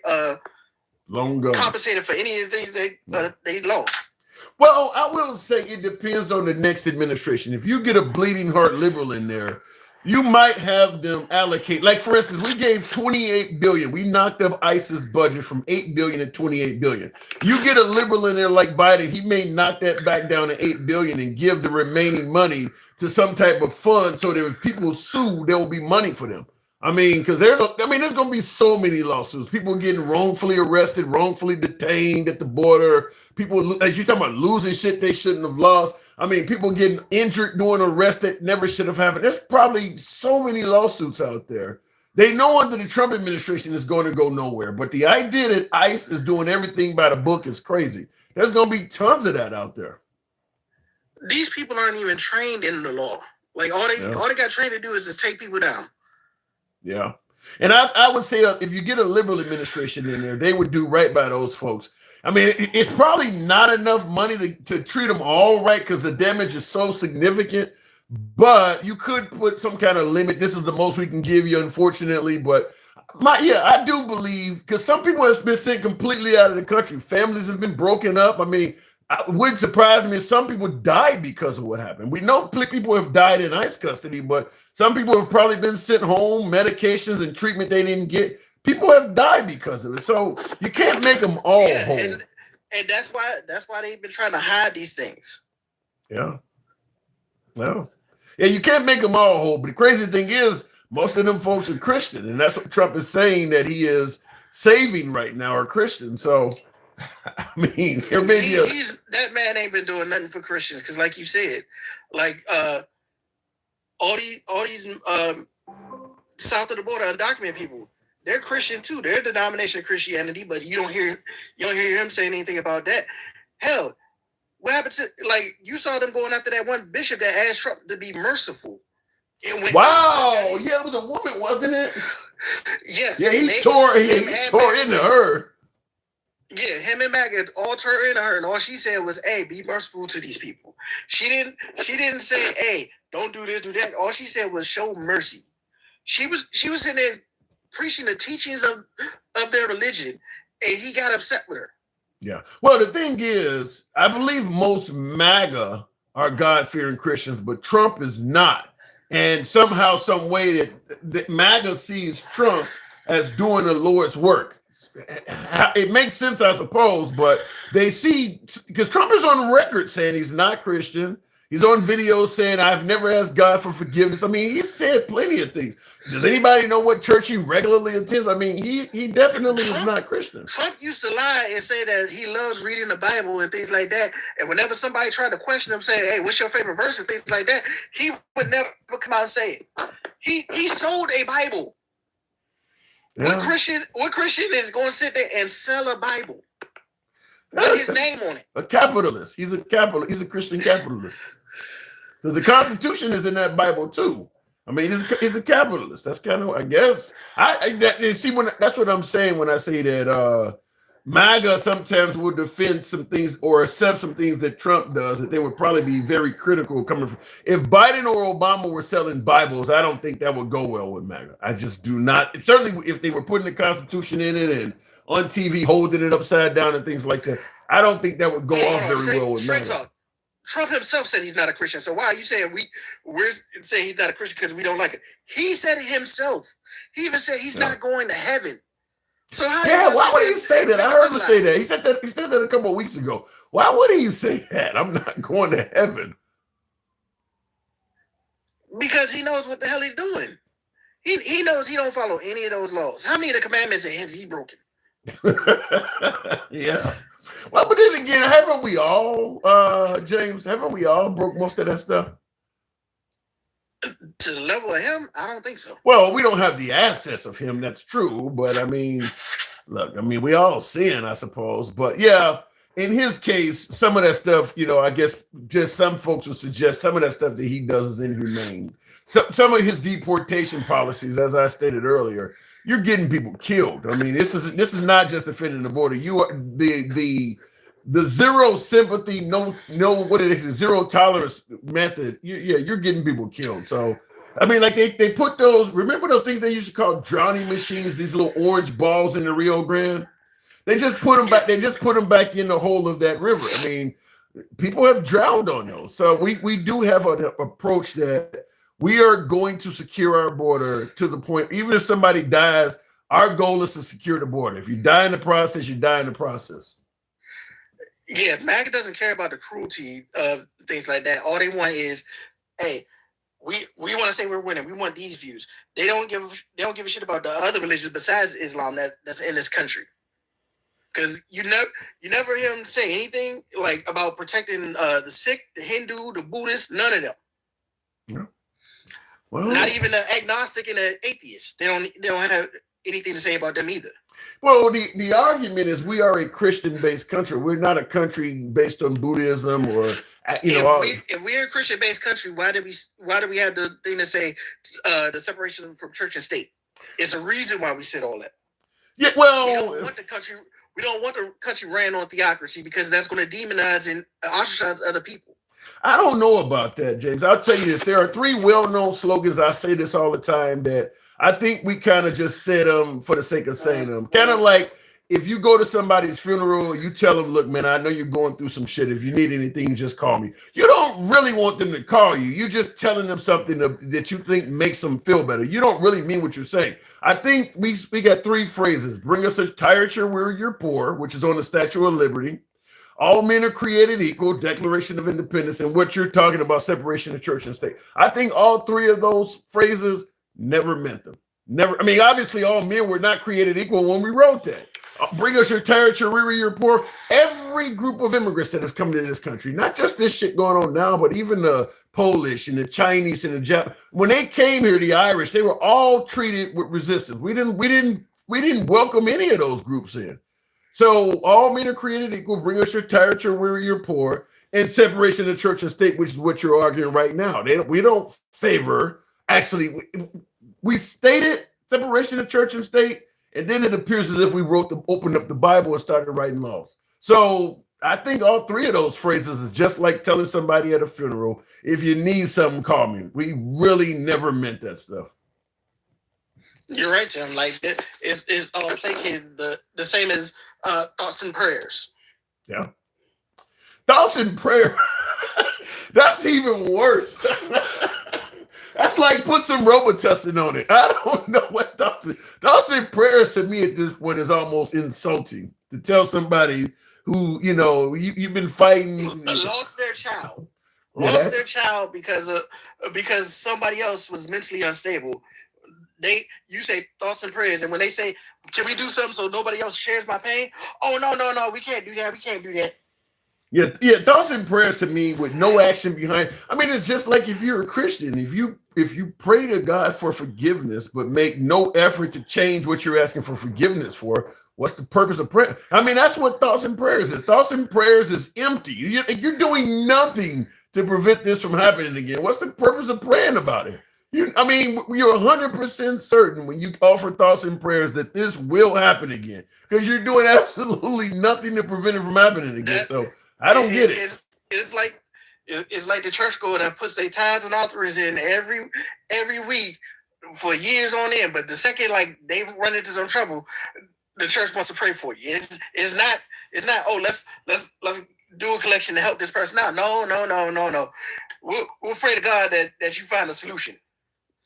long gone compensated for any of the things they lost. Well, I will say it depends on the next administration. If you get a bleeding heart liberal in there, you might have them allocate. Like, for instance, we gave $28 billion. We knocked up ICE's budget from $8 billion to $28 billion. You get a liberal in there like Biden, he may knock that back down to $8 billion and give the remaining money to some type of fund so that if people sue, there will be money for them. I mean, because there's going to be so many lawsuits. People getting wrongfully arrested, wrongfully detained at the border. People, as you're talking about, losing shit they shouldn't have lost. I mean, people getting injured doing arrests that never should have happened. There's probably so many lawsuits out there. They know under the Trump administration is going to go nowhere. But the idea that ICE is doing everything by the book is crazy. There's going to be tons of that out there. These people aren't even trained in the law. Like all they got trained to do is just take people down. Yeah. And I would say if you get a liberal administration in there, they would do right by those folks. I mean, it's probably not enough money to treat them all right because the damage is so significant, but you could put some kind of limit. This is the most we can give you, unfortunately. But I do believe, because some people have been sent completely out of the country. Families have been broken up. I mean, it wouldn't surprise me if some people died because of what happened. We know people have died in ICE custody, but some people have probably been sent home, medications and treatment they didn't get. People have died because of it. So you can't make them all whole. And that's why they've been trying to hide these things. Yeah. No. Yeah, you can't make them all whole. But the crazy thing is, most of them folks are Christian. And that's what Trump is saying that he is saving right now are Christian. So, I mean, there may be that man ain't been doing nothing for Christians. Because like you said, like all these south of the border undocumented people, they're Christian too. They're the denomination of Christianity, but you don't hear him saying anything about that. Hell, what happened to, like, you saw them going after that one bishop that asked Trump to be merciful. Wow, yeah, it was a woman, wasn't it? Yes. Yeah, he tore into her. Yeah, him and MAGA all tore into her, and all she said was, "Hey, be merciful to these people." She didn't say, "Hey, don't do this, do that." All she said was, "Show mercy." She was sitting there preaching the teachings of their religion, and he got upset with her. Yeah. Well, the thing is, I believe most MAGA are God-fearing Christians, but Trump is not. And somehow, some way that MAGA sees Trump as doing the Lord's work. It makes sense, I suppose, but they see, because Trump is on record saying he's not Christian. He's on videos saying, I've never asked God for forgiveness. I mean, he said plenty of things. Does anybody know what church he regularly attends? I mean, he definitely is not Christian. Trump used to lie and say that he loves reading the Bible and things like that. And whenever somebody tried to question him, saying, "Hey, what's your favorite verse?" and things like that, he would never come out and say it. He sold a Bible. Yeah. What Christian is going to sit there and sell a Bible with his name on it? A capitalist. He's a capitalist. He's a Christian capitalist. So the Constitution is in that Bible too. I mean, he's a capitalist. That's kind of, I guess. That's what I'm saying when I say that MAGA sometimes will defend some things or accept some things that Trump does, that they would probably be very critical coming from. If Biden or Obama were selling Bibles, I don't think that would go well with MAGA. I just do not. Certainly, if they were putting the Constitution in it and on TV holding it upside down and things like that, I don't think that would go off very well with MAGA. Talk. Trump himself said he's not a Christian. So why are you saying we're saying he's not a Christian because we don't like it? He said it himself. He even said he's not going to heaven. So why would he say that? I heard him say that. He said that a couple of weeks ago. Why would he say that? I'm not going to heaven. Because he knows what the hell he's doing. He knows he don't follow any of those laws. How many of the commandments has he broken? Yeah. Well, but then again, haven't we all, James? Haven't we all broke most of that stuff? To the level of him, I don't think so. Well, we don't have the assets of him. That's true. But I mean, look, I mean, we all sin, I suppose. But yeah, in his case, some of that stuff, you know, I guess just some folks would suggest some of that stuff that he does is inhumane. Some of his deportation policies, as I stated earlier, you're getting people killed. I mean, this is not just defending the border. You are the zero sympathy, no what it is, zero tolerance method. You're getting people killed. So I mean, like they put those. Remember those things they used to call drowning machines? These little orange balls in the Rio Grande. They just put them back. They just put them back in the hole of that river. I mean, people have drowned on those. So we do have an approach that we are going to secure our border to the point, even if somebody dies, our goal is to secure the border. If you die in the process, you die in the process. Yeah, MAGA doesn't care about the cruelty of things like that. All they want is, hey, we want to say we're winning. We want these views. They don't give a shit about the other religions besides Islam that's in this country. Because you never hear them say anything like about protecting the Sikh, the Hindu, the Buddhist, none of them. Yeah. Well, not even the agnostic and the atheist. They don't have anything to say about them either. Well, the argument is we are a Christian-based country. We're not a country based on Buddhism or If we're a Christian-based country, why do we have the thing to say the separation from church and state? It's a reason why we said all that. Yeah, well, we don't want the country ran on theocracy because that's going to demonize and ostracize other people. I don't know about that, James. I'll tell you this. There are three well-known slogans. I say this all the time that I think we kind of just said them for the sake of saying them. Kind of like if you go to somebody's funeral, you tell them, look, man, I know you're going through some shit. If you need anything, just call me. You don't really want them to call you. You're just telling them something that you think makes them feel better. You don't really mean what you're saying. I think we got three phrases. Bring us a tired year where you're poor, which is on the Statue of Liberty. All men are created equal, Declaration of Independence, and what you're talking about, separation of church and state. I think all three of those phrases never meant them. Never. I mean, obviously, all men were not created equal when we wrote that. Bring us your tired, your weary, your poor. Every group of immigrants that has come to this country, not just this shit going on now, but even the Polish and the Chinese and the Japanese. When they came here, the Irish, they were all treated with resistance. We didn't welcome any of those groups in. So all men are created equal. Bring us your tired, your weary, your poor, and separation of church and state, which is what you're arguing right now. We don't favor. Actually, we stated separation of church and state, and then it appears as if we opened up the Bible and started writing laws. So I think all three of those phrases is just like telling somebody at a funeral, if you need something, call me. We really never meant that stuff. You're right, Tim. Like it's placated the same as thoughts and prayers. Yeah, thoughts and prayer. That's even worse. That's like put some Robitussin on it. I don't know what thoughts and prayers to me at this point is almost insulting to tell somebody who you've been fighting lost their child. Yeah. Lost their child because somebody else was mentally unstable. You say thoughts and prayers, and when they say, "Can we do something so nobody else shares my pain?" Oh no, we can't do that. We can't do that. Yeah. Thoughts and prayers to me with no action behind. I mean, it's just like if you're a Christian, if you pray to God for forgiveness, but make no effort to change what you're asking for forgiveness for, what's the purpose of prayer? I mean, that's what thoughts and prayers is. Thoughts and prayers is empty. You're doing nothing to prevent this from happening again. What's the purpose of praying about it? I mean, you're 100% certain when you offer thoughts and prayers that this will happen again because you're doing absolutely nothing to prevent it from happening again. So I don't get it. It's like the church goer that puts their tithes and offerings in every week for years on end. But the second like they run into some trouble, the church wants to pray for you. It's not. Oh, let's do a collection to help this person out. No. We'll pray to God that you find a solution.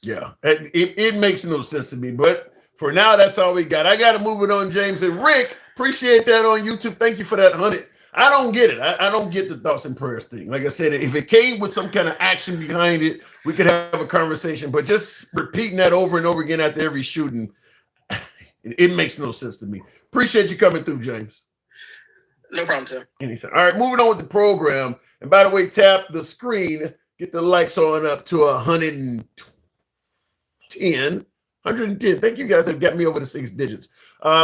Yeah, it makes no sense to me. But for now, that's all we got. I got to move it on, James and Rick. Appreciate that on YouTube. Thank you for that 100. I don't get it. I don't get the thoughts and prayers thing. Like I said, if it came with some kind of action behind it, we could have a conversation. But just repeating that over and over again after every shooting, it makes no sense to me. Appreciate you coming through, James. No problem, Tim. Anytime. All right, moving on with the program. And by the way, tap the screen, get the likes on up to 110. 110. Thank you guys that got me over the 6 digits.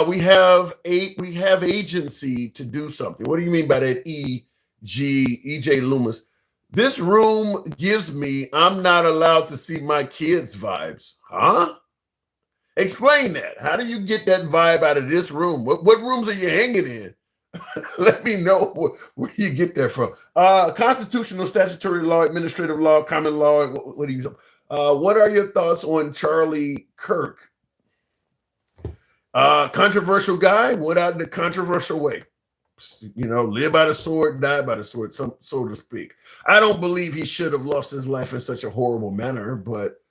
We have agency to do something. What do you mean by that? EJ Loomis. This room gives me I'm not allowed to see my kids' vibes. Huh? Explain that. How do you get that vibe out of this room? What rooms are you hanging in? Let me know where you get that from. Constitutional, statutory law, administrative law, common law. What do you? What are your thoughts on Charlie Kirk? Controversial guy, went out in the controversial way. You know, live by the sword, die by the sword, so to speak. I don't believe he should have lost his life in such a horrible manner. But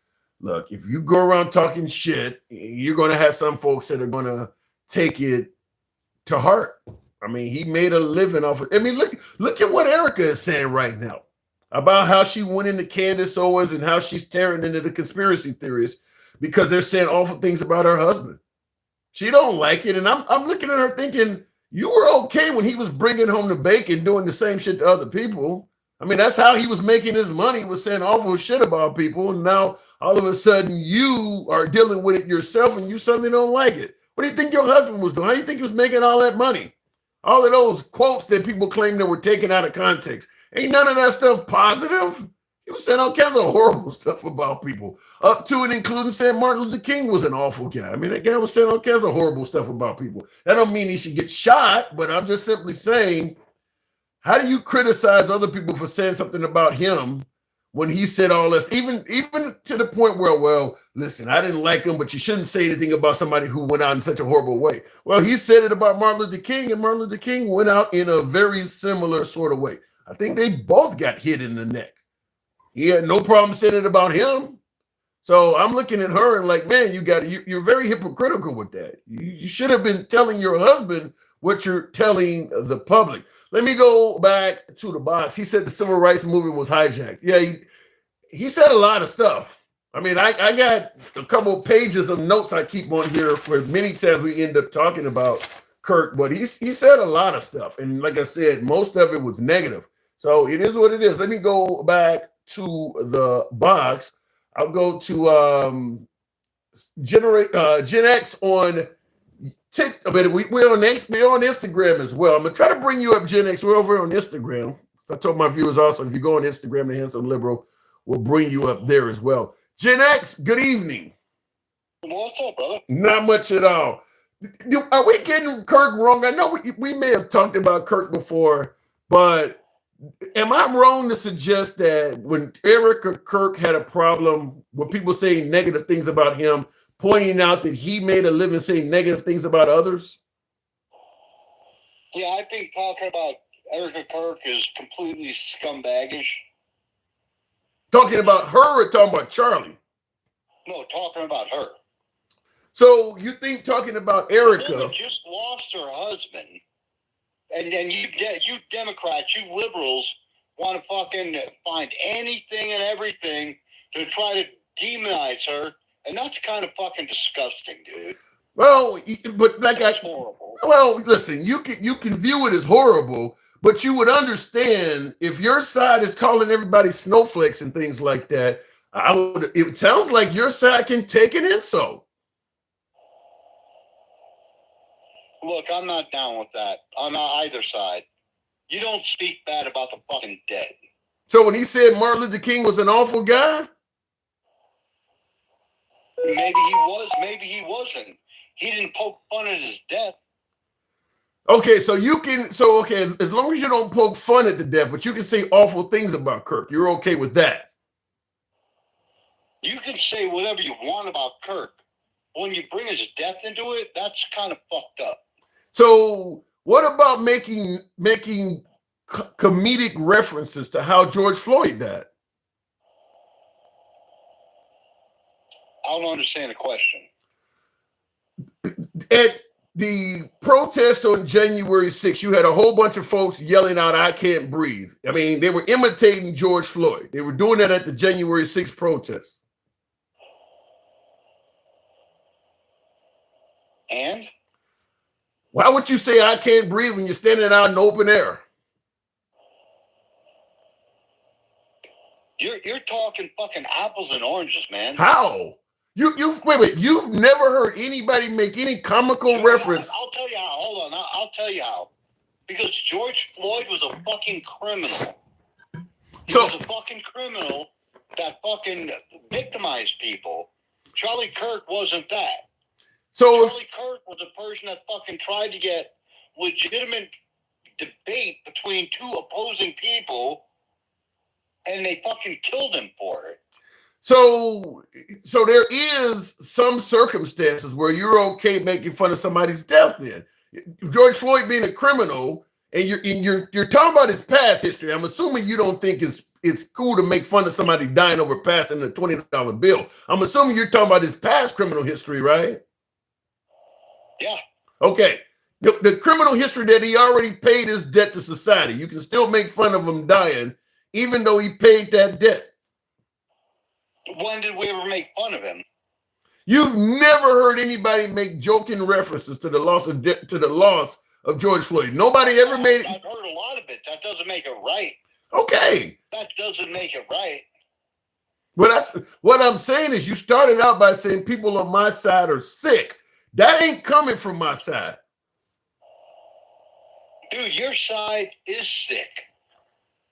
look, if you go around talking shit, you're going to have some folks that are going to take it to heart. I mean, he made a living off of. I mean, look at what Erica is saying right now about how she went into Candace Owens and how she's tearing into the conspiracy theories because they're saying awful things about her husband. She don't like it, and I'm looking at her thinking, you were okay when he was bringing home the bacon, doing the same shit to other people. I mean, that's how he was making his money, was saying awful shit about people, and now all of a sudden you are dealing with it yourself, and you suddenly don't like it. What do you think your husband was doing? How do you think he was making all that money? All of those quotes that people claim that were taken out of context. Ain't none of that stuff positive. He was saying all kinds of horrible stuff about people, up to and including saying Martin Luther King was an awful guy. I mean, that guy was saying all kinds of horrible stuff about people. That don't mean he should get shot, but I'm just simply saying, how do you criticize other people for saying something about him when he said all this, even to the point where, well, listen, I didn't like him, but you shouldn't say anything about somebody who went out in such a horrible way. Well, he said it about Martin Luther King, and Martin Luther King went out in a very similar sort of way. I think they both got hit in the neck. He had no problem saying it about him. So I'm looking at her and like, man, you're very hypocritical with that. You should have been telling your husband what you're telling the public. Let me go back to the box. He said the civil rights movement was hijacked. Yeah, he said a lot of stuff. I mean, I got a couple of pages of notes I keep on here for many times we end up talking about Kirk, but he said a lot of stuff. And like I said, most of it was negative. So it is what it is. Let me go back to the box. I'll go to Gen X on TikTok. We're on Instagram as well. I'm gonna try to bring you up, Gen X. We're over on Instagram. So I told my viewers also, if you go on Instagram, the Handsome Liberal will bring you up there as well. Gen X, good evening. What's up, brother? Not much at all. Are we getting Kirk wrong? I know we may have talked about Kirk before, but am I wrong to suggest that when Erica Kirk had a problem with people saying negative things about him, pointing out that he made a living saying negative things about others? Yeah, I think talking about Erica Kirk is completely scumbaggish. Talking about her or talking about Charlie? No, talking about her. So you think talking about Erica? Woman just lost her husband. And then you Democrats, you liberals, want to fucking find anything and everything to try to demonize her, and that's kind of fucking disgusting, dude. Well, but like that's horrible. Well, listen, you can view it as horrible, but you would understand if your side is calling everybody snowflakes and things like that. It sounds like your side can take an insult. Look, I'm not down with that on either side. You don't speak bad about the fucking dead. So when he said Martin Luther King was an awful guy? Maybe he was, maybe he wasn't. He didn't poke fun at his death. Okay, so you can, so okay, as long as you don't poke fun at the death, but you can say awful things about Kirk. You're okay with that? You can say whatever you want about Kirk. When you bring his death into it, that's kind of fucked up. So what about making comedic references to how George Floyd died? I don't understand the question. At the protest on January 6th, you had a whole bunch of folks yelling out, "I can't breathe." I mean, they were imitating George Floyd. They were doing that at the January 6th protest. And? Why would you say "I can't breathe" when you're standing out in the open air? You're talking fucking apples and oranges, man. How? You wait, you've never heard anybody make any comical reference. I'll tell you how. Hold on. I'll tell you how. Because George Floyd was a fucking criminal. He was a fucking criminal that fucking victimized people. Charlie Kirk wasn't that. So Charlie Kirk was a person that fucking tried to get legitimate debate between two opposing people, and they fucking killed him for it. So there is some circumstances where you're okay making fun of somebody's death. Then George Floyd being a criminal, and you're talking about his past history. I'm assuming you don't think it's cool to make fun of somebody dying over passing a $20 bill. I'm assuming you're talking about his past criminal history, right? Yeah. Okay. The criminal history that he already paid his debt to society. You can still make fun of him dying, even though he paid that debt. When did we ever make fun of him? You've never heard anybody make joking references to the loss of George Floyd. Nobody ever made it. I've heard a lot of it. That doesn't make it right. Okay. That doesn't make it right. What I'm saying is you started out by saying people on my side are sick. That ain't coming from my side. Dude, your side is sick.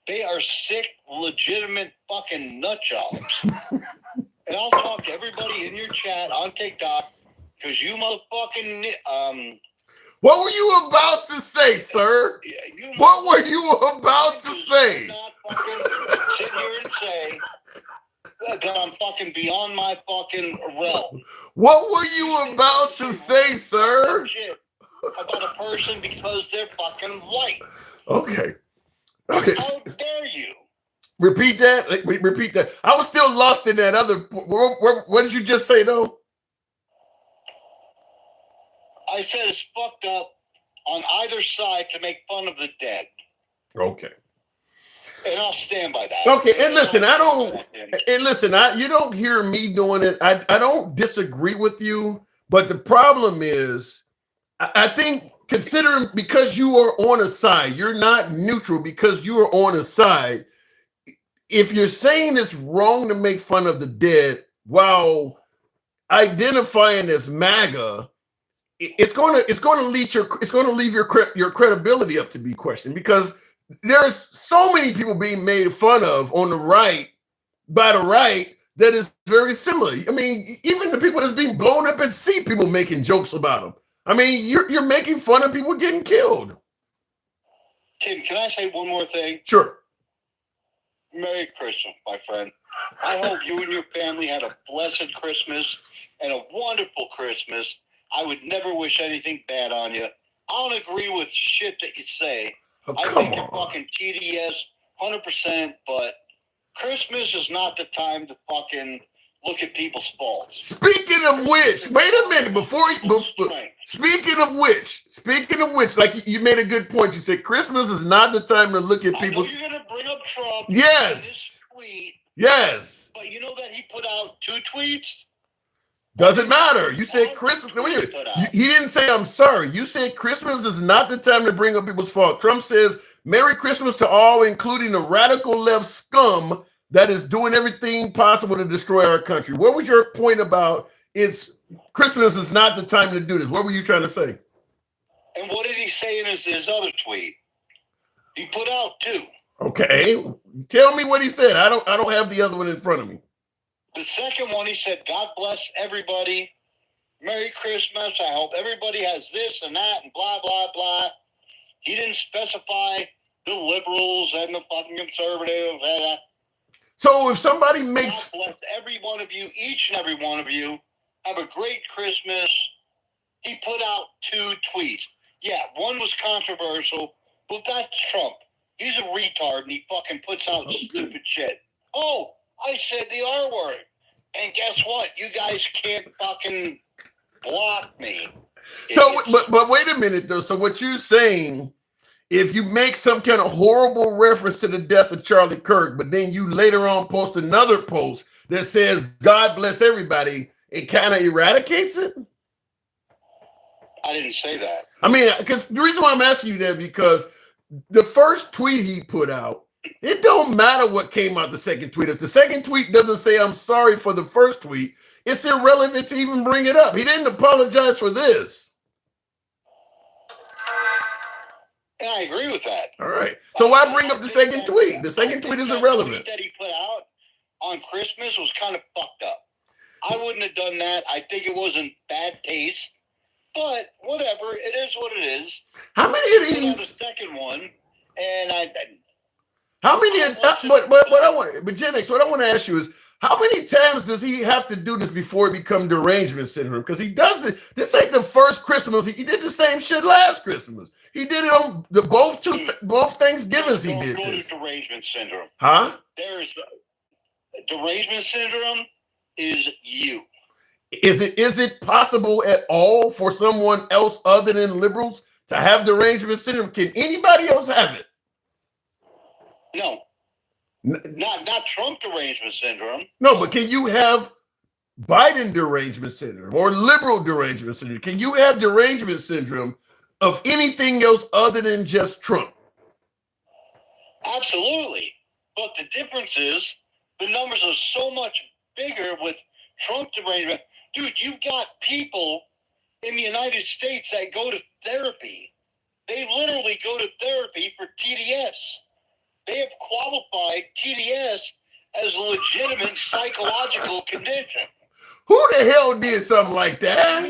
They are sick, legitimate fucking nut jobs. And I'll talk to everybody in your chat on TikTok because you motherfucking What were you about to say, sir? What were you about to say? Not fucking sit here and say that I'm fucking beyond my fucking realm. What were you about to say, sir? Shit about a person because they're fucking white. Okay. How dare you? Repeat that. Repeat that. I was still lost in that other. What did you just say, though? I said it's fucked up on either side to make fun of the dead. Okay. And I'll stand by that. Okay, and listen, you don't hear me doing it. I don't disagree with you, but the problem is, I think considering because you are on a side, you're not neutral because you are on a side. If you're saying it's wrong to make fun of the dead while identifying as MAGA, it's going to leave your credibility up to be questioned because there's so many people being made fun of on the right by the right that is very similar. I mean, even the people that's being blown up at sea, people making jokes about them. I mean, you're making fun of people getting killed. Tim, can I say one more thing? Sure. Merry Christmas, my friend. I hope you and your family had a blessed Christmas and a wonderful Christmas. I would never wish anything bad on you. I don't agree with shit that you say. I think you're fucking TDS 100%, but Christmas is not the time to fucking look at people's faults. Speaking of which, wait a minute, speaking of which, like you made a good point. You said Christmas is not the time to look at people's. You're gonna bring up Trump. Yes. In this tweet. Yes. But you know that he put out 2 tweets. Doesn't matter. You said Christmas. He didn't say I'm sorry. You said Christmas is not the time to bring up people's fault. Trump says Merry Christmas to all, including the radical left scum that is doing everything possible to destroy our country. What was your point about it's Christmas is not the time to do this? What were you trying to say? And what did he say in his other tweet? He put out 2. Okay. Tell me what he said. I don't have the other one in front of me. The second one, he said, God bless everybody. Merry Christmas. I hope everybody has this and that and blah, blah, blah. He didn't specify the liberals and the fucking conservatives. So if somebody makes... God bless every one of you, each and every one of you. Have a great Christmas. He put out 2 tweets. Yeah, one was controversial, but that's Trump. He's a retard and he fucking puts out stupid shit. Oh, I said the R word. And guess what? You guys can't fucking block me. So, but wait a minute though. So what you're saying, if you make some kind of horrible reference to the death of Charlie Kirk, but then you later on post another post that says God bless everybody, it kind of eradicates it? I didn't say that. I mean, because the reason why I'm asking you that, because the first tweet he put out, it don't matter what came out the second tweet. If the second tweet doesn't say I'm sorry for the first tweet, it's irrelevant to even bring it up. He didn't apologize for this. And I agree with that. All right. So why bring up the second tweet? The second tweet is irrelevant. That he put out on Christmas was kind of fucked up. I wouldn't have done that. I think it wasn't bad taste. But whatever, it is what it is. How many of The these? second one, and How many? But Gen X, what I want to ask you is, how many times does he have to do this before it become derangement syndrome? Because he does this. This ain't the first Christmas. He did the same shit last Christmas. He did it on the both Thanksgivings. He did this. derangement syndrome. Huh? There's derangement syndrome is you. Is it possible at all for someone else other than liberals to have derangement syndrome? Can anybody else have it? No. Not Trump derangement syndrome. No, but can you have Biden derangement syndrome or liberal derangement syndrome? Can you have derangement syndrome of anything else other than just Trump? Absolutely. But the difference is the numbers are so much bigger with Trump derangement. Dude, you've got people in the United States that go to therapy. They literally go to therapy for TDS. They have qualified TDS as a legitimate psychological condition. Who the hell did something like that?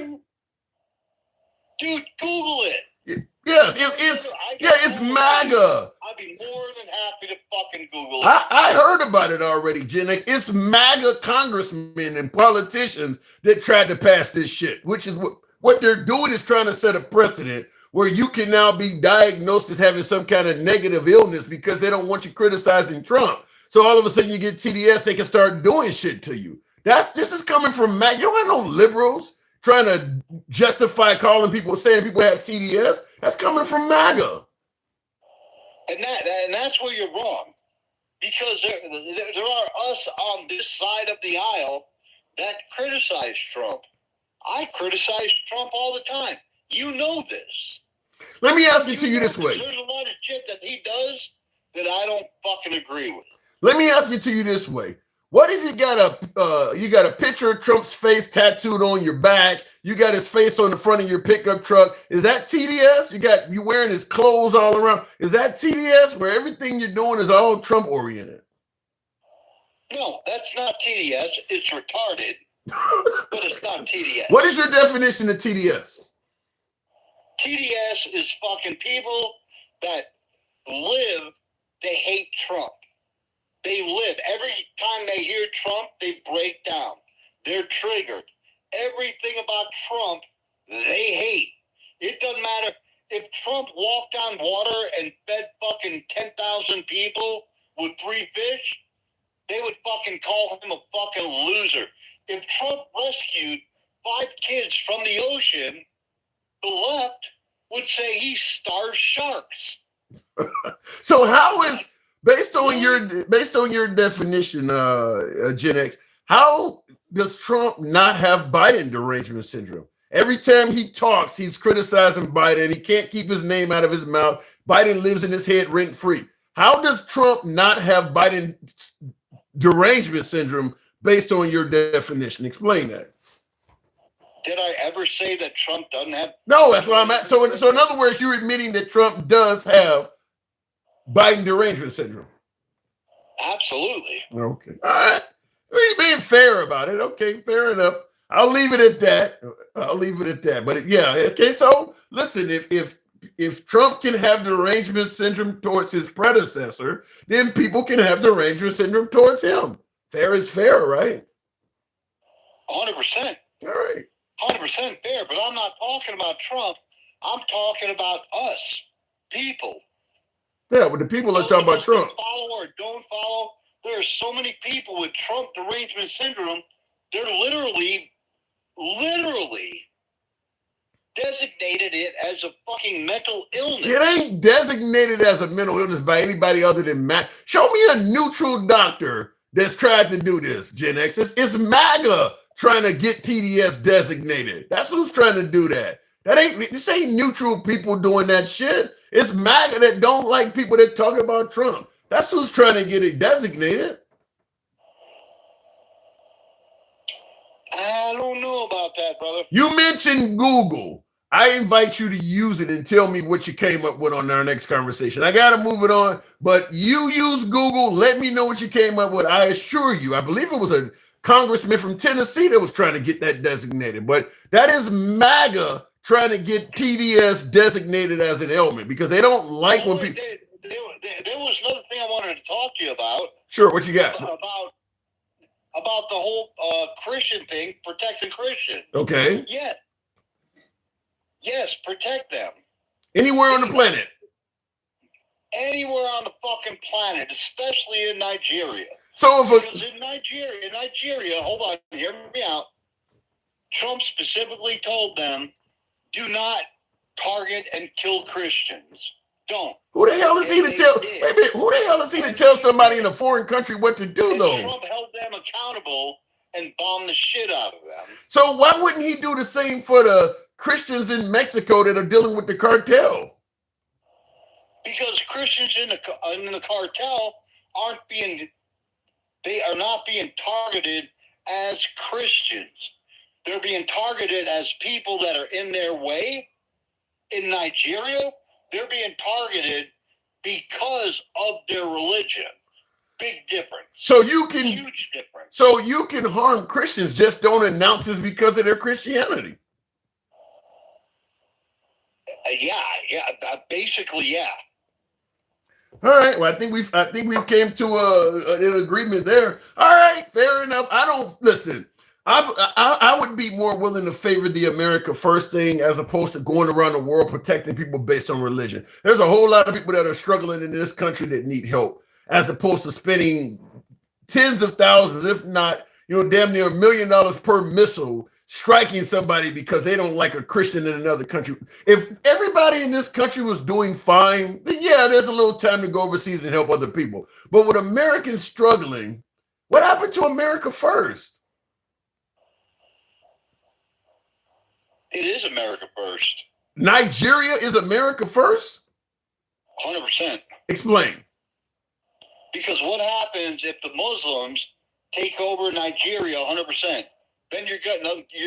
Dude, Google it. Yes, it's MAGA. I'd be more than happy to fucking Google it. I heard about it already, Gen X. It's MAGA congressmen and politicians that tried to pass this shit, which is what they're doing is trying to set a precedent where you can now be diagnosed as having some kind of negative illness because they don't want you criticizing Trump. So all of a sudden you get TDS, they can start doing shit to you. This is coming from MAGA. You don't have no liberals trying to justify saying people have TDS. That's coming from MAGA. And that's where you're wrong. Because there are us on this side of the aisle that criticize Trump. I criticize Trump all the time. You know this. Let me ask it to you this way. There's a lot of shit that he does that I don't fucking agree with. Let me ask it to you this way. What if you got a picture of Trump's face tattooed on your back? You got his face on the front of your pickup truck. Is that TDS? You wearing his clothes all around. Is that TDS where everything you're doing is all Trump oriented? No, that's not TDS. It's retarded, but it's not TDS. What is your definition of TDS? TDS is fucking people that they hate Trump. They live. Every time they hear Trump, they break down. They're triggered. Everything about Trump, they hate. It doesn't matter if Trump walked on water and fed fucking 10,000 people with 3 fish, they would fucking call him a fucking loser. If Trump rescued 5 kids from the ocean, the left would say he starves sharks. So how is based on your definition, Gen X, how does Trump not have Biden derangement syndrome? Every time he talks, he's criticizing Biden. He can't keep his name out of his mouth. Biden lives in his head rent free. How does Trump not have Biden derangement syndrome based on your definition? Explain that. Did I ever say that Trump doesn't have? No, that's why I'm at. So in other words, you're admitting that Trump does have Biden derangement syndrome. Absolutely. Okay. All right. He's being fair about it. Okay, fair enough. I'll leave it at that. But yeah, okay. So listen, if Trump can have derangement syndrome towards his predecessor, then people can have derangement syndrome towards him. Fair is fair, right? 100%. All right. 100% fair. But I'm not talking about Trump. I'm talking about us, people. Yeah, but the people are talking about Trump. Follow or don't follow. There are so many people with Trump derangement syndrome. They're literally designated it as a fucking mental illness. It ain't designated as a mental illness by anybody other than Matt. Show me a neutral doctor that's tried to do this, Gen X. It's MAGA trying to get TDS designated. That's who's trying to do that. This ain't neutral people doing that shit. It's MAGA that don't like people that talk about Trump. That's who's trying to get it designated. I don't know about that, brother. You mentioned Google. I invite you to use it and tell me what you came up with on our next conversation. I got to move it on, but you use Google. Let me know what you came up with. I assure you, I believe it was a congressman from Tennessee that was trying to get that designated, but that is MAGA trying to get TDS designated as an ailment because they don't like when people. There was another thing I wanted to talk to you about. Sure, what you got? About the whole Christian thing, protecting Christians. Okay. Yeah. Yes, protect them. Anywhere on the planet. Anywhere on the fucking planet, especially in Nigeria. So because in Nigeria, hold on, hear me out. Trump specifically told them, do not target and kill Christians. Don't. Who the hell is he to tell? Wait a minute, who the hell is he to tell somebody in a foreign country what to do, though? Trump held them accountable and bombed the shit out of them. So why wouldn't he do the same for the Christians in Mexico that are dealing with the cartel? Because Christians in the cartel they are not being targeted as Christians. They're being targeted as people that are in their way. In Nigeria, they're being targeted because of their religion. Big difference. So you can huge difference. So you can harm Christians, just don't announce it because of their Christianity. Basically, yeah. All right. Well, I think we came to an agreement there. All right, fair enough. I don't listen. I would be more willing to favor the America First thing as opposed to going around the world protecting people based on religion. There's a whole lot of people that are struggling in this country that need help, as opposed to spending tens of thousands, if not, damn near $1 million per missile striking somebody because they don't like a Christian in another country. If everybody in this country was doing fine, then yeah, there's a little time to go overseas and help other people. But with Americans struggling, what happened to America First? It is America First. Nigeria is America First? 100%. Explain. Because what happens if the Muslims take over Nigeria 100%? Then you're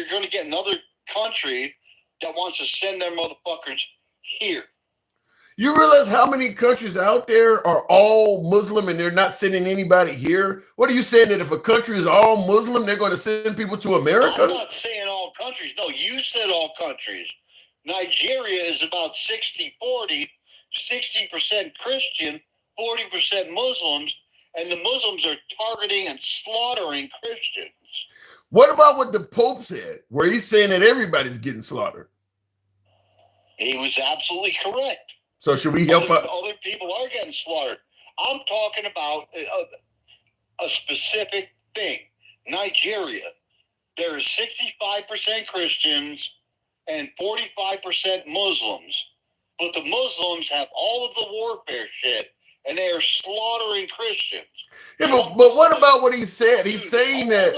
going to get another country that wants to send their motherfuckers here. You realize how many countries out there are all Muslim and they're not sending anybody here? What are you saying, that if a country is all Muslim, they're going to send people to America? I'm not saying all countries. No, you said all countries. Nigeria is about 60-40, 60% Christian, 40% Muslims, and the Muslims are targeting and slaughtering Christians. What about what the Pope said, where he's saying that everybody's getting slaughtered? He was absolutely correct. So should we help out? Other people are getting slaughtered. I'm talking about a specific thing. Nigeria. There is 65% Christians and 45% Muslims. But the Muslims have all of the warfare shit, and they are slaughtering Christians. Yeah, but what about what he said? He's saying that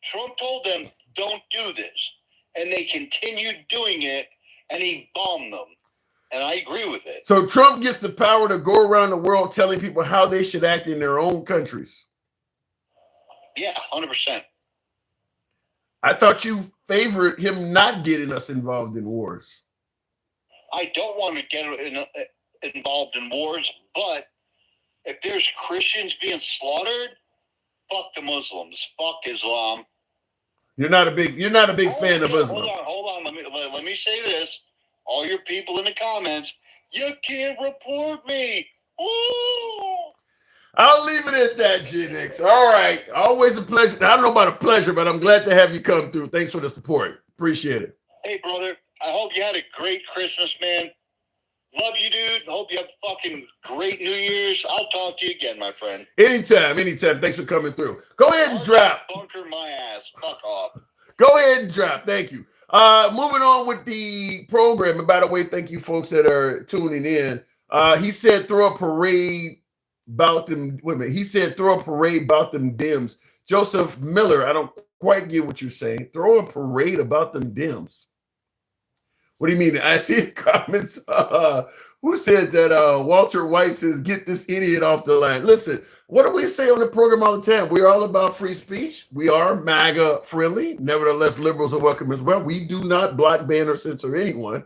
Trump told them, don't do this. And they continued doing it, and he bombed them. And I agree with it. So Trump gets the power to go around the world telling people how they should act in their own countries. Yeah, 100%. I thought you favored him not getting us involved in wars. I don't want to get involved in wars, but if there's Christians being slaughtered, fuck the Muslims. Fuck Islam. You're not a big fan of Islam. Hold on. Let me say this. All your people in the comments, you can't report me. Ooh. I'll leave it at that, G-Nix. All right. Always a pleasure. I don't know about a pleasure, but I'm glad to have you come through. Thanks for the support. Appreciate it. Hey, brother. I hope you had a great Christmas, man. Love you, dude. Hope you have fucking great New Year's. I'll talk to you again, my friend. Anytime. Thanks for coming through. Go ahead and drop. Bunker my ass. Fuck off. Go ahead and drop. Thank you. Moving on with the program. And by the way, thank you folks that are tuning in. He said throw a parade about them. Wait a minute. He said throw a parade about them Dems. Joseph Miller, I don't quite get what you're saying. Throw a parade about them Dems. What do you mean? I see the comments. Who said that? Walter White says, get this idiot off the line. Listen, what do we say on the program all the time? We're all about free speech. We are MAGA friendly. Nevertheless, liberals are welcome as well. We do not block, ban, or censor anyone.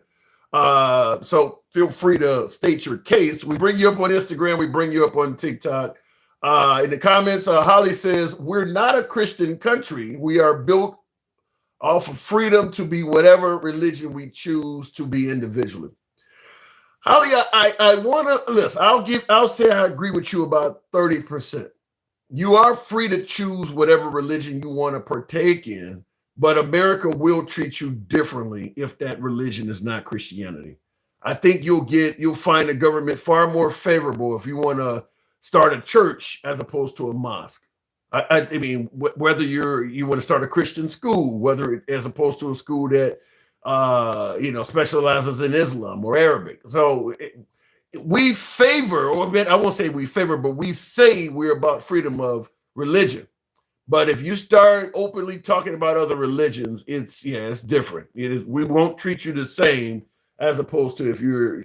So feel free to state your case. We bring you up on Instagram. We bring you up on TikTok. In the comments, Holly says, we're not a Christian country. We are built off of freedom to be whatever religion we choose to be individually. Holly, I want to listen. I'll say I agree with you about 30%. You are free to choose whatever religion you want to partake in, but America will treat you differently if that religion is not Christianity. I think you'll find the government far more favorable if you want to start a church as opposed to a mosque. I mean, whether you want to start a Christian school, whether as opposed to a school that specializes in Islam or Arabic. So we favor, or I won't say we favor, but we say we're about freedom of religion. But if you start openly talking about other religions, it's different. It is. We won't treat you the same as opposed to if you're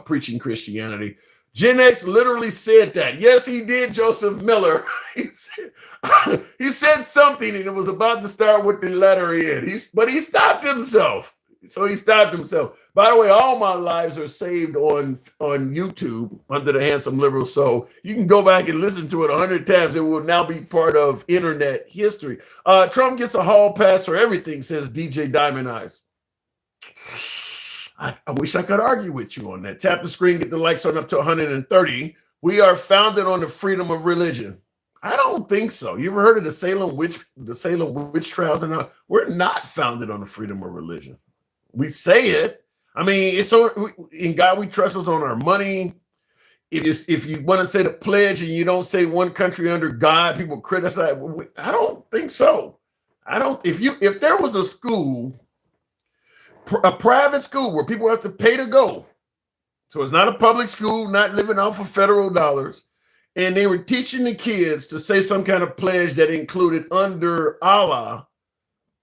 preaching Christianity. Gen X literally said that. Yes, he did, Joseph Miller. He said something and it was about to start with the letter N. But he stopped himself. So he stopped himself. By the way, all my lives are saved on YouTube under the Handsome Liberal. So you can go back and listen to it 100 times. It will now be part of internet history. Trump gets a hall pass for everything, says DJ Diamond Eyes. I wish I could argue with you on that. Tap the screen, get the likes on up to 130. We are founded on the freedom of religion. I don't think so. You ever heard of the Salem witch trials? And we're not founded on the freedom of religion. We say it. I mean, it's in God we trust us on our money. If you want to say the pledge and you don't say one country under God, people criticize. I don't think so. If there was a school, a private school where people have to pay to go, so it's not a public school, not living off of federal dollars, and they were teaching the kids to say some kind of pledge that included under Allah,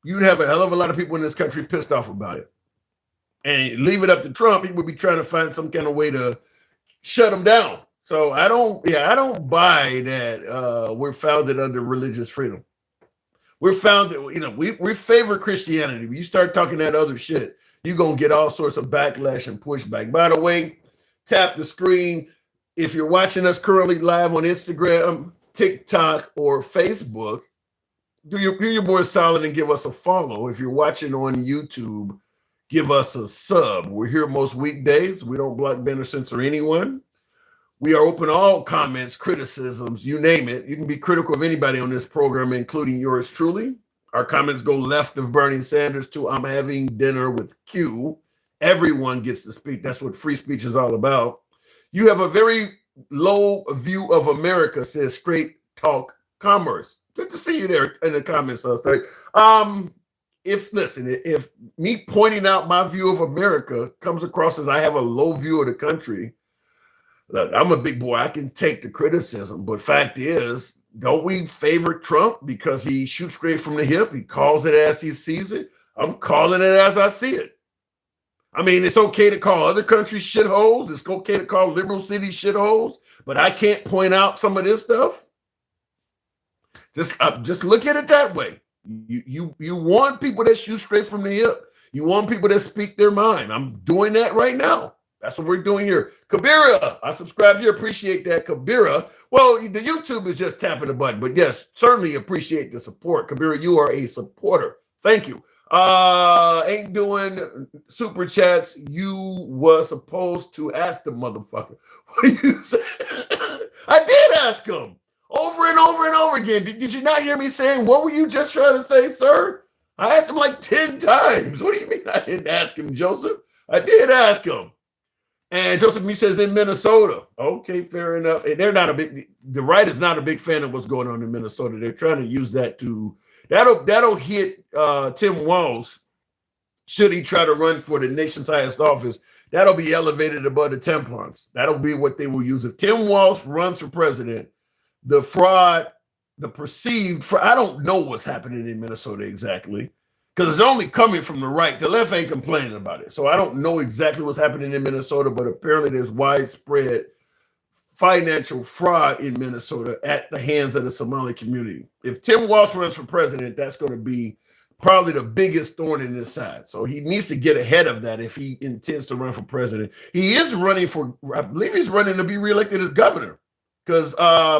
you'd have a hell of a lot of people in this country pissed off about it. And leave it up to Trump, he would be trying to find some kind of way to shut them down. So I don't buy that we're founded under religious freedom. We're founded, we favor Christianity. When you start talking that other shit, you're going to get all sorts of backlash and pushback. By the way, tap the screen. If you're watching us currently live on Instagram, TikTok, or Facebook, do your boy solid and give us a follow. If you're watching on YouTube, give us a sub. We're here most weekdays. We don't block, ban, or censor anyone. We are open to all comments, criticisms, you name it. You can be critical of anybody on this program, including yours truly. Our comments go left of Bernie Sanders to I'm having dinner with Q. Everyone gets to speak. That's what free speech is all about. You have a very low view of America, says Straight Talk Commerce. Good to see you there in the comments. If me pointing out my view of America comes across as I have a low view of the country, look, I'm a big boy. I can take the criticism, but fact is, don't we favor Trump because he shoots straight from the hip? He calls it as he sees it. I'm calling it as I see it. I mean, it's okay to call other countries shitholes. It's okay to call liberal cities shitholes, but I can't point out some of this stuff. Just look at it that way. You want people that shoot straight from the hip. You want people that speak their mind. I'm doing that right now. That's what we're doing here. Kabira, I subscribe here. Appreciate that, Kabira. Well, the YouTube is just tapping the button, but yes, certainly appreciate the support. Kabira, you are a supporter. Thank you. Ain't doing super chats. You were supposed to ask the motherfucker. What do you say? I did ask him over and over and over again. Did you not hear me saying, what were you just trying to say, sir? I asked him like 10 times. What do you mean I didn't ask him, Joseph? I did ask him. And Joseph me says in Minnesota. Okay, fair enough. And they're not a big, the right is not a big fan of what's going on in Minnesota. They're trying to use that to, that'll hit Tim Walz. Should he try to run for the nation's highest office, that'll be elevated above the tampons. That'll be what they will use. If Tim Walz runs for president, the fraud, the perceived fraud, I don't know what's happening in Minnesota exactly, because it's only coming from the right. The left ain't complaining about it. So I don't know exactly what's happening in Minnesota, but apparently there's widespread financial fraud in Minnesota at the hands of the Somali community. If Tim Walz runs for president, that's going to be probably the biggest thorn in his side. So he needs to get ahead of that if he intends to run for president. He is running for, I believe he's running to be reelected as governor, because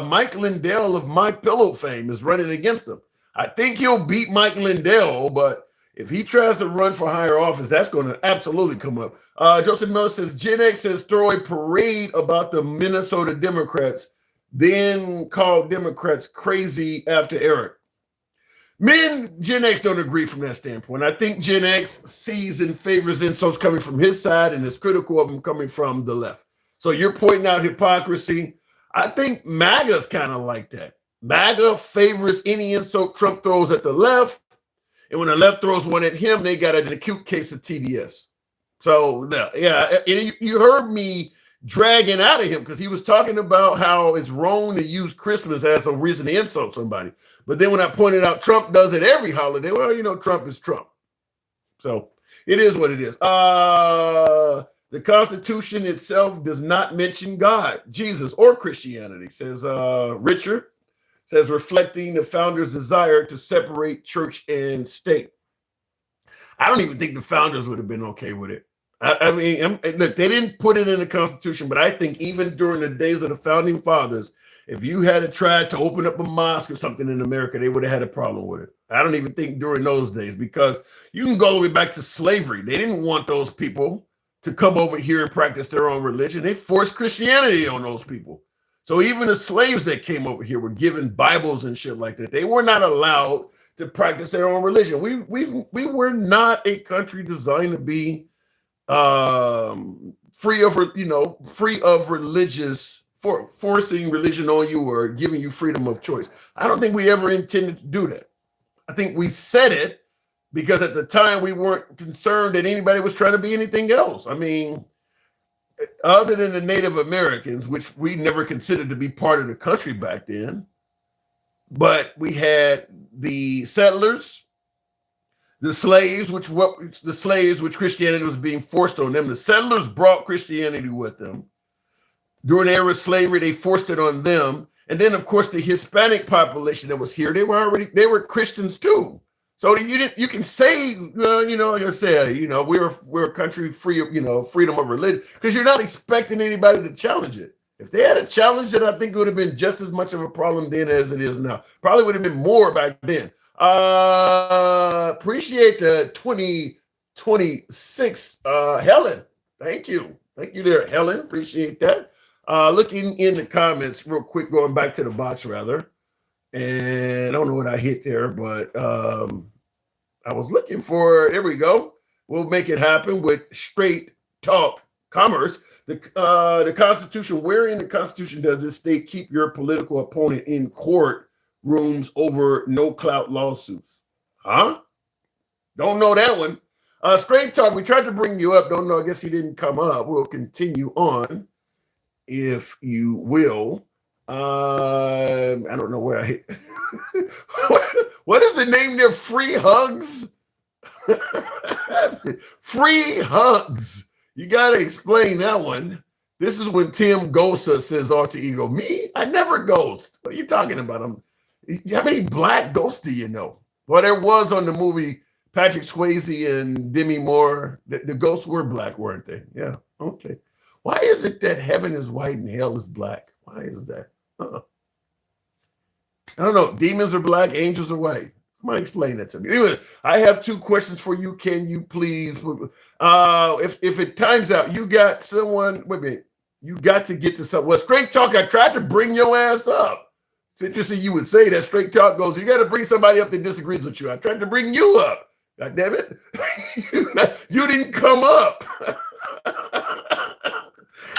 Mike Lindell of MyPillow fame is running against him. I think he'll beat Mike Lindell, but if he tries to run for higher office, that's going to absolutely come up. Joseph Miller says, Gen X says throw a parade about the Minnesota Democrats, then call Democrats crazy after Eric. Gen X don't agree from that standpoint. I think Gen X sees and favors insults coming from his side and is critical of them coming from the left. So you're pointing out hypocrisy. I think MAGA's kind of like that. MAGA favors any insult Trump throws at the left. And when the left throws one at him, they got an acute case of TDS. So, yeah, and you heard me dragging out of him because he was talking about how it's wrong to use Christmas as a reason to insult somebody. But then when I pointed out Trump does it every holiday, well, you know, Trump is Trump. So it is what it is. The Constitution itself does not mention God, Jesus, or Christianity, says Richard. Says reflecting the founders' desire to separate church and state. I don't even think the founders would have been okay with it. I mean, look, they didn't put it in the Constitution, but I think even during the days of the founding fathers, if you had tried to open up a mosque or something in America, they would have had a problem with it. I don't even think during those days, because you can go all the way back to slavery. They didn't want those people to come over here and practice their own religion. They forced Christianity on those people. So even the slaves that came over here were given Bibles and shit like that. They were not allowed to practice their own religion. We were not a country designed to be free of religious forcing religion on you or giving you freedom of choice. I don't think we ever intended to do that. I think we said it because at the time we weren't concerned that anybody was trying to be anything else. I mean, other than the Native Americans, which we never considered to be part of the country back then, but we had the settlers, the slaves, which Christianity was being forced on them. The settlers brought Christianity with them. During the era of slavery, they forced it on them. And then, of course, the Hispanic population that was here, they were Christians too. So you can say, like I said, we're a country free of, freedom of religion, because you're not expecting anybody to challenge it. If they had a challenge it, I think it would have been just as much of a problem then as it is now. Probably would have been more back then. Appreciate the 2026, Helen. Thank you there, Helen. Appreciate that. Looking in the comments real quick, going back to the box rather. And I don't know what I hit there, but I was looking for, there we go. We'll make it happen with Straight Talk Commerce. The Constitution, where in the Constitution does this state keep your political opponent in court rooms over no clout lawsuits? Huh? Don't know that one. Straight Talk, we tried to bring you up. Don't know, I guess he didn't come up. We'll continue on, if you will. I don't know where I hit. What is the name there? Free Hugs? Free Hugs. You got to explain that one. This is when Tim Gosa says alter ego. Me? I never ghost. What are you talking about? How many black ghosts do you know? Well, there was on the movie Patrick Swayze and Demi Moore. The ghosts were black, weren't they? Yeah. Okay. Why is it that heaven is white and hell is black? Why is that? I don't know. Demons are black, angels are white. Somebody explain that to me. Anyway, I have 2 questions for you. Can you please? If it times out, you got someone. Wait a minute. You got to get to something. Well, Straight Talk, I tried to bring your ass up. It's interesting you would say that. Straight Talk goes, you got to bring somebody up that disagrees with you. I tried to bring you up. God damn it. You didn't come up.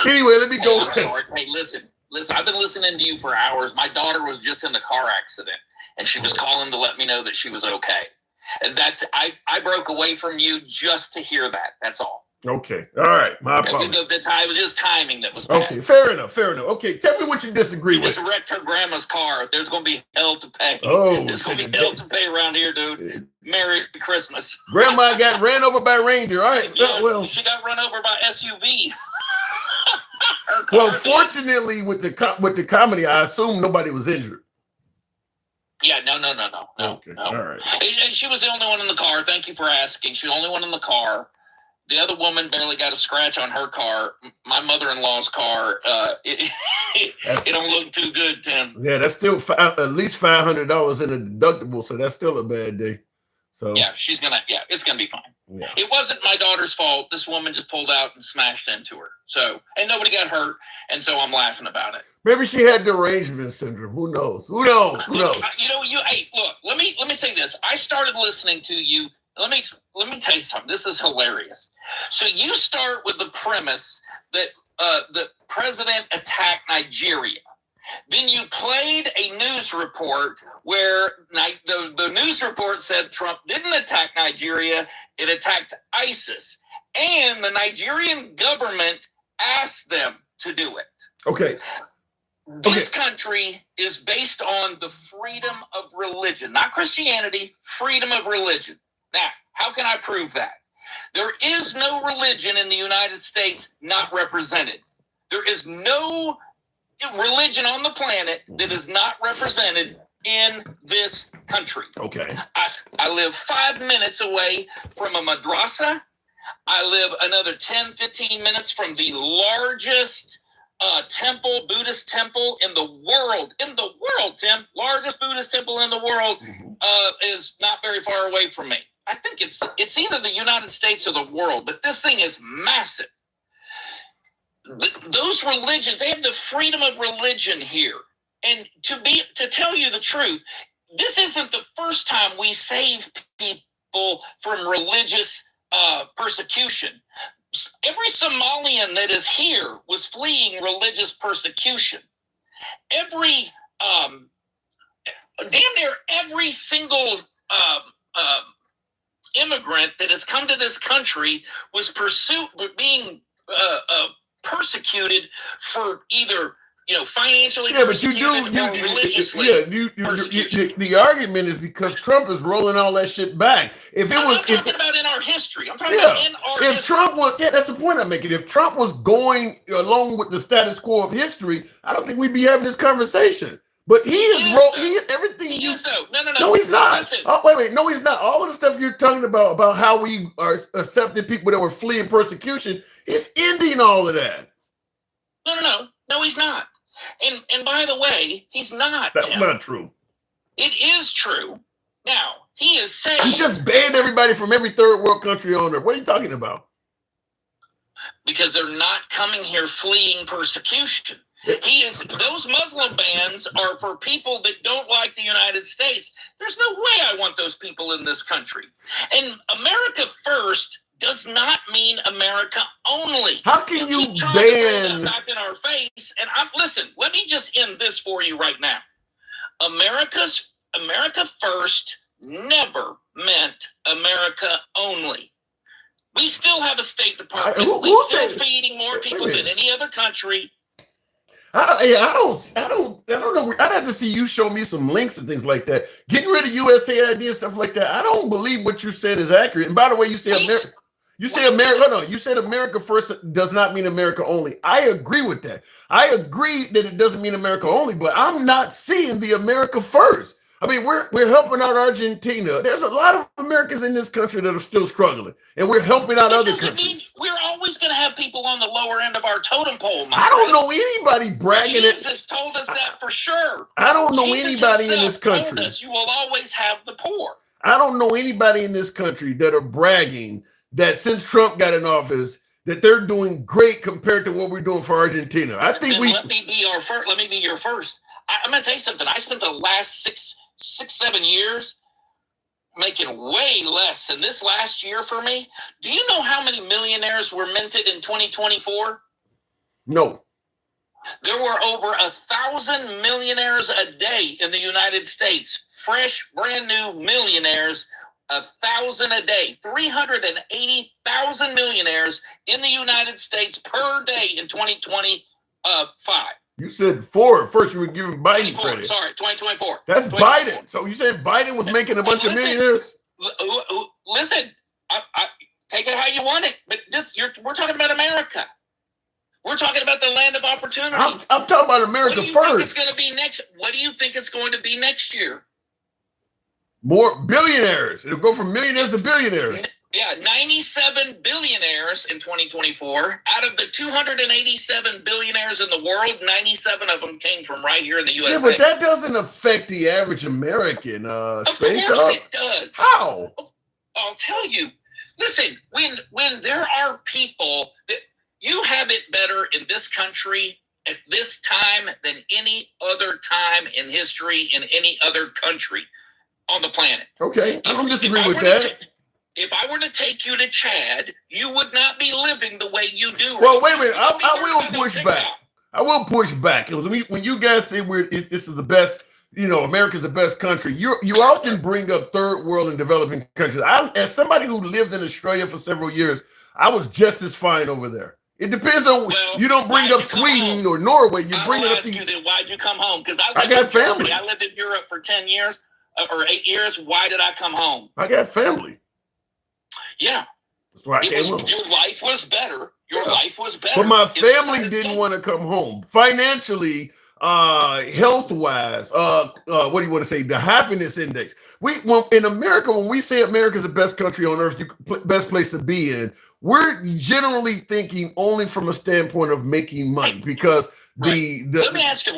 Anyway, let me go. I'm sorry. Hey, listen. I've been listening to you for hours. My daughter was just in the car accident, and she was calling to let me know that she was okay. And I broke away from you just to hear that. That's all. Okay. All right. My apologies. It was just timing that was bad. Okay. Fair enough. Okay. Tell me what you disagree with. It's wrecked her grandma's car. There's going to be hell to pay. Oh, there's going to be hell to pay around here, dude. Merry Christmas. Grandma got ran over by reindeer. All right. Yeah, well, she got run over by SUV. Well, fortunately, with the comedy, I assume nobody was injured. Yeah, no. Okay. No. All right. And she was the only one in the car. Thank you for asking. She was the only one in the car. The other woman barely got a scratch on her car. My mother-in-law's car, it don't look too good, Tim. Yeah, that's still at least $500 in a deductible, so that's still a bad day. So yeah, it's gonna be fine. Yeah. It wasn't my daughter's fault. This woman just pulled out and smashed into her. So, and nobody got hurt, and so I'm laughing about it. Maybe she had derangement syndrome. Who knows? Hey, look, let me say this. I started listening to you. Let me tell you something. This is hilarious. So you start with the premise that the president attacked Nigeria. Then you played a news report where the news report said Trump didn't attack Nigeria, it attacked ISIS. And the Nigerian government asked them to do it. Okay. This country is based on the freedom of religion, not Christianity, freedom of religion. Now, how can I prove that? There is no religion in the United States not represented. There is no religion on the planet that is not represented in this country. Okay. I live 5 minutes away from a madrasa. I live another 10, 15 minutes from the largest Buddhist temple in the world. Tim. Largest Buddhist temple in the world is not very far away from me. I think it's either the United States or the world, but this thing is massive. Those religions, they have the freedom of religion here. And to tell you the truth, this isn't the first time we save people from religious persecution. Every Somalian that is here was fleeing religious persecution. Damn near every single immigrant that has come to this country was being persecuted for either financially. Yeah, but the argument is because Trump is rolling all that shit back. I'm talking about in our history. I'm talking about in our history. Trump was, that's the point I'm making. If Trump was going along with the status quo of history, I don't think we'd be having this conversation. But he is everything. He is so. No, no, he's not. Listen. Oh, wait, no, he's not. All of the stuff you're talking about how we are accepting people that were fleeing persecution is ending all of that. No, he's not. And by the way, he's not. That's not true. It is true. Now, he is saying he just banned everybody from every third world country on earth. What are you talking about? Because they're not coming here fleeing persecution. Those Muslim bans are for people that don't like the United States. There's no way I want those people in this country. And America first does not mean America only. How can you ban back in our face? And listen, let me just end this for you right now. America first never meant America only. We still have a State Department. We're still feeding more people than any other country. I don't know. I'd have to see you show me some links and things like that. Getting rid of USAID and stuff like that. I don't believe what you said is accurate. And by the way, you say America. You say America. Hold on. You said America first does not mean America only. I agree with that. I agree that it doesn't mean America only, but I'm not seeing the America first. I mean, we're helping out Argentina. There's a lot of Americans in this country that are still struggling, and we're helping out other countries. We're always always going to have people on the lower end of our totem pole. I don't know anybody bragging it. Jesus told us that for sure. I don't know Jesus anybody in himself this country. told us you will always have the poor. I don't know anybody in this country that are bragging that since Trump got in office, that they're doing great compared to what we're doing for Argentina. I think Let me be your first. Let me be your first. I'm going to tell you something. I spent the last 7 years making way less than this last year for me. Do you know how many millionaires were minted in 2024? No. There were over 1,000 millionaires a day in the United States. Fresh, brand new millionaires, 1,000 a day. 380,000 millionaires in the United States per day in 2025. You said four. First, you were giving Biden 24, credit. sorry, 2024. That's 2024. Biden. So you said Biden was making a bunch of Listen, millionaires? Listen, I take it how you want it, but we're talking about America. We're talking about the land of opportunity. I'm talking about America what do you think it's first. going to be next? What do you think it's going to be next year? More billionaires. It'll go from millionaires to billionaires. Yeah, 97 billionaires in 2024. Out of the 287 billionaires in the world, 97 of them came from right here in the USA. Yeah, but that doesn't affect the average American. Of Space course Up. it does. How? I'll tell you. Listen, when there are people that you have it better in this country at this time than any other time in history in any other country on the planet. Okay, I don't disagree with were to that. if I were to take you to Chad, you would not be living the way you do. Well, right wait a now. minute. You would be I will working on push TikTok. back. I will push back. When you guys say this is the best, America's the best country, you often bring up third world and developing countries. As somebody who lived in Australia for several years, I was just as fine over there. It depends on, you don't bring up Sweden or Norway. You bring it up you these. then, why'd you come home? Because I got family. I lived in Europe for 10 years or 8 years. Why did I come home? I got family. Yeah. That's why I came home. Your life was better. Your life was better. But my in the family United didn't States. want to come home. Financially, health wise, what do you want to say? The happiness index. In America, when we say America's the best country on earth, best place to be in, we're generally thinking only from a standpoint of making money because Let me ask you.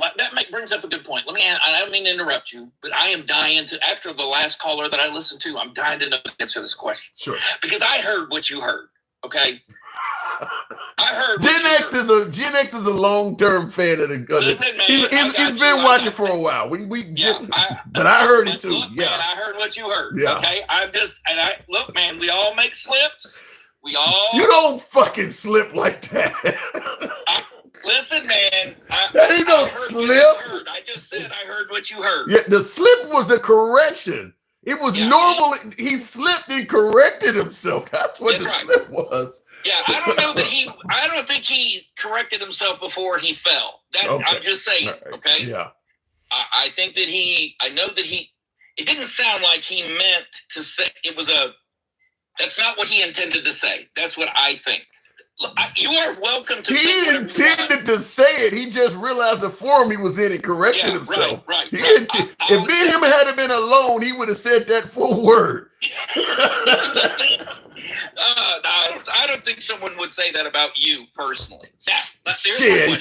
Brings up a good point. I don't mean to interrupt you, but I am dying to. After the last caller that I listened to, I'm dying to know the answer to this question. Sure. Because I heard what you heard. Okay. I heard. Gen X is a long-term fan of the. He's been watching for a while. But I heard it too. Look, Yeah, man, I heard what you heard. Yeah. Okay, look, man. We all make slips. You don't fucking slip like that. Listen, man. That ain't no I heard slip. what you heard. I just said I heard what you heard. Yeah, the slip was the correction. It was normal. He slipped and corrected himself. That's what That's the right. slip was. Yeah, I don't think he corrected himself before he fell. Okay. I'm just saying. All right. Okay. Yeah. I think that it didn't sound like he meant to say that's not what he intended to say. That's what I think. Look, you are welcome to. He intended to say it. He just realized the form he was in and corrected himself. Right. If me and him had been alone, he would have said that full word. I don't think someone would say that about you personally. Shit,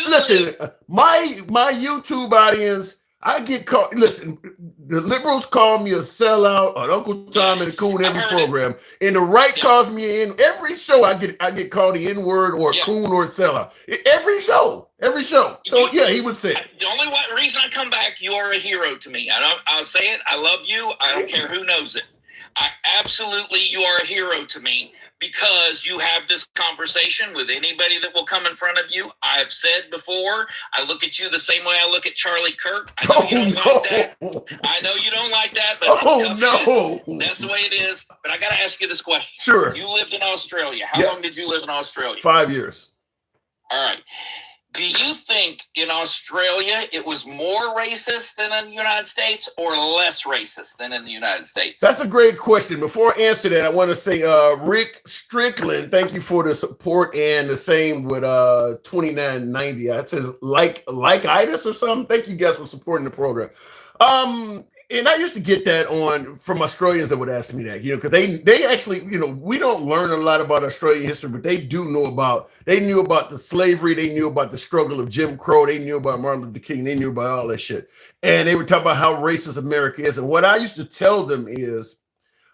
listen. My YouTube audience, I get called. Listen, the liberals call me a sellout, an Uncle Tom and a coon every program, and the right calls me in every show. I get called the N word or a coon or a sellout. Every show. So he would say it. The only reason I come back, you are a hero to me. I'll say it. I love you. I don't care who knows it. You are a hero to me because you have this conversation with anybody that will come in front of you. I've said before, I look at you the same way I look at Charlie Kirk. I know you don't like that. I know you don't like that, but that's the way it is. But I got to ask you this question. Sure. You lived in Australia. How long did you live in Australia? 5 years. All right. Do you think in Australia it was more racist than in the United States or less racist than in the United States? That's a great question. Before I answer that, I want to say, Rick Strickland, thank you for the support, and the same with 2990. It says like itis or something. Thank you guys for supporting the program. and I used to get that from Australians that would ask me that, because they actually, we don't learn a lot about Australian history, but they knew about the slavery, they knew about the struggle of Jim Crow, they knew about Martin Luther King, they knew about all that shit. And they were talking about how racist America is. And what I used to tell them is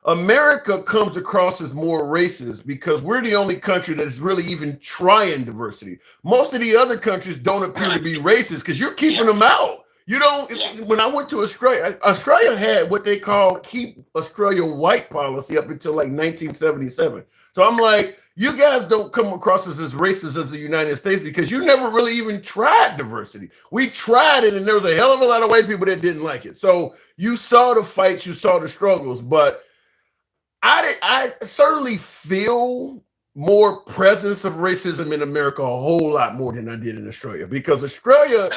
America comes across as more racist because we're the only country that is really even trying diversity. Most of the other countries don't appear to be racist because you're keeping them out. You don't. When I went to Australia, Australia had what they call keep Australia white policy up until like 1977. So I'm like, you guys don't come across as racist as the United States because you never really even tried diversity. We tried it, and there was a hell of a lot of white people that didn't like it. So you saw the fights, you saw the struggles, but I certainly feel more presence of racism in America, a whole lot more than I did in Australia, because Australia,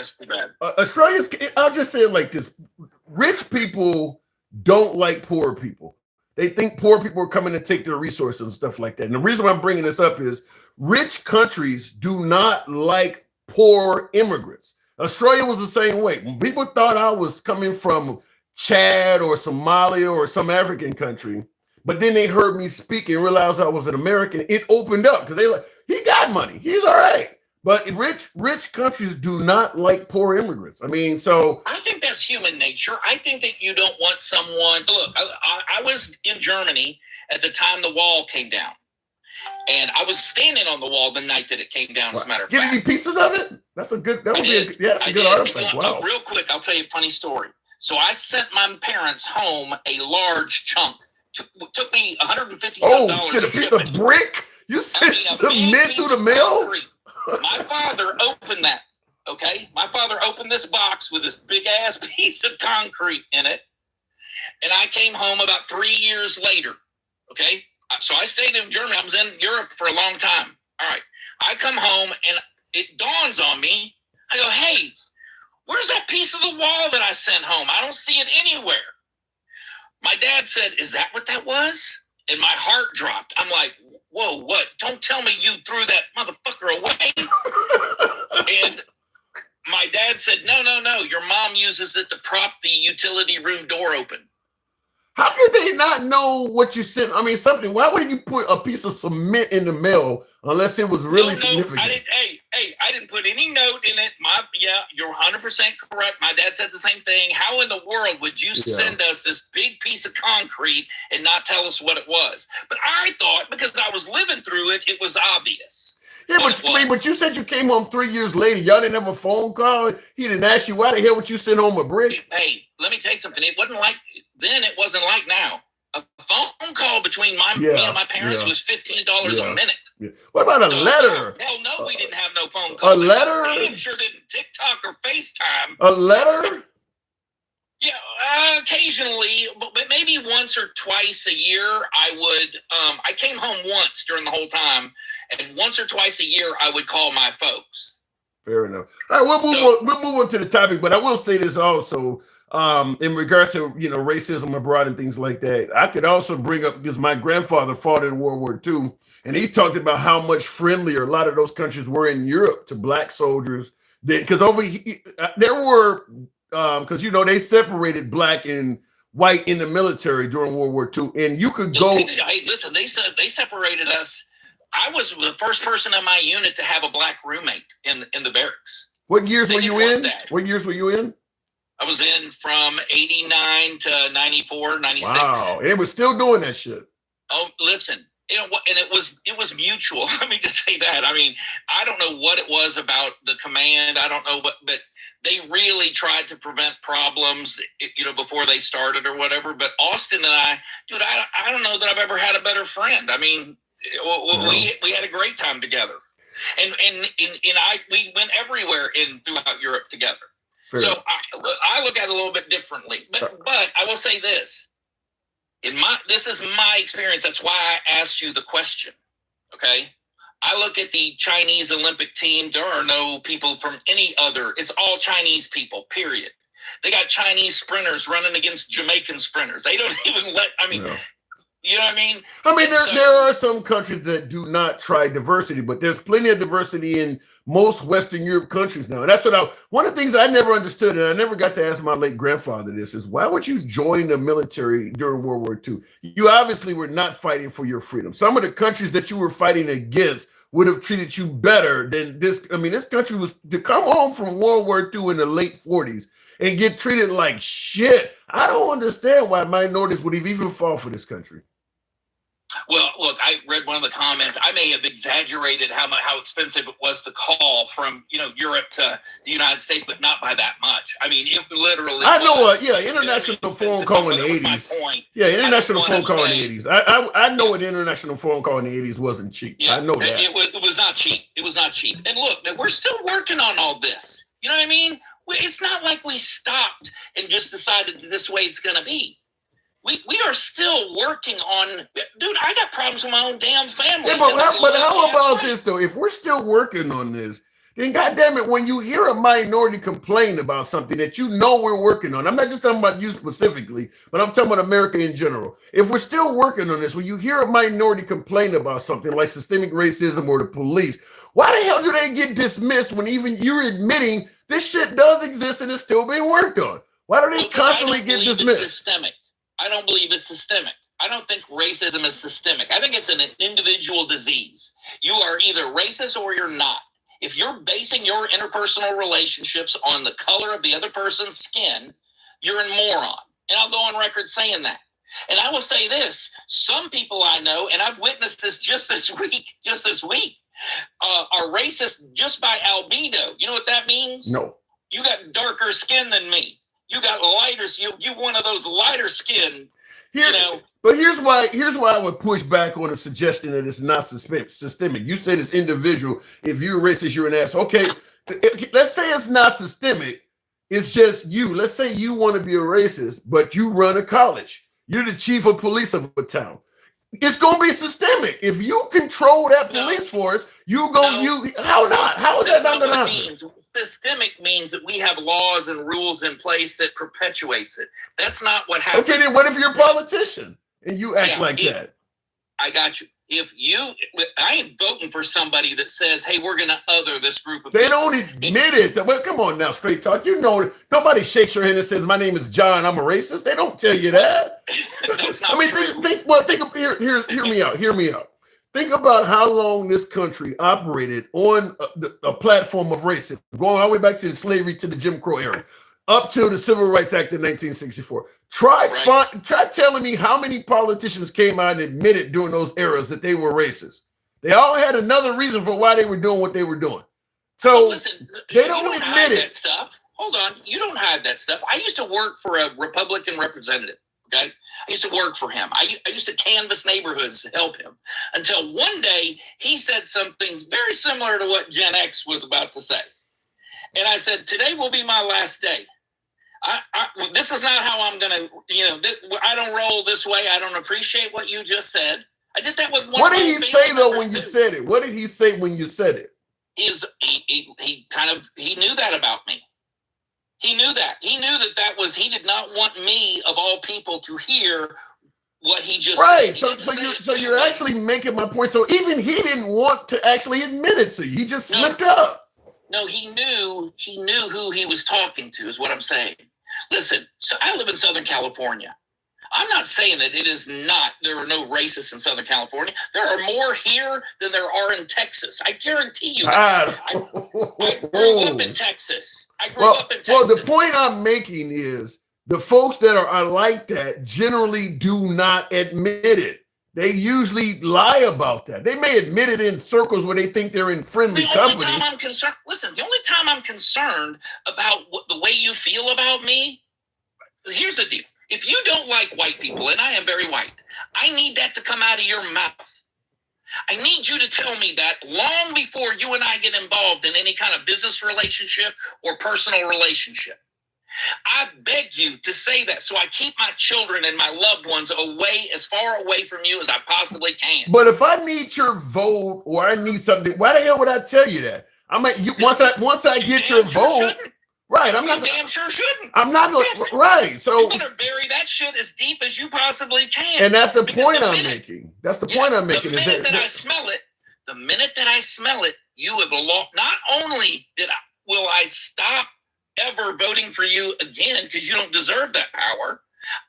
Australia's, I'll just say it like this: rich people don't like poor people. They think poor people are coming to take their resources and stuff like that. And the reason why I'm bringing this up is rich countries do not like poor immigrants. Australia was the same way. When people thought I was coming from Chad or Somalia or some African country, but then they heard me speak and realized I was an American, it opened up because they like, he got money, he's all right. But rich countries do not like poor immigrants. I mean, so I think that's human nature. I think that you don't want someone. Look, I was in Germany at the time the wall came down, and I was standing on the wall the night that it came down. As a matter of fact, get any pieces of it? That's a good. That would be a good artifact. Wow. Real quick, I'll tell you a funny story. So I sent my parents home a large chunk. Took me $150. Oh shit! A piece of brick? You sent cement through the mail? My father opened that. Okay, my father opened this box with this big ass piece of concrete in it, and I came home about 3 years later. Okay, so I stayed in Germany. I was in Europe for a long time. All right, I come home and it dawns on me. I go, hey, where's that piece of the wall that I sent home? I don't see it anywhere. My dad said, is that what that was? And my heart dropped. I'm like, whoa, what? Don't tell me you threw that motherfucker away. And my dad said, no. Your mom uses it to prop the utility room door open. How could they not know what you sent? I mean, something. Why would you put a piece of cement in the mail unless it was really significant? I didn't put any note in it. You're 100% correct. My dad said the same thing. How in the world would you send us this big piece of concrete and not tell us what it was? But I thought because I was living through it, it was obvious. Yeah, but you said you came home 3 years later. Y'all didn't have a phone call. He didn't ask you why the hell would you send home a brick? Hey, let me tell you something. It wasn't like then. It wasn't like now. A phone call between me and my parents was $15 a minute. Yeah. What about a letter? Hell no, we didn't have no phone calls. A letter? I sure didn't TikTok or FaceTime. A letter? Yeah, occasionally, but maybe once or twice a year, I would. I came home once during the whole time, and once or twice a year, I would call my folks. Fair enough. All right, we'll move on to the topic, but I will say this also. In regards to racism abroad and things like that, I could also bring up because my grandfather fought in World War II, and he talked about how much friendlier a lot of those countries were in Europe to black soldiers. Because there were because they separated black and white in the military during World War II, and you could go. Hey, listen, they separated us. I was the first person in my unit to have a black roommate in the barracks. What years were you in? What years were you in? I was in from 89 to 94, 96. Wow, it was still doing that shit. Oh, listen, and it was mutual. Let me just say that. I mean, I don't know what it was about the command. I don't know but they really tried to prevent problems, before they started or whatever. But Austin and I don't know that I've ever had a better friend. I mean, we had a great time together, and we went everywhere throughout Europe together. Fair. So I look at it a little bit differently, but I will say this: this is my experience. That's why I asked you the question. Okay, I look at the Chinese Olympic team. There are no people from any other. It's all Chinese people. Period. They got Chinese sprinters running against Jamaican sprinters. They don't even let. I mean, You know what I mean? I mean, And so- there are some countries that do not try diversity, but there's plenty of diversity in most Western Europe countries now. And that's one of the things I never understood, and I never got to ask my late grandfather this, is why would you join the military during World War II? You obviously were not fighting for your freedom. Some of the countries that you were fighting against would have treated you better than this. I mean, this country was to come home from World War II in the late 40s and get treated like shit. I don't understand why minorities would have even fought for this country. Well, look, I read one of the comments. I may have exaggerated how expensive it was to call from Europe to the United States, but not by that much. I mean, it literally. I know, international phone call in the 80s. Yeah, international phone call in the 80s. I know an international phone call in the 80s wasn't cheap. Yeah, I know that. It was not cheap. It was not cheap. And look, we're still working on all this. You know what I mean? It's not like we stopped and just decided this way it's going to be. We are still working on, dude, I got problems with my own damn family. Yeah, but how about this, though? If we're still working on this, then goddamn it, when you hear a minority complain about something that you know we're working on, I'm not just talking about you specifically, but I'm talking about America in general. If we're still working on this, when you hear a minority complain about something like systemic racism or the police, why the hell do they get dismissed when even you're admitting this shit does exist and it's still being worked on? Why do they constantly get dismissed? It's systemic. I don't believe it's systemic. I don't think racism is systemic. I think it's an individual disease. You are either racist or you're not. If you're basing your interpersonal relationships on the color of the other person's skin, you're a moron. And I'll go on record saying that. And I will say this, some people I know, and I've witnessed this just this week, are racist just by albedo. You know what that means? No. You got darker skin than me. You got lighter. You one of those lighter skin. But here's why I would push back on the suggestion that it's not systemic. You said it's individual. If you're racist, you're an ass. Okay, let's say it's not systemic. It's just you. Let's say you want to be a racist, but you run a college. You're the chief of police of a town. It's gonna be systemic. If you control that police force, how not? How is that not gonna happen? Systemic means that we have laws and rules in place that perpetuates it. That's not what happens. Okay, then what if you're a politician and you act like that? I got you. I ain't voting for somebody that says, "Hey, we're gonna other this group of." They don't admit it. Well, come on now, straight talk. You know, nobody shakes your hand and says, "My name is John. I'm a racist." They don't tell you that. That's not I mean, hear me out. Think about how long this country operated on a platform of racism, going all the way back to slavery to the Jim Crow era, up to the Civil Rights Act of 1964. Try telling me how many politicians came out and admitted during those eras that they were racist. They all had another reason for why they were doing what they were doing. So listen, they don't admit it. That stuff. Hold on, you don't hide that stuff. I used to work for a Republican representative. Okay, I used to work for him. I used to canvass neighborhoods to help him until one day he said something very similar to what Gen X was about to say. And I said, today will be my last day. This is not how I'm going to, I don't roll this way. I don't appreciate what you just said. I did that with one. What did he say though when you said it? What did he say when you said it? He knew that about me. He knew that. He knew that he did not want me of all people to hear what he just said. Right. So you're actually making my point. So even he didn't want to actually admit it to you. He just slipped up. No, he knew who he was talking to, is what I'm saying. Listen, so I live in Southern California. I'm not saying that there are no racists in Southern California. There are more here than there are in Texas. I guarantee you that. I grew up in Texas. Well, the point I'm making is the folks that are like that generally do not admit it. They usually lie about that. They may admit it in circles where they think they're in friendly company. The only time I'm concerned about the way you feel about me, here's the deal. If you don't like white people, and I am very white, I need that to come out of your mouth. I need you to tell me that long before you and I get involved in any kind of business relationship or personal relationship. I beg you to say that so I keep my children and my loved ones as far away from you as I possibly can. But if I need your vote or I need something, why the hell would I tell you that? I mean, once I get your vote, Right. I'm not. You damn sure shouldn't. I'm not going. Yes. Right. So. You better bury that shit as deep as you possibly can. And that's the Because point the I'm minute- making. That's the Yes, point I'm making. The Is minute that, that I smell it, you have lost. Not only will I stop ever voting for you again because you don't deserve that power,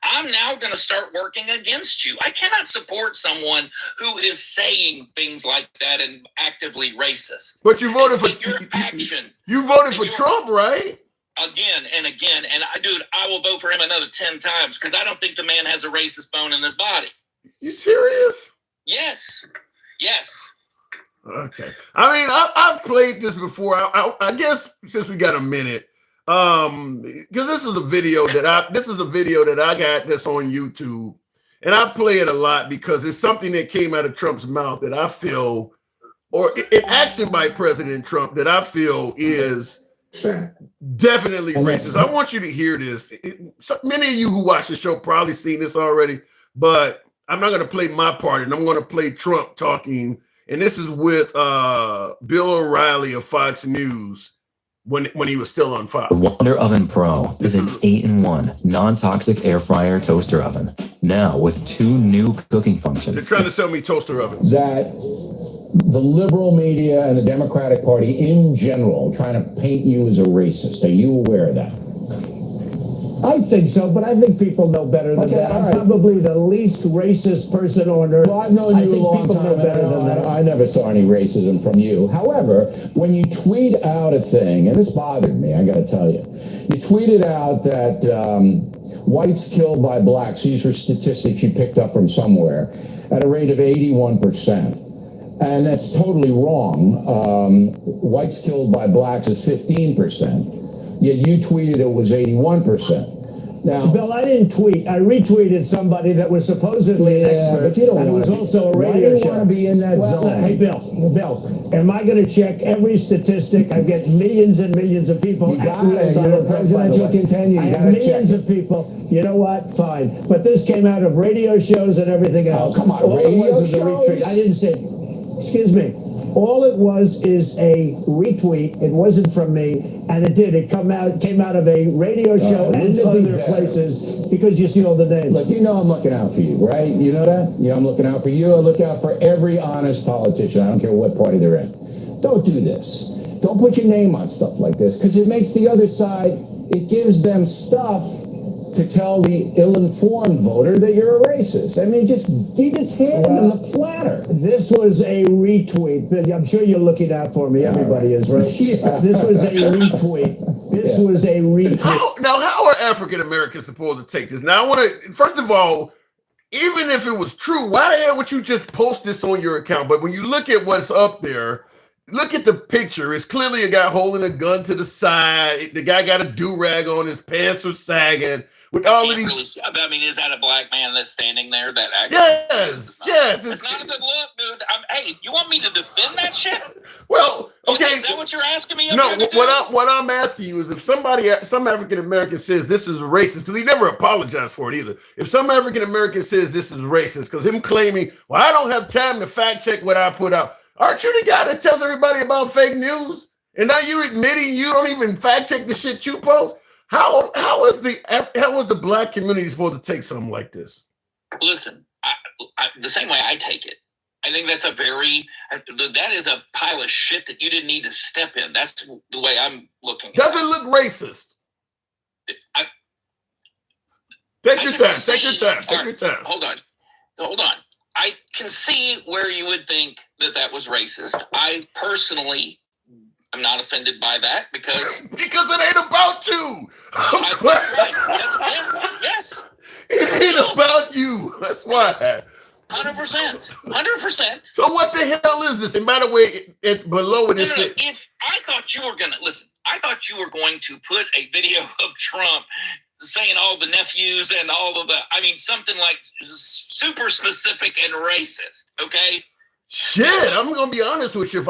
I'm now going to start working against you. I cannot support someone who is saying things like that and actively racist. but you voted for Your action You voted for your- Trump, right? again and again, and I will vote for him another 10 times because I don't think the man has a racist bone in his body. You serious? Yes. Okay. I mean, I've played this before. I guess since we got a minute, because this is a video that I got that's on YouTube, and I play it a lot because it's something that came out of Trump's mouth that I feel, or an action by President Trump that I feel is definitely racist. I want you to hear this. Many of you who watch the show probably seen this already, but I'm not going to play my part, and I'm going to play Trump talking. And this is with Bill O'Reilly of Fox News when he was still on Fox. The Wonder Oven Pro is an 8-in-1 non-toxic air fryer toaster oven. Now with 2 new cooking They're functions. trying to sell me toaster ovens. That the liberal media and the Democratic Party in general trying to paint you as a racist. Are you aware of that? I think so, but I think people know better than that. I'm probably the least racist person on earth. Well, I've known you a long time. Know better than that. I never saw any racism from you. However, when you tweet out a thing, and this bothered me, I got to tell you, you tweeted out that whites killed by blacks. These are statistics you picked up from somewhere at a rate of 81%. And that's totally wrong. Whites killed by blacks is 15%. Yet you tweeted it was 81%. Now, Bill, I didn't tweet. I retweeted somebody that was supposedly an expert. but you don't and it was want to also a Why radio do you show. want to be in that zone? Hey, Bill, am I going to check every statistic? I get millions and millions of people. You got it. You're a presidential contender. I You have got to millions check of people. You know what? Fine. But this came out of radio shows and everything else. come on, All it radio was is a shows? retweet. I didn't say, excuse me. All it was is a retweet. It wasn't from me, and it did. It came out of a radio show and other places because you see all the names. Look, you know I'm looking out for you, right? You know that? You know I'm looking out for you. I look out for every honest politician. I don't care what party they're in. Don't do this. Don't put your name on stuff like this because it makes the other side, it gives them stuff to tell the ill-informed voter that you're a racist. I mean, you just hand them the platter. This was a retweet. I'm sure you're looking out for me. Everybody is, right? Yeah. This was a retweet. This was a retweet. How are African Americans supposed to take this? Now, I want to, first of all, even if it was true, why the hell would you just post this on your account? But when you look at what's up there, look at the picture. It's clearly a guy holding a gun to the side. The guy got a do-rag on. His pants are sagging. With all of these, I mean, is that a black man that's standing there? That actually, yes, it's not a good look, dude. Hey, you want me to defend that shit? Well, okay. Is that what you're asking me? No, what I'm asking you is if some African American says this is racist, because he never apologized for it either. If some African American says this is racist, because him claiming, well, I don't have time to fact check what I put out. Aren't you the guy that tells everybody about fake news? And now you admitting you don't even fact check the shit you post? How is the black community supposed to take something like this? Listen, the same way I take it, I think that is a pile of shit that you didn't need to step in. That's the way I'm looking at it. Does it look racist? Take your time. Hold on. I can see where you would think that was racist. I personally am not offended by that because it ain't about you. Yes. It ain't about you. That's why. 100%. So what the hell is this? And by the way, below it is it. I thought you were going to put a video of Trump saying all the nephews and all of something like super specific and racist. Okay. Shit, I'm gonna be honest with you.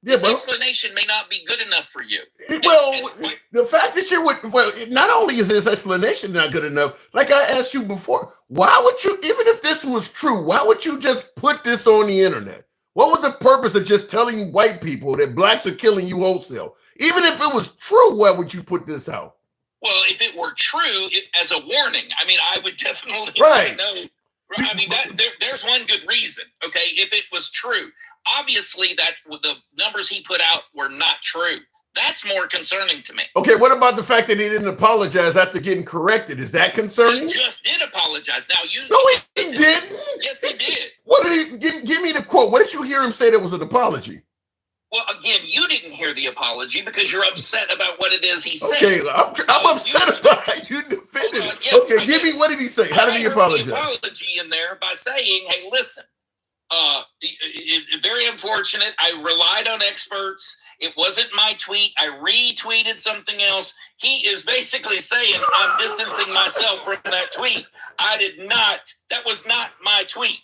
His explanation may not be good enough for you. Well, the fact that not only is his explanation not good enough, like I asked you before, why would you, even if this was true, why would you just put this on the internet? What was the purpose of just telling white people that blacks are killing you wholesale? Even if it was true, why would you put this out? Well, if it were true, as a warning, I mean, I would definitely Right. know. I mean, there's one good reason. Okay, if it was true, obviously that the numbers he put out were not true. That's more concerning to me. Okay, what about the fact that he didn't apologize after getting corrected? Is that concerning? He just did apologize. Now you. No, he didn't. Yes, he did. What did he give me the quote? What did you hear him say that was an apology? Well, again, you didn't hear the apology because you're upset about what it is he said. Okay, I'm upset about how you defended it. Yes, Okay, give me, what did he say? How did he apologize? The apology in there by saying, "Hey, listen, very unfortunate. I relied on experts. It wasn't my tweet. I retweeted something else." He is basically saying, "I'm distancing myself from that tweet. I did not. That was not my tweet."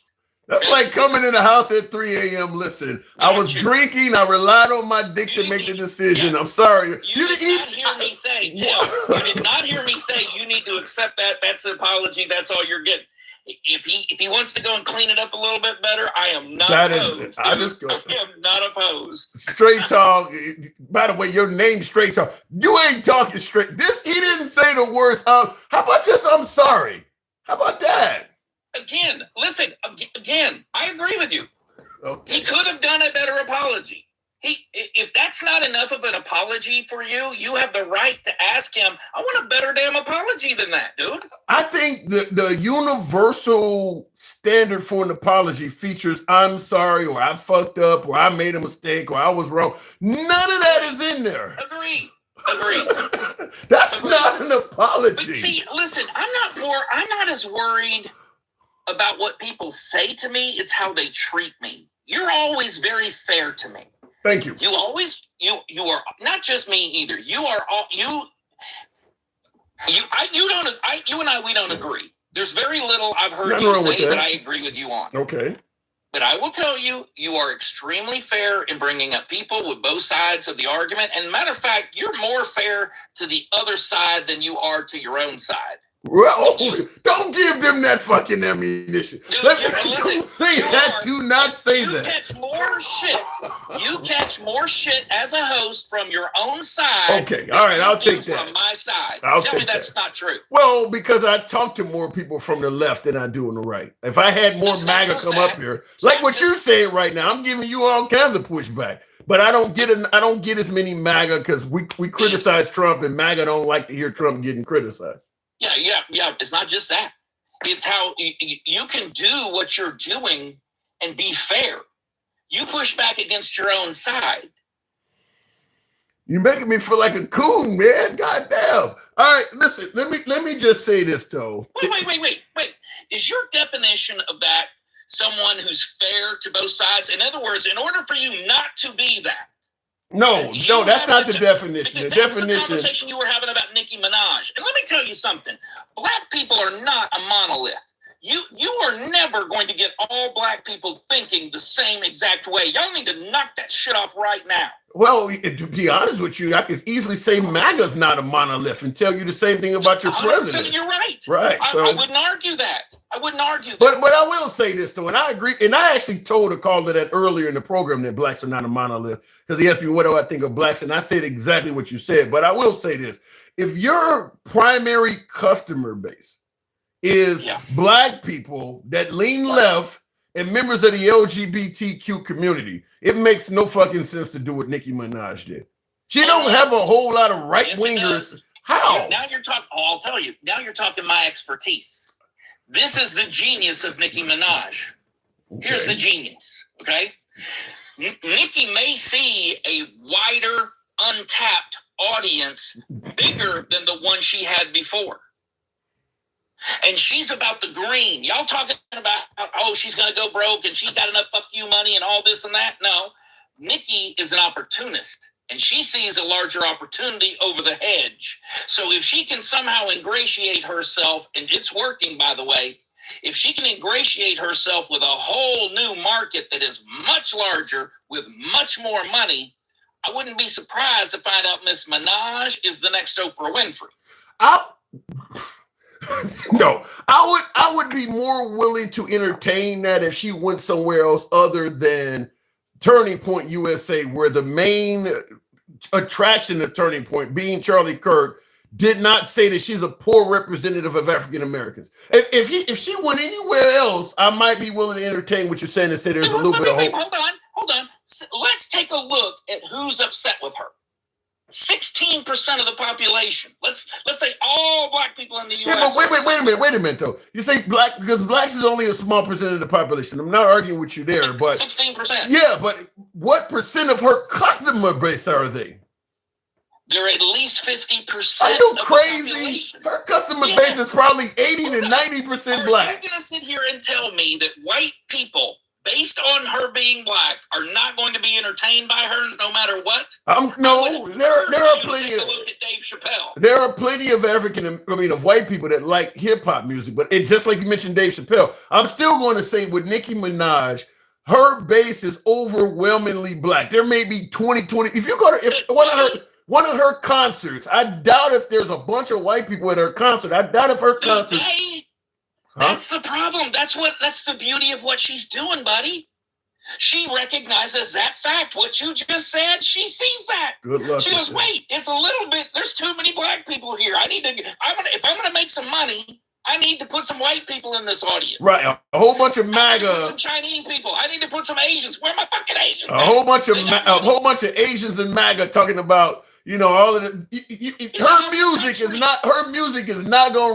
That's like coming in the house at 3 a.m. Listen, I was drinking. I relied on my dick to make the decision. I'm sorry. You did not hear me say, Tim, you did not hear me say you need to accept that. That's an apology. That's all you're getting. If he wants to go and clean it up a little bit better, I am not opposed. I am not opposed. Straight talk. By the way, your name Straight Talk. You ain't talking straight. He didn't say the words. How about just I'm sorry? How about that? Again, listen. Again, I agree with you. Okay. He could have done a better apology. If that's not enough of an apology for you, you have the right to ask him. I want a better damn apology than that, dude. I think the universal standard for an apology features I'm sorry, or I fucked up, or I made a mistake, or I was wrong. None of that is in there. Agreed. That's not an apology. But see, listen, I'm not as worried about what people say to me. It's how they treat me. You're always very fair to me. Thank you. You always you are not just me either. You are all you and I we don't agree. There's very little I've heard you say that I agree with you on. Okay. But I will tell you, you are extremely fair in bringing up people with both sides of the argument. And matter of fact, you're more fair to the other side than you are to your own side. Well, don't give them that fucking ammunition. Don't say that. Do not say that. You catch more shit as a host from your own side. Okay, all right, I'll take that. From my side. Tell me that's not true. Well, because I talk to more people from the left than I do on the right. If I had more MAGA come up here, like what you're saying right now, I'm giving you all kinds of pushback. But I don't get as many MAGA because we criticize Trump, and MAGA don't like to hear Trump getting criticized. Yeah. It's not just that. It's how you can do what you're doing and be fair. You push back against your own side. You're making me feel like a coon, man. Goddamn. All right, listen. Let me just say this though. Wait. Is your definition of that someone who's fair to both sides? In other words, in order for you not to be that. No, that's not the definition. The definition. The conversation you were having about Nicki Minaj. And let me tell you something. Black people are not a monolith. You are never going to get all black people thinking the same exact way. Y'all need to knock that shit off right now. Well, to be honest with you, I could easily say MAGA's not a monolith and tell you the same thing about your president. You're right. Right. I wouldn't argue that. But I will say this though, and I agree. And I actually told a caller that earlier in the program that blacks are not a monolith because he asked me what do I think of blacks, and I said exactly what you said. But I will say this: if your primary customer base is black people that lean left and members of the LGBTQ community, it makes no fucking sense to do what Nicki Minaj did. She don't have a whole lot of right-wingers. How? Now you're talking, I'll tell you, now you're talking my expertise. This is the genius of Nicki Minaj. Okay. Here's the genius, okay? Nicki may see a wider, untapped audience, bigger than the one she had before. And she's about the green. Y'all talking about, oh, she's going to go broke and she's got enough fuck you money and all this and that. No, Nicki is an opportunist and she sees a larger opportunity over the hedge. So if she can somehow ingratiate herself, and it's working, by the way, if she can ingratiate herself with a whole new market that is much larger with much more money, I wouldn't be surprised to find out Miss Minaj is the next Oprah Winfrey. No, I would be more willing to entertain that if she went somewhere else other than Turning Point USA, where the main attraction of Turning Point, being Charlie Kirk, did not say that she's a poor representative of African Americans. If she went anywhere else, I might be willing to entertain what you're saying and say there's a little bit of hope. Hold on. Let's take a look at who's upset with her. 16% of the population. Let's say all black people in the U.S. Yeah, but wait a minute though. You say black because blacks is only a small percent of the population. I'm not arguing with you there, but 16%. Yeah, but what percent of her customer base are they? They're at least 50%. Are you crazy? Her customer base is probably 80 to 90% black. You're gonna sit here and tell me that white people, based on her being black, are not going to be entertained by her no matter what? No, there are plenty of. Look at Dave Chappelle. There are plenty of of white people that like hip hop music, but just like you mentioned Dave Chappelle, I'm still going to say with Nicki Minaj, her base is overwhelmingly black. There may be 20. If you go to one of her concerts, I doubt if there's a bunch of white people at her concert. I doubt if her concert. That's the problem. That's the beauty of what she's doing, buddy. She recognizes that fact. What you just said, she sees that. Good luck. She goes, wait, it's a little bit, there's too many black people here. If I'm gonna make some money, I need to put some white people in this audience. Right. A whole bunch of MAGA. I need to put some Chinese people. I need to put some Asians. Where are my fucking Asians? A whole bunch of Asians and MAGA talking about, all of her music is not going to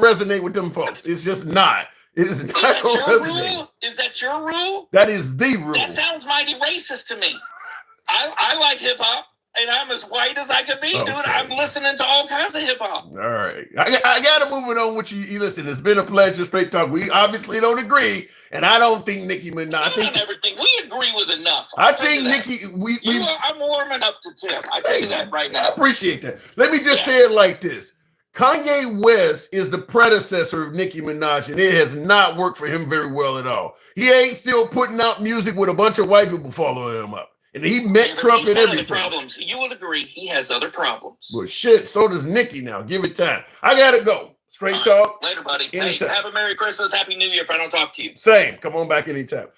resonate with them folks. It's just not. It is not going to resonate. Is that your rule? That is the rule. That sounds mighty racist to me. I like hip hop, and I'm as white as I could be, dude. I'm listening to all kinds of hip hop. All right. I got to move it on with you. Listen, it's been a pleasure. Straight talk. We obviously don't agree, and I don't think Nicki Minaj. Not everything. We agree with enough. I think Nicki. I'm warming up to Tim. I tell you that right now. I appreciate that. Let me just say it like this. Kanye West is the predecessor of Nicki Minaj, and it has not worked for him very well at all. He ain't still putting out music with a bunch of white people following him up. And he met Trump and everything. Problems. You would agree he has other problems. Well, shit, so does Nicki now. Give it time. I got to go. Straight talk. Later, buddy. Anytime. Hey, have a Merry Christmas, Happy New Year if I don't talk to you. Same. Come on back anytime.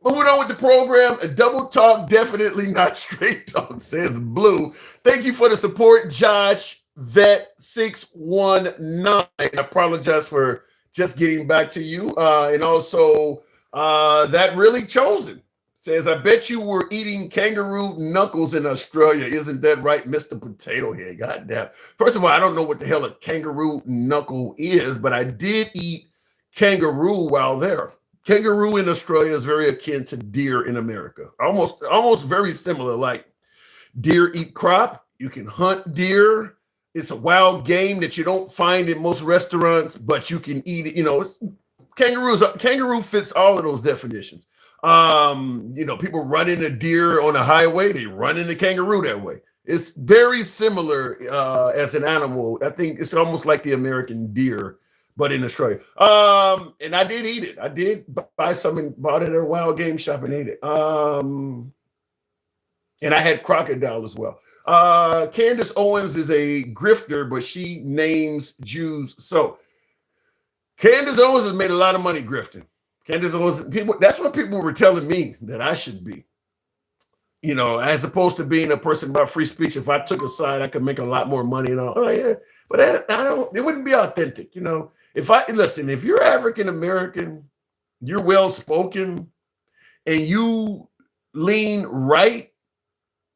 Moving on with the program, a double talk, definitely not straight talk, says Blue. Thank you for the support, Josh Vet619. I apologize for just getting back to you. And also, that really chosen says, I bet you were eating kangaroo knuckles in Australia. Isn't that right, Mr. Potato Head? Goddamn. First of all, I don't know what the hell a kangaroo knuckle is, but I did eat kangaroo while there. Kangaroo in Australia is very akin to deer in America. Almost very similar. Like deer eat crop. You can hunt deer. It's a wild game that you don't find in most restaurants, but you can eat it. Kangaroo fits all of those definitions. People run into deer on a highway, they run into kangaroo that way. It's very similar as an animal. I think it's almost like the American deer, but in Australia. And I did eat it. I did buy some and bought it at a wild game shop and ate it. And I had crocodile as well. Candace Owens is a grifter, but she names Jews. So Candace Owens has made a lot of money grifting. Candace Owens, that's what people were telling me that I should be. As opposed to being a person about free speech. If I took a side, I could make a lot more money and all. Oh, yeah. But it wouldn't be authentic. If you're African American, you're well spoken, and you lean right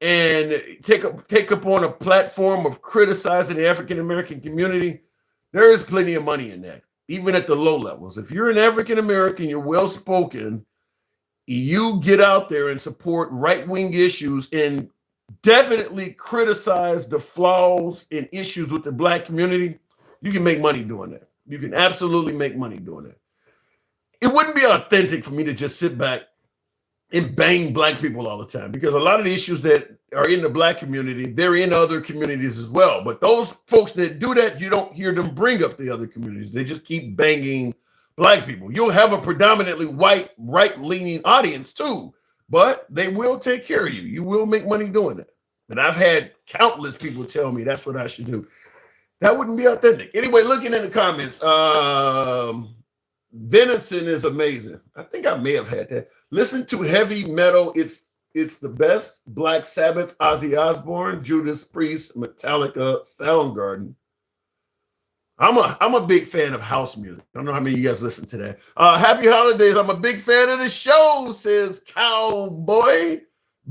and take up on a platform of criticizing the African American community, there is plenty of money in that, even at the low levels. If you're an African American, you're well spoken, you get out there and support right-wing issues and definitely criticize the flaws and issues with the black community, you can make money doing that. You can absolutely make money doing that. It wouldn't be authentic for me to just sit back and bang black people all the time, because a lot of the issues that are in the black community, they're in other communities as well. But those folks that do that, you don't hear them bring up the other communities. They just keep banging black people. You'll have a predominantly white, right-leaning audience too, but they will take care of you. You will make money doing that. And I've had countless people tell me that's what I should do. That wouldn't be authentic. Anyway, looking in the comments, venison is amazing. I think I may have had that. Listen to heavy metal. It's it's the best. Black Sabbath, Ozzy Osbourne, Judas Priest, Metallica, Soundgarden. I'm a big fan of house music. I don't know how many of you guys listen to that. Happy holidays. I'm a big fan of the show, says Cowboy.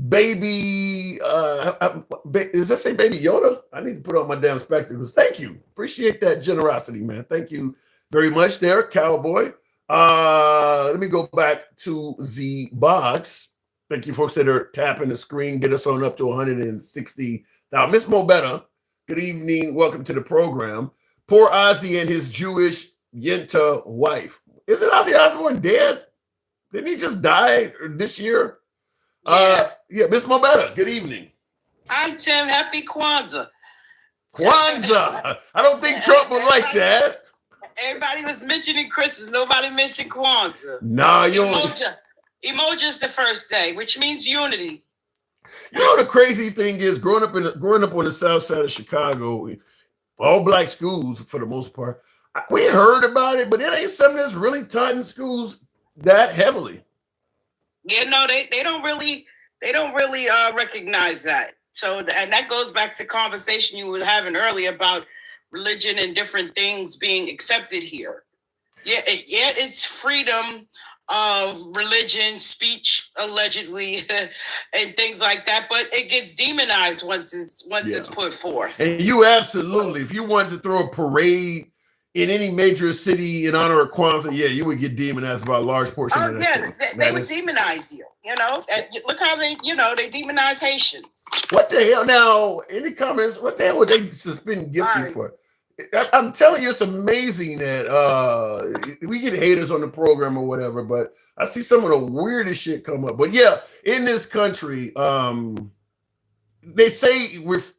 Baby, does that say Baby Yoda? I need to put on my damn spectacles. Thank you. Appreciate that generosity, man. Thank you very much there, Cowboy. Let me go back to the box. Thank you folks that are tapping the screen. Get us on up to 160. Now, Miss Mobetta, good evening. Welcome to the program. Poor Ozzy and his Jewish Yenta wife. Isn't Ozzy Osbourne dead? Didn't he just die this year? Yeah, Miss Mobetta, good evening. Hi, Tim. Happy Kwanzaa. Kwanzaa. I don't think Trump would like that. Everybody was mentioning Christmas. Nobody mentioned Kwanzaa. Nah, you don't. Emoji is the first day, which means unity. You know the crazy thing is, growing up on the south side of Chicago, all black schools for the most part, we heard about it, but it ain't something that's really taught in schools that heavily. Yeah, no, they don't really recognize that. So, and that goes back to conversation you were having earlier about religion and different things being accepted here. Yeah, it's freedom of religion, speech, allegedly, and things like that. But it gets demonized once it's put forth. And you absolutely, if you wanted to throw a parade in any major city in honor of Kwanzaa, yeah, you would get demonized by a large portion of that city. They would demonize you. You know, look how they demonize Haitians. What the hell? Now, any comments? What the hell would they suspend gifting for? I'm telling you, it's amazing that we get haters on the program or whatever, but I see some of the weirdest shit come up. But yeah, in this country, they say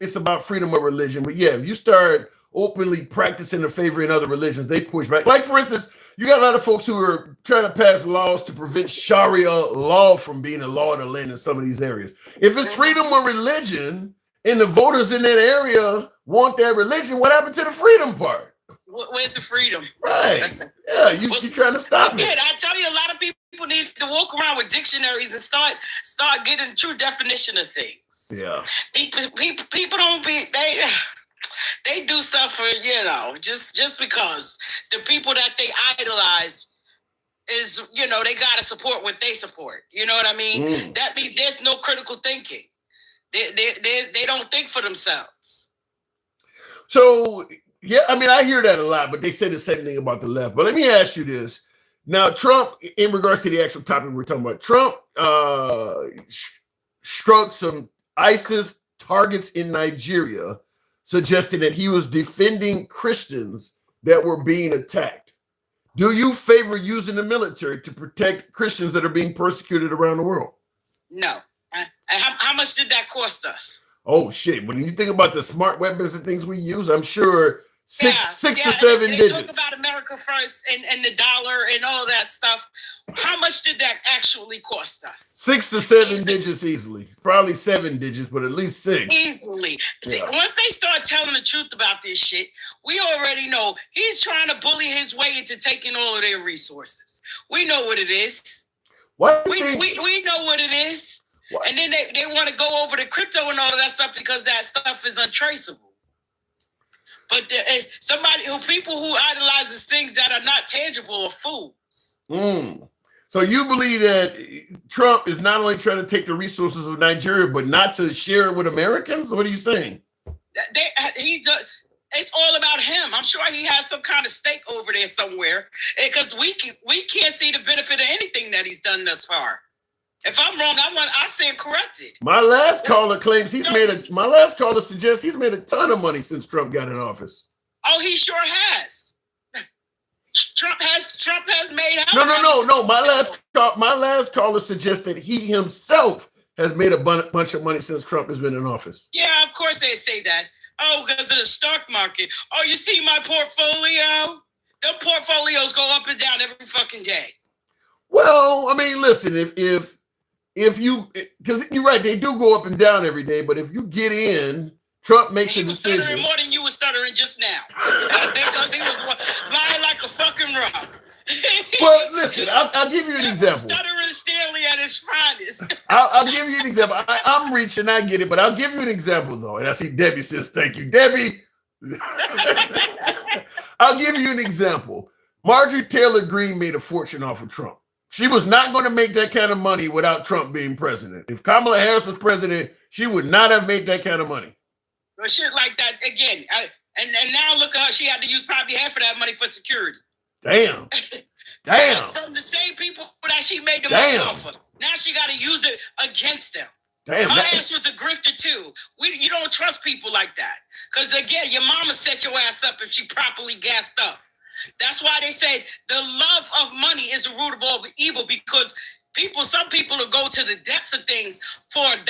it's about freedom of religion. But yeah, if you start openly practicing the favor in other religions, they push back. Like, for instance, you got a lot of folks who are trying to pass laws to prevent Sharia law from being a law of the land in some of these areas. If it's freedom of religion and the voters in that area want that religion, what happened to the freedom part? Where's the freedom? Right. Yeah, you're trying to stop it. I tell you, a lot of people need to walk around with dictionaries and start getting the true definition of things. Yeah. People don't be they do stuff for, just because the people that they idolize is, they got to support what they support. You know what I mean? That means there's no critical thinking. They don't think for themselves. So, yeah, I mean, I hear that a lot, but they say the same thing about the left. But let me ask you this. Now, Trump, in regards to the actual topic we're talking about, Trump struck some ISIS targets in Nigeria, suggesting that he was defending Christians that were being attacked. Do you favor using the military to protect Christians that are being persecuted around the world? No. How much did that cost us? Oh, shit. When you think about the smart weapons and things we use, I'm sure six to seven digits. They talk about America first and the dollar and all that stuff. How much did that actually cost us? 6 to 7 digits easily. Probably 7 digits, but at least 6. Easily. See, once they start telling the truth about this shit, we already know he's trying to bully his way into taking all of their resources. We know what it is. We know what it is. What? And then they want to go over the crypto and all of that stuff because that stuff is untraceable. But people who idolizes things that are not tangible are fools. So you believe that Trump is not only trying to take the resources of Nigeria, but not to share it with Americans? What are you saying? It's all about him. I'm sure he has some kind of stake over there somewhere because we can't see the benefit of anything that he's done thus far. If I'm wrong, I stand corrected. My last caller suggests he's made a ton of money since Trump got in office. Oh, he sure has. Trump has made out. No. My last caller suggests that he himself has made a bunch of money since Trump has been in office. Yeah, of course they say that. Oh, because of the stock market. Oh, you see my portfolio? Them portfolios go up and down every fucking day. Well, I mean, listen, if you, because you're right, they do go up and down every day, but if you get in, Trump makes a decision. He was stuttering more than you were stuttering just now. Because he was lying like a fucking rock. Well, listen, I'll give you an example. Stuttering Stanley at his finest. I'll give you an example. I'm reaching, I get it, but I'll give you an example though. And I see Debbie says, "Thank you, Debbie." I'll give you an example. Marjorie Taylor Greene made a fortune off of Trump. She was not going to make that kind of money without Trump being president. If Kamala Harris was president, she would not have made that kind of money. Or shit like that again. And now look at her. She had to use probably half of that money for security. Damn. Damn. From the same people that she made the money off of. Now she got to use it against them. Damn. My ass was a grifter too. You don't trust people like that. Because again, your mama set your ass up if she properly gassed up. That's why they said the love of money is the root of all evil, because some people will go to the depths of things for $1.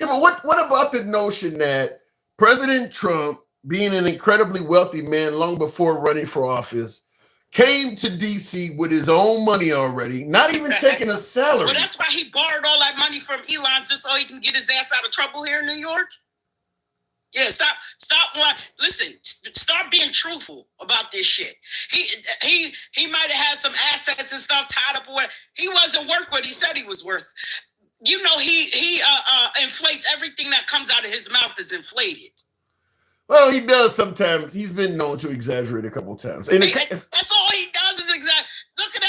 Yeah, but what about the notion that President Trump, being an incredibly wealthy man long before running for office, came to DC with his own money already, not even taking a salary? Well, that's why he borrowed all that money from Elon just so he can get his ass out of trouble here in New York. Yeah, stop. Listen, start being truthful about this shit. He might have had some assets and stuff tied up away. He wasn't worth what he said he was worth. You know, he inflates everything that comes out of his mouth is inflated. Well, he does sometimes. He's been known to exaggerate a couple times. And that's all he does is exaggerate. Look at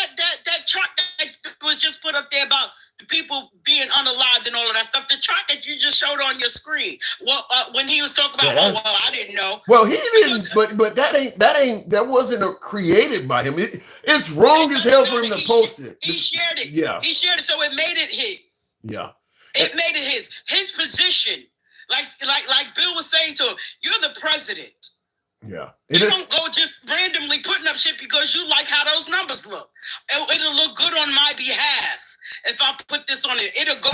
that chart that was just put up there about the people being unalived and all of that stuff. The chart that you just showed on your screen. Well, when he was talking about, I didn't know. Well, he didn't, but that wasn't created by him. It's wrong as hell for him to post it. He shared it. Yeah, he shared it, so it made it his. Yeah, it made it his position. Like Bill was saying to him, you're the president. Yeah. You don't go just randomly putting up shit because you like how those numbers look. It'll look good on my behalf if I put this on it. It'll go.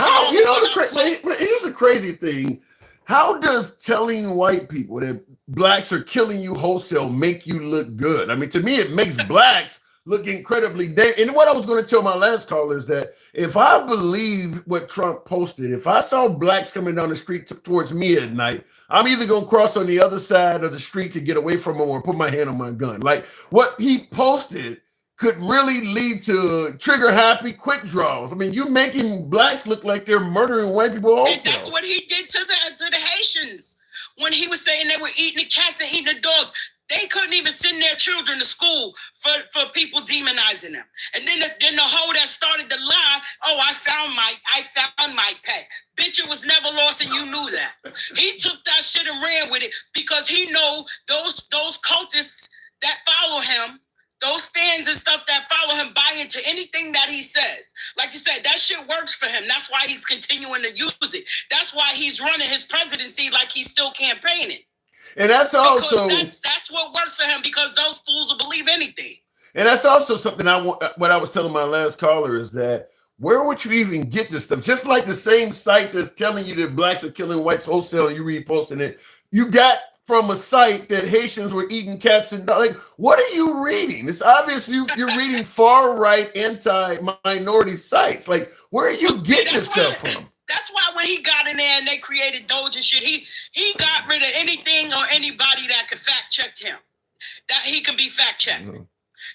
Here's the crazy thing. How does telling white people that blacks are killing you wholesale make you look good? I mean, to me, it makes blacks look incredibly and what I was going to tell my last caller is that if I believe what Trump posted, if I saw blacks coming down the street towards me at night, I'm either going to cross on the other side of the street to get away from them or put my hand on my gun. Like what he posted could really lead to trigger happy quick draws. I mean, you're making blacks look like they're murdering white people also. And that's what he did to the Haitians when he was saying they were eating the cats and eating the dogs. They couldn't even send their children to school for people demonizing them. And then the hoe that started the lie, I found my pet. Bitch, it was never lost and you knew that. He took that shit and ran with it because he know those cultists that follow him, those fans and stuff that follow him buy into anything that he says. Like you said, that shit works for him. That's why he's continuing to use it. That's why he's running his presidency like he's still campaigning. And that's also that's what works for him because those fools will believe anything. And that's also something what I was telling my last caller is that where would you even get this stuff? Just like the same site that's telling you that blacks are killing whites wholesale, you reposting it. You got from a site that Haitians were eating cats and dogs. Like, what are you reading? It's obvious you're reading far right anti-minority sites. Like, where are you getting this stuff from? That's why when he got in there and they created Doge and shit, he got rid of anything or anybody that could fact check him. That he can be fact checked. Mm-hmm.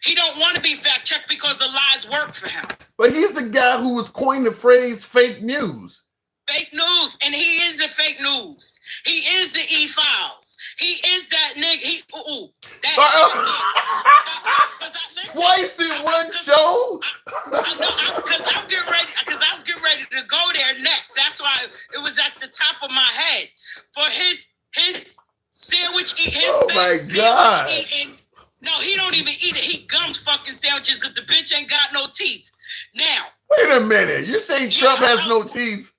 He don't want to be fact checked because the lies work for him. But he's the guy who was coined the phrase fake news. Fake news, and he is the fake news. He is the E-Files. He is that nigga. Twice in one show. Because I was getting ready to go there next. That's why it was at the top of my head for his sandwich eating. My God. Eating. No, he don't even eat it. He gums fucking sandwiches because the bitch ain't got no teeth. Now. Wait a minute. You're saying Trump has no teeth?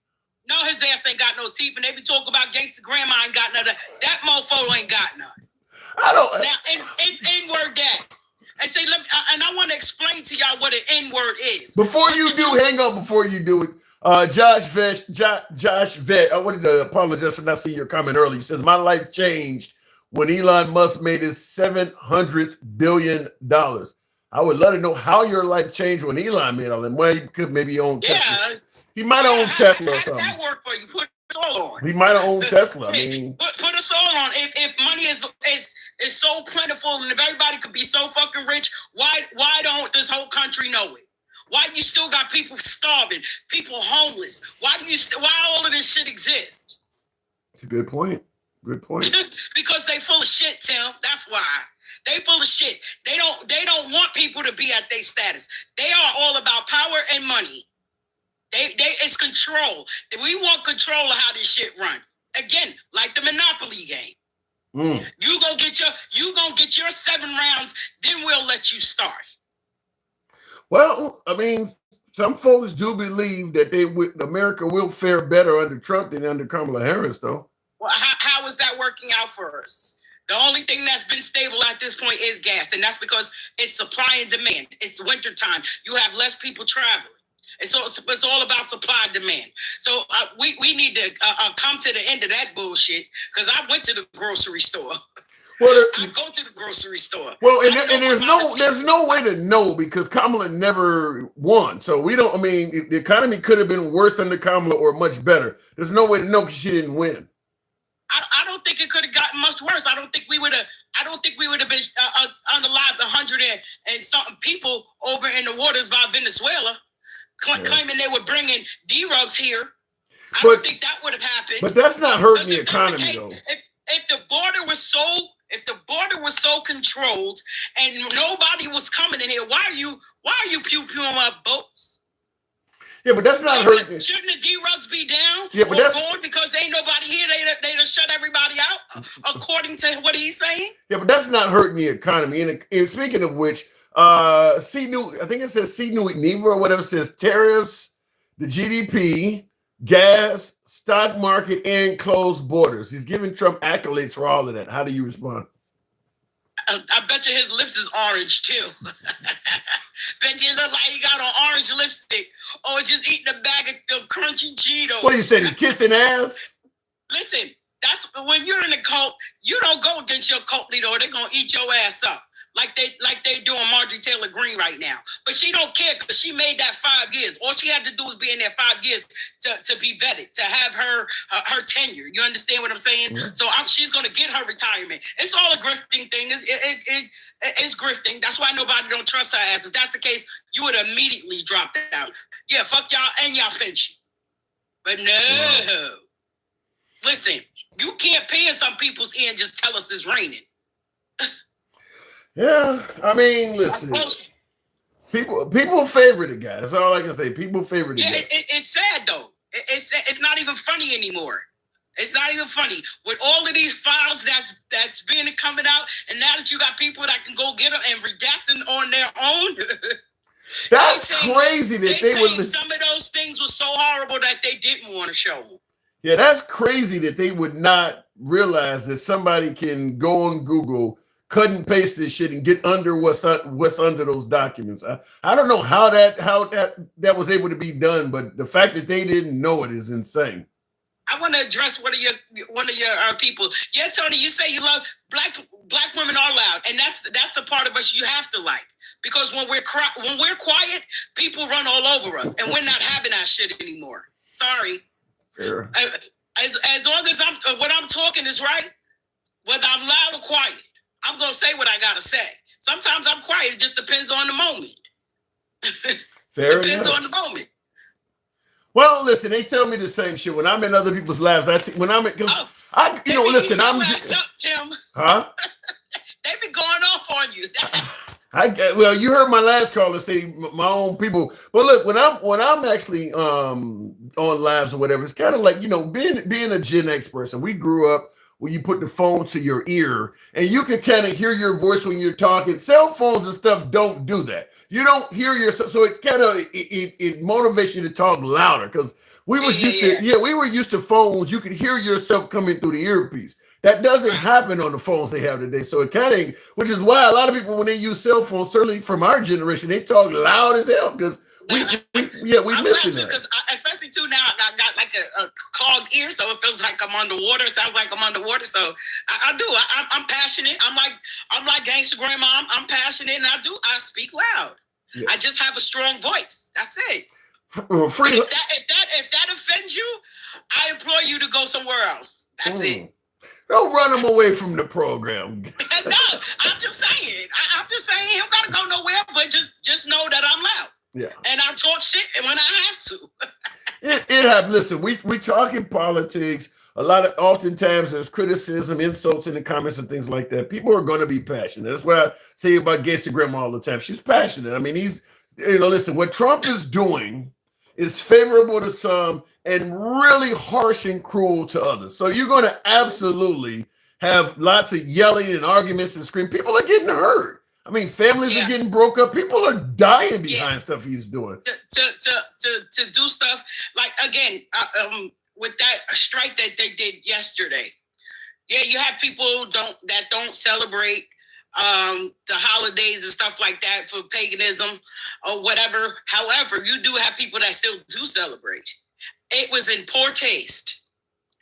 No, his ass ain't got no teeth, and they be talking about gangster grandma ain't got none. That mofo ain't got none. I don't. Now, N-word that. And say, and I want to explain to y'all what an N-word is. Before you do, hang on. Before you do it, Josh Vet. I wanted to apologize for not seeing your comment earlier. He says my life changed when Elon Musk made his $700 billion. I would love to know how your life changed when Elon made all that. Well, he could maybe own Tesla. He might have owned Tesla or something. That worked for you. Put a soul on. He might have owned Tesla. I mean, put a soul on. If money is so plentiful and if everybody could be so fucking rich, why don't this whole country know it? Why you still got people starving, people homeless? Why all of this shit exists? It's a good point. Good point. Because they full of shit, Tim. That's why. They full of shit. They don't want people to be at their status. They are all about power and money. It's control. We want control of how this shit run. Again, like the Monopoly game. You gonna get your 7 rounds, then we'll let you start. Well, I mean, some folks do believe that America will fare better under Trump than under Kamala Harris, though. Well, how is that working out for us? The only thing that's been stable at this point is gas, and that's because it's supply and demand. It's wintertime. You have less people traveling. And so it's all about supply and demand. So we need to come to the end of that bullshit, because I went to the grocery store. Well, I go to the grocery store. Well, and there's no way to know, because Kamala never won. So we don't. I mean, the economy could have been worse under Kamala or much better. There's no way to know because she didn't win. I don't think it could have gotten much worse. I don't think we would have been unalived 100 and something people over in the waters by Venezuela, claiming they were bringing D-Rugs here. I don't think that would have happened. But that's not hurting the economy, though. If the border was so controlled and nobody was coming in here, why are you pew-pewing up boats? Yeah, but that's not hurting. Shouldn't the D-Rugs be down? Yeah, but that's going because ain't nobody here. They just shut everybody out, according to what he's saying. Yeah, but that's not hurting the economy. And speaking of which, I think it says CNEVA or whatever, says tariffs, the GDP, gas, stock market, and closed borders. He's giving Trump accolades for all of that. How do you respond? I bet you his lips is orange too. Bet you look like he got an orange lipstick, or just eating a bag of crunchy Cheetos. What do you say? He's kissing ass? Listen, that's when you're in a cult. You don't go against your cult leader, or they're gonna eat your ass up, like they doing Marjorie Taylor Greene right now. But she don't care, because she made that 5 years. All she had to do was be in there 5 years to be vetted, to have her tenure. You understand what I'm saying? Yeah. So she's gonna get her retirement. It's all a grifting thing. It's grifting. That's why nobody don't trust her ass. If that's the case, you would immediately drop out. Yeah, fuck y'all and y'all pension. But no. Wow. Listen, you can't pay in some people's ear and just tell us it's raining. Yeah, I mean, listen. People favor the guy. That's all I can say. People favor the guy. It's sad though. It's not even funny anymore. It's not even funny with all of these files that's being coming out, and now that you got people that can go get them and redact them on their own. That's crazy that they would. Some of those things were so horrible that they didn't want to show them. Yeah, that's crazy that they would not realize that somebody can go on Google, cut and paste this shit, and get under what's under those documents. I don't know how that was able to be done, but the fact that they didn't know it is insane. I want to address one of your people. Yeah, Tony, you say you love black women are loud, and that's a part of us you have to like, because when we're quiet, people run all over us, and we're not having that shit anymore. Sorry. Fair. As long as what I'm talking is right, whether I'm loud or quiet, I'm gonna say what I gotta say. Sometimes I'm quiet. It just depends on the moment. Fair Depends enough. on the moment. Well, listen, they tell me the same shit when I'm in other people's lives. Listen, I'm just up, Tim. Huh? They be going off on you. Well, you heard my last caller say my own people. But look, when I'm actually on lives or whatever, it's kind of like, being a Gen X person. We grew up where you put the phone to your ear and you can kind of hear your voice when you're talking. Cell phones and stuff don't do that. You don't hear yourself, so it kind of it motivates you to talk louder, because we were used to phones. You could hear yourself coming through the earpiece. That doesn't happen on the phones they have today. So it kind of, which is why a lot of people, when they use cell phones, certainly from our generation, they talk loud as hell, because we missing that. Because especially too now, I got like a clogged ear, so it feels like I'm underwater. Sounds like I'm underwater. So I do. I'm passionate. I'm like Gangsta Grandma. I'm passionate, and I speak loud. Yeah. I just have a strong voice. That's it. If that offends you, I implore you to go somewhere else. That's it. Don't run them away from the program. No, I'm just saying. I'm just saying, you don't gotta go nowhere, but just know that I'm loud. Yeah. And I talk shit when I have to. It have. Listen, we talking politics. Oftentimes there's criticism, insults in the comments and things like that. People are going to be passionate. That's what I say about Gangsta Grandma all the time. She's passionate. I mean, listen, what Trump is doing is favorable to some and really harsh and cruel to others. So you're going to absolutely have lots of yelling and arguments and screaming. People are getting hurt. I mean, families are getting broke up. People are dying behind stuff he's doing. To do stuff like, again, with that strike that they did yesterday. Yeah, you have people that don't celebrate the holidays and stuff like that for paganism or whatever. However, you do have people that still do celebrate. It was in poor taste.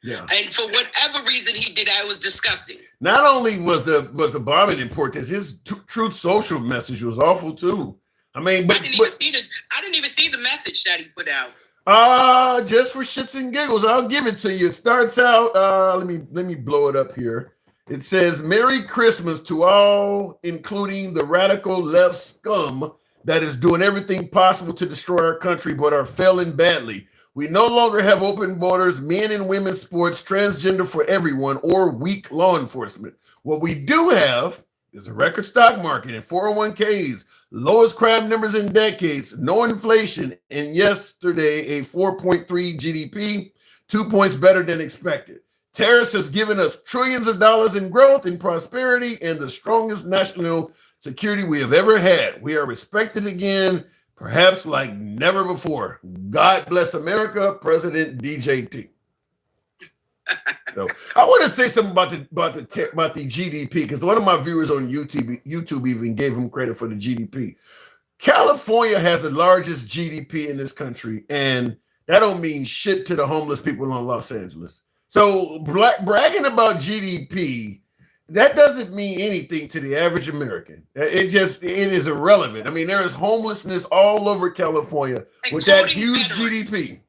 Yeah. And for whatever reason he did that, it was disgusting. Not only was the bombing in poor taste, his Truth Social message was awful too. I mean, I didn't even see the message that he put out. Just for shits and giggles, I'll give it to you. It starts out, let me blow it up here. It says, "Merry Christmas to all, including the radical left scum that is doing everything possible to destroy our country, but are failing badly. We no longer have open borders, men and women's sports, transgender for everyone, or weak law enforcement. What we do have is a record stock market and 401ks, lowest crime numbers in decades, no inflation, and yesterday a 4.3 GDP, 2 points better than expected. Terrorists has given us trillions of dollars in growth and prosperity and the strongest national security we have ever had. We are respected again, perhaps like never before. God bless America, President DJT." So I want to say something about the GDP, because one of my viewers on YouTube even gave him credit for the GDP. California has the largest GDP in this country, and that don't mean shit to the homeless people in Los Angeles. So bragging about GDP, that doesn't mean anything to the average American. It is irrelevant. I mean, there is homelessness all over California with that huge GDP.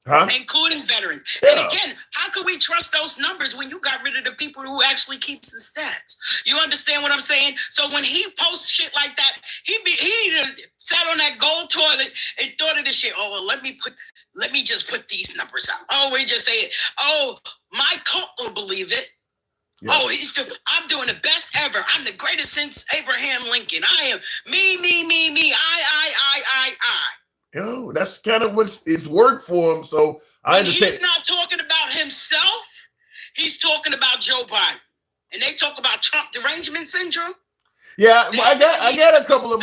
Huh? Including veterans. Yeah. And again, how could we trust those numbers when you got rid of the people who actually keeps the stats? You understand what I'm saying? So when he posts shit like that, he sat on that gold toilet and thought of this shit. Oh, well, let me just put these numbers out. Oh, we just say it. Oh, my cult will believe it. Yes. Oh, I'm doing the best ever. I'm the greatest since Abraham Lincoln. I am me, I. You know, that's kind of it's worked for him. So I understand. He's not talking about himself. He's talking about Joe Biden, and they talk about Trump derangement syndrome. Yeah, I got a couple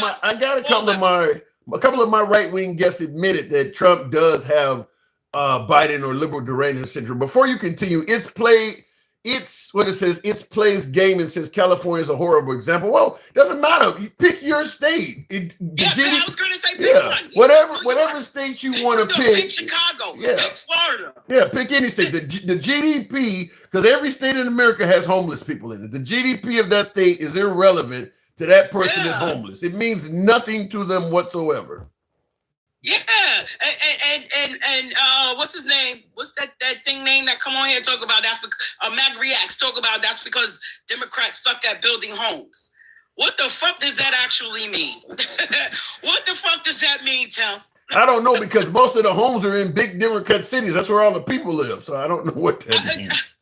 of my right wing guests admitted that Trump does have Biden or liberal derangement syndrome. Before you continue, it's plays game and says California is a horrible example. Well, it doesn't matter. You pick your state. I was going to say pick one. Whatever state you want to pick. Pick Chicago. Yeah. Pick Florida. Yeah, pick any state. The GDP, because every state in America has homeless people in it. The GDP of that state is irrelevant to that person is homeless. It means nothing to them whatsoever. Yeah, and what's his name? What's that thing name that come on here and talk about? That's because Mac Reacts talk about that's because Democrats suck at building homes. What the fuck does that actually mean? What the fuck does that mean, Tim? I don't know, because most of the homes are in big Democrat cities. That's where all the people live. So I don't know what that means.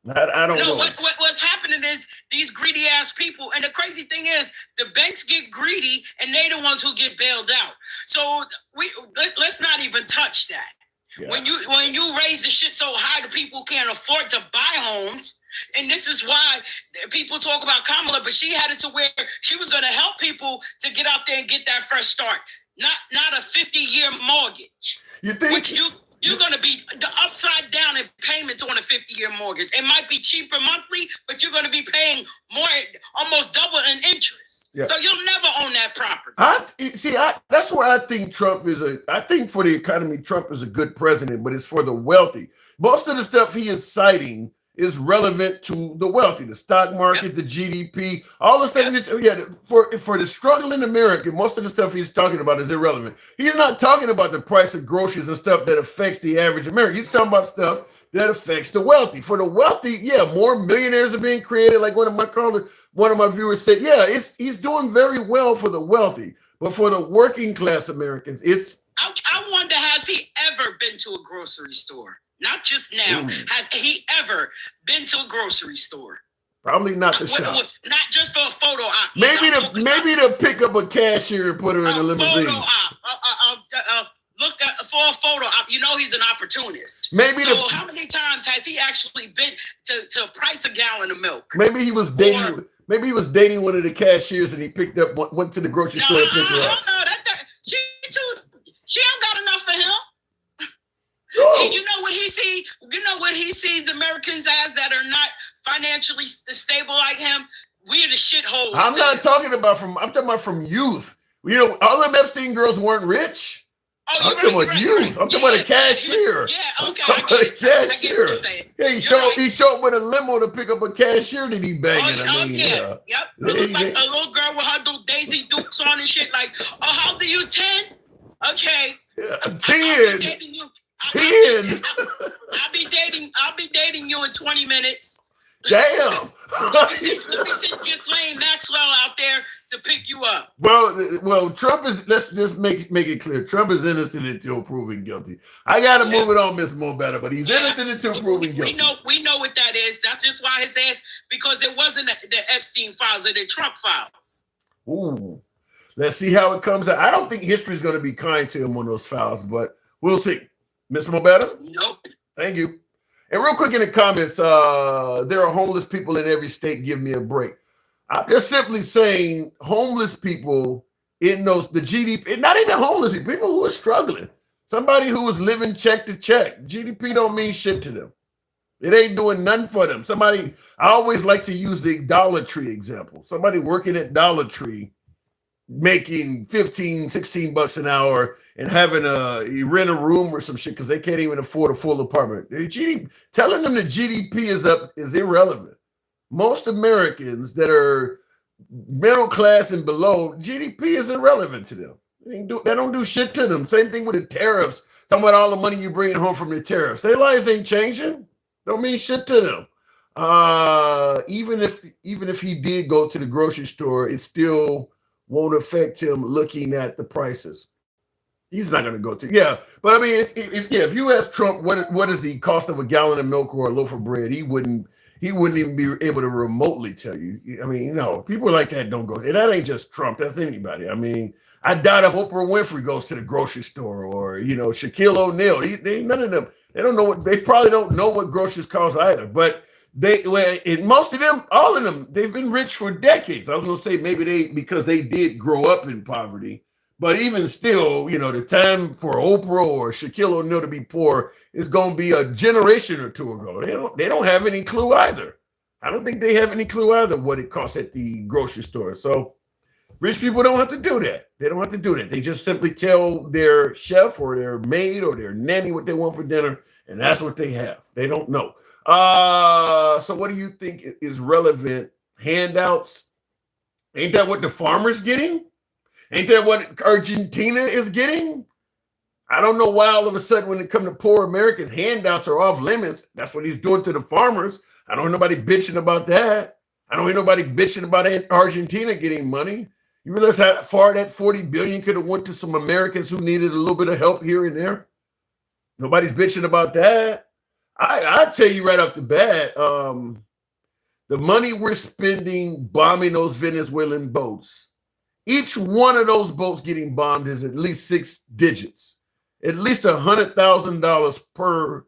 I don't know. What's happening is these greedy ass people, and the crazy thing is the banks get greedy and they the ones who get bailed out. So let's not even touch that. Yeah. When you raise the shit so high the people can't afford to buy homes, and this is why people talk about Kamala, but she had it to where she was going to help people to get out there and get that fresh start, not a 50-year mortgage. You think? You're going to be the upside down in payments on a 50-year mortgage. It might be cheaper monthly, but you're going to be paying more, almost double in interest. Yeah. So you'll never own that property. That's where I think Trump is I think for the economy, Trump is a good president, but it's for the wealthy. Most of the stuff he is citing is relevant to the wealthy, the stock market, the GDP, all the stuff. For the struggling American, most of the stuff he's talking about is irrelevant. He's not talking about the price of groceries and stuff that affects the average American. He's talking about stuff that affects the wealthy. For the wealthy, more millionaires are being created. Like one of my viewers said, he's doing very well for the wealthy. But for the working class Americans, it's. I wonder, has he ever been to a grocery store? Not just now. Has he ever been to a grocery store? Probably not the shop. Not just for a photo op. Maybe to pick up a cashier and put her in a limousine. Photo op. Look for a photo op. You know he's an opportunist. How many times has he actually been to price a gallon of milk? Maybe he was dating. Maybe he was dating one of the cashiers and he went to the grocery store and picked her up. No, she don't got enough for him. Oh. You know what he sees? You know what he sees Americans as that are not financially stable like him? We're the shitholes. I'm not talking about I'm talking about from youth. You know, all them Epstein girls weren't rich. I'm talking about youth. I'm talking about a cashier. Yeah, okay. I'm talking about a cashier. Yeah, he showed up with a limo to pick up a cashier that he banging. Yep. It looked like a little girl with her Daisy Dukes on and shit. Like, oh, how old are you? 10? Okay. Yeah, 10. 10. I'll be dating you in 20 minutes. Damn. Let me see Ghislaine Maxwell out there to pick you up. Well, Trump is. Let's just make it clear. Trump is innocent until proven guilty. I gotta move it on, Miss Mobetta, but he's innocent until proven guilty. We know what that is. That's just why his ass, because it wasn't the Epstein files, or the Trump files. Ooh. Let's see how it comes out. I don't think history is going to be kind to him on those files, but we'll see. Miss Mobetta? Nope. Thank you. And real quick in the comments, there are homeless people in every state. Give me a break. I'm just simply saying homeless people in the GDP, not even homeless people who are struggling. Somebody who is living check to check. GDP don't mean shit to them. It ain't doing nothing for them. I always like to use the Dollar Tree example. Somebody working at Dollar Tree making $15-16 an hour and having you rent a room or some shit because they can't even afford a full apartment. Telling them the GDP is up is irrelevant. Most Americans that are middle class and below, GDP is irrelevant to them. They don't do shit to them. Same thing with the tariffs. Talking about all the money you bring home from the tariffs. Their lives ain't changing. Don't mean shit to them. Even if he did go to the grocery store, it still won't affect him looking at the prices. He's not going to go to, but I mean, if you ask Trump what is the cost of a gallon of milk or a loaf of bread, he wouldn't even be able to remotely tell you. I mean, people like that don't go. And that ain't just Trump. That's anybody. I mean, I doubt if Oprah Winfrey goes to the grocery store or Shaquille O'Neal. None of them. They don't know what. They probably don't know what groceries cost either. But most of them, all of them, they've been rich for decades. I was going to say maybe because they did grow up in poverty. But even still, the time for Oprah or Shaquille O'Neal to be poor is going to be a generation or two ago. They don't have any clue either. I don't think they have any clue either what it costs at the grocery store. So rich people don't have to do that. They don't have to do that. They just simply tell their chef or their maid or their nanny what they want for dinner, and that's what they have. They don't know. So what do you think is relevant? Handouts? Ain't that what the farmer's getting? Ain't that what Argentina is getting? I don't know why all of a sudden when it comes to poor Americans, handouts are off limits. That's what he's doing to the farmers. I don't hear nobody bitching about that. I don't hear nobody bitching about Argentina getting money. You realize how far that $40 billion could have went to some Americans who needed a little bit of help here and there? Nobody's bitching about that. I tell you right off the bat, the money we're spending bombing those Venezuelan boats, each one of those boats getting bombed is at least 6 digits, at least $100,000 per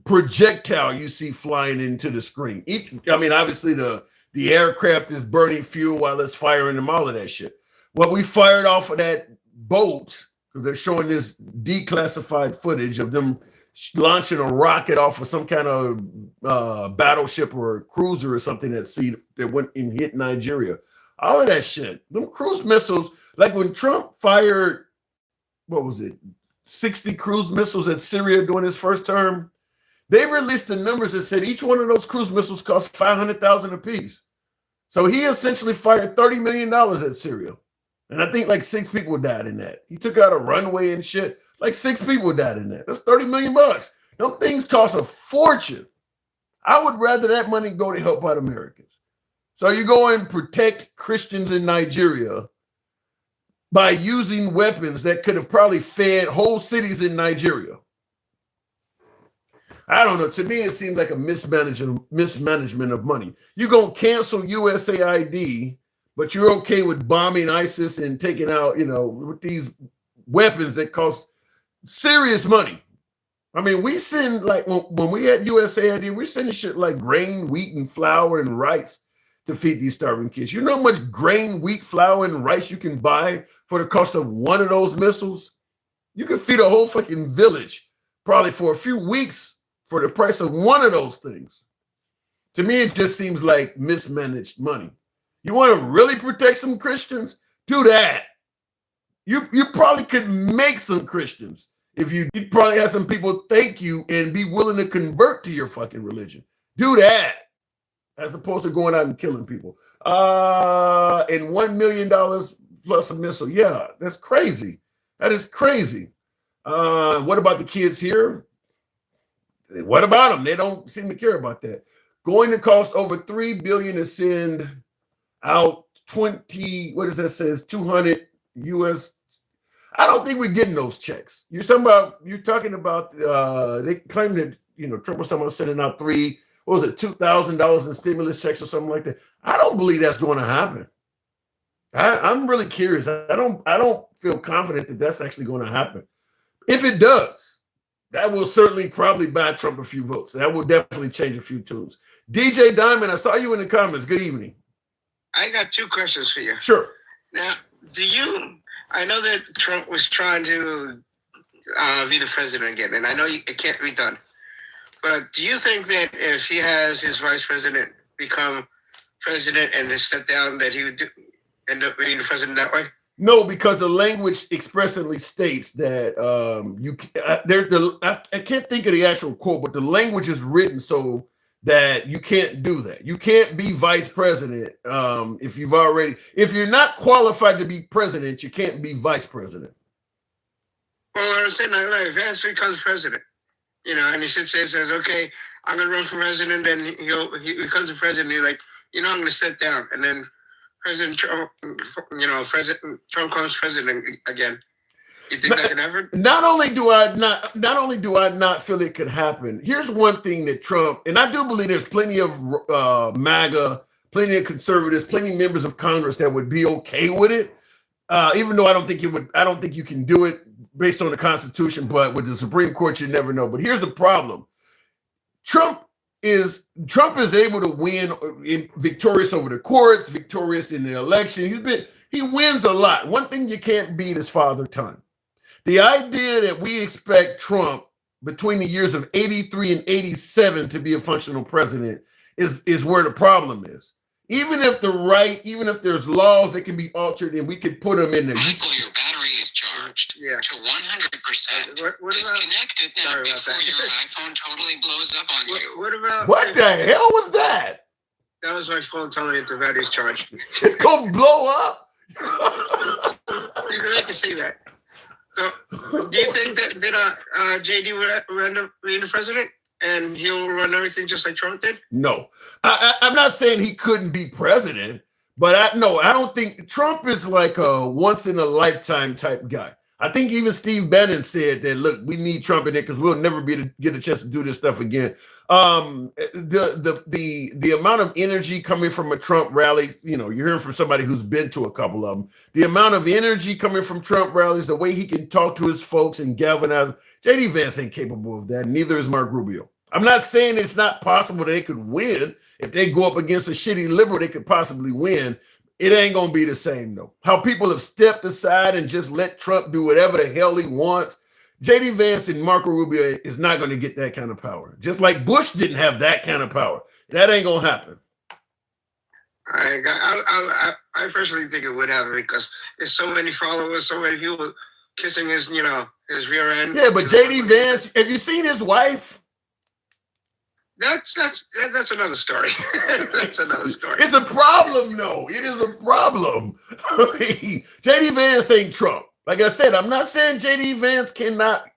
projectile you see flying into the screen. Obviously the aircraft is burning fuel while it's firing them, all of that shit. What we fired off of that boat, because they're showing this declassified footage of them launching a rocket off of some kind of battleship or a cruiser or something that went and hit Nigeria. All of that shit. Them cruise missiles, like when Trump fired, 60 cruise missiles at Syria during his first term, they released the numbers that said each one of those cruise missiles cost $500,000 apiece. So he essentially fired $30 million at Syria. And I think like 6 people died in that. He took out a runway and shit. Like 6 people died in that. That's $30 million. Them things cost a fortune. I would rather that money go to help out Americans. So you go and protect Christians in Nigeria. by using weapons that could have probably fed whole cities in Nigeria. I don't know. To me, it seems like a mismanagement of money. You're going to cancel USAID, but you're okay with bombing ISIS and taking out, with these weapons that cost serious money. I mean, we send, like, when we had USAID, we're sending shit like grain, wheat, and flour and rice to feed these starving kids. You know how much grain, wheat, flour, and rice you can buy for the cost of one of those missiles? You could feed a whole fucking village probably for a few weeks for the price of one of those things. To me, it just seems like mismanaged money. You want to really protect some Christians? Do that. You probably could make some Christians if you'd probably have some people thank you and be willing to convert to your fucking religion. Do that as opposed to going out and killing people. And $1 million plus a missile. Yeah, that's crazy. That is crazy. What about the kids here? What about them? They don't seem to care about that. Going to cost over $3 billion to send out 20. What does that say? 200 US. I don't think we're getting those checks. You're talking about. They claim that Trump was talking about sending out $2,000 in stimulus checks or something like that. I don't believe that's going to happen. I'm really curious. I don't feel confident that that's actually going to happen. If it does, that will certainly probably buy Trump a few votes. That will definitely change a few tunes. DJ Diamond, I saw you in the comments. Good evening. I got two questions for you. Sure. Now, I know that Trump was trying to be the president again, and I know it can't be done. But do you think that if he has his vice president become president and then step down, that he would end up being the president that way? No, because the language expressly states that I can't think of the actual quote, but the language is written so that you can't do that. You can't be vice president if you're not qualified to be president, you can't be vice president. Well, I'm saying if Vance becomes president, and he sits there and says, "Okay, I'm gonna run for president," then he becomes the president. He's like, I'm gonna sit down, and then President Trump, President Trump comes president again. You think that can happen? Not only do I not feel it could happen. Here's one thing that Trump, and I do believe there's plenty of MAGA, plenty of conservatives, plenty of members of Congress that would be okay with it. Even though I don't think you can do it based on the Constitution, but with the Supreme Court, you never know. But here's the problem: Trump is able to win victorious over the courts, victorious in the election. He wins a lot. One thing you can't beat is Father Time. The idea that we expect Trump between the years of 83 and 87 to be a functional president is where the problem is. Even if there's laws that can be altered and we could put them in there. Michael, your battery is charged to 100%. Disconnect it now before your iPhone totally blows up on you. What the hell was that? That was my phone telling me the battery's charged. It's gonna blow up. You can see that. So, do you think that JD will end up being the president and he'll run everything just like Trump did? No, I'm not saying he couldn't be president, but I don't think Trump is like a once in a lifetime type guy. I think even Steve Bannon said that, look, we need Trump in it because we'll never get a chance to do this stuff again. The amount of energy coming from a Trump rally, you're hearing from somebody who's been to a couple of them. The amount of energy coming from Trump rallies, the way he can talk to his folks and galvanize. JD Vance ain't capable of that. Neither is Mark Rubio. I'm not saying it's not possible they could win. If they go up against a shitty liberal, they could possibly win. It ain't going to be the same, though. How people have stepped aside and just let Trump do whatever the hell he wants. JD Vance and Marco Rubio is not going to get that kind of power. Just like Bush didn't have that kind of power. That ain't going to happen. I personally think it would happen because there's so many followers, so many people kissing his rear end. Yeah, but JD Vance, have you seen his wife? That's another story. That's another story. It's a problem, though. It is a problem. JD Vance ain't Trump. Like I said, I'm not saying JD Vance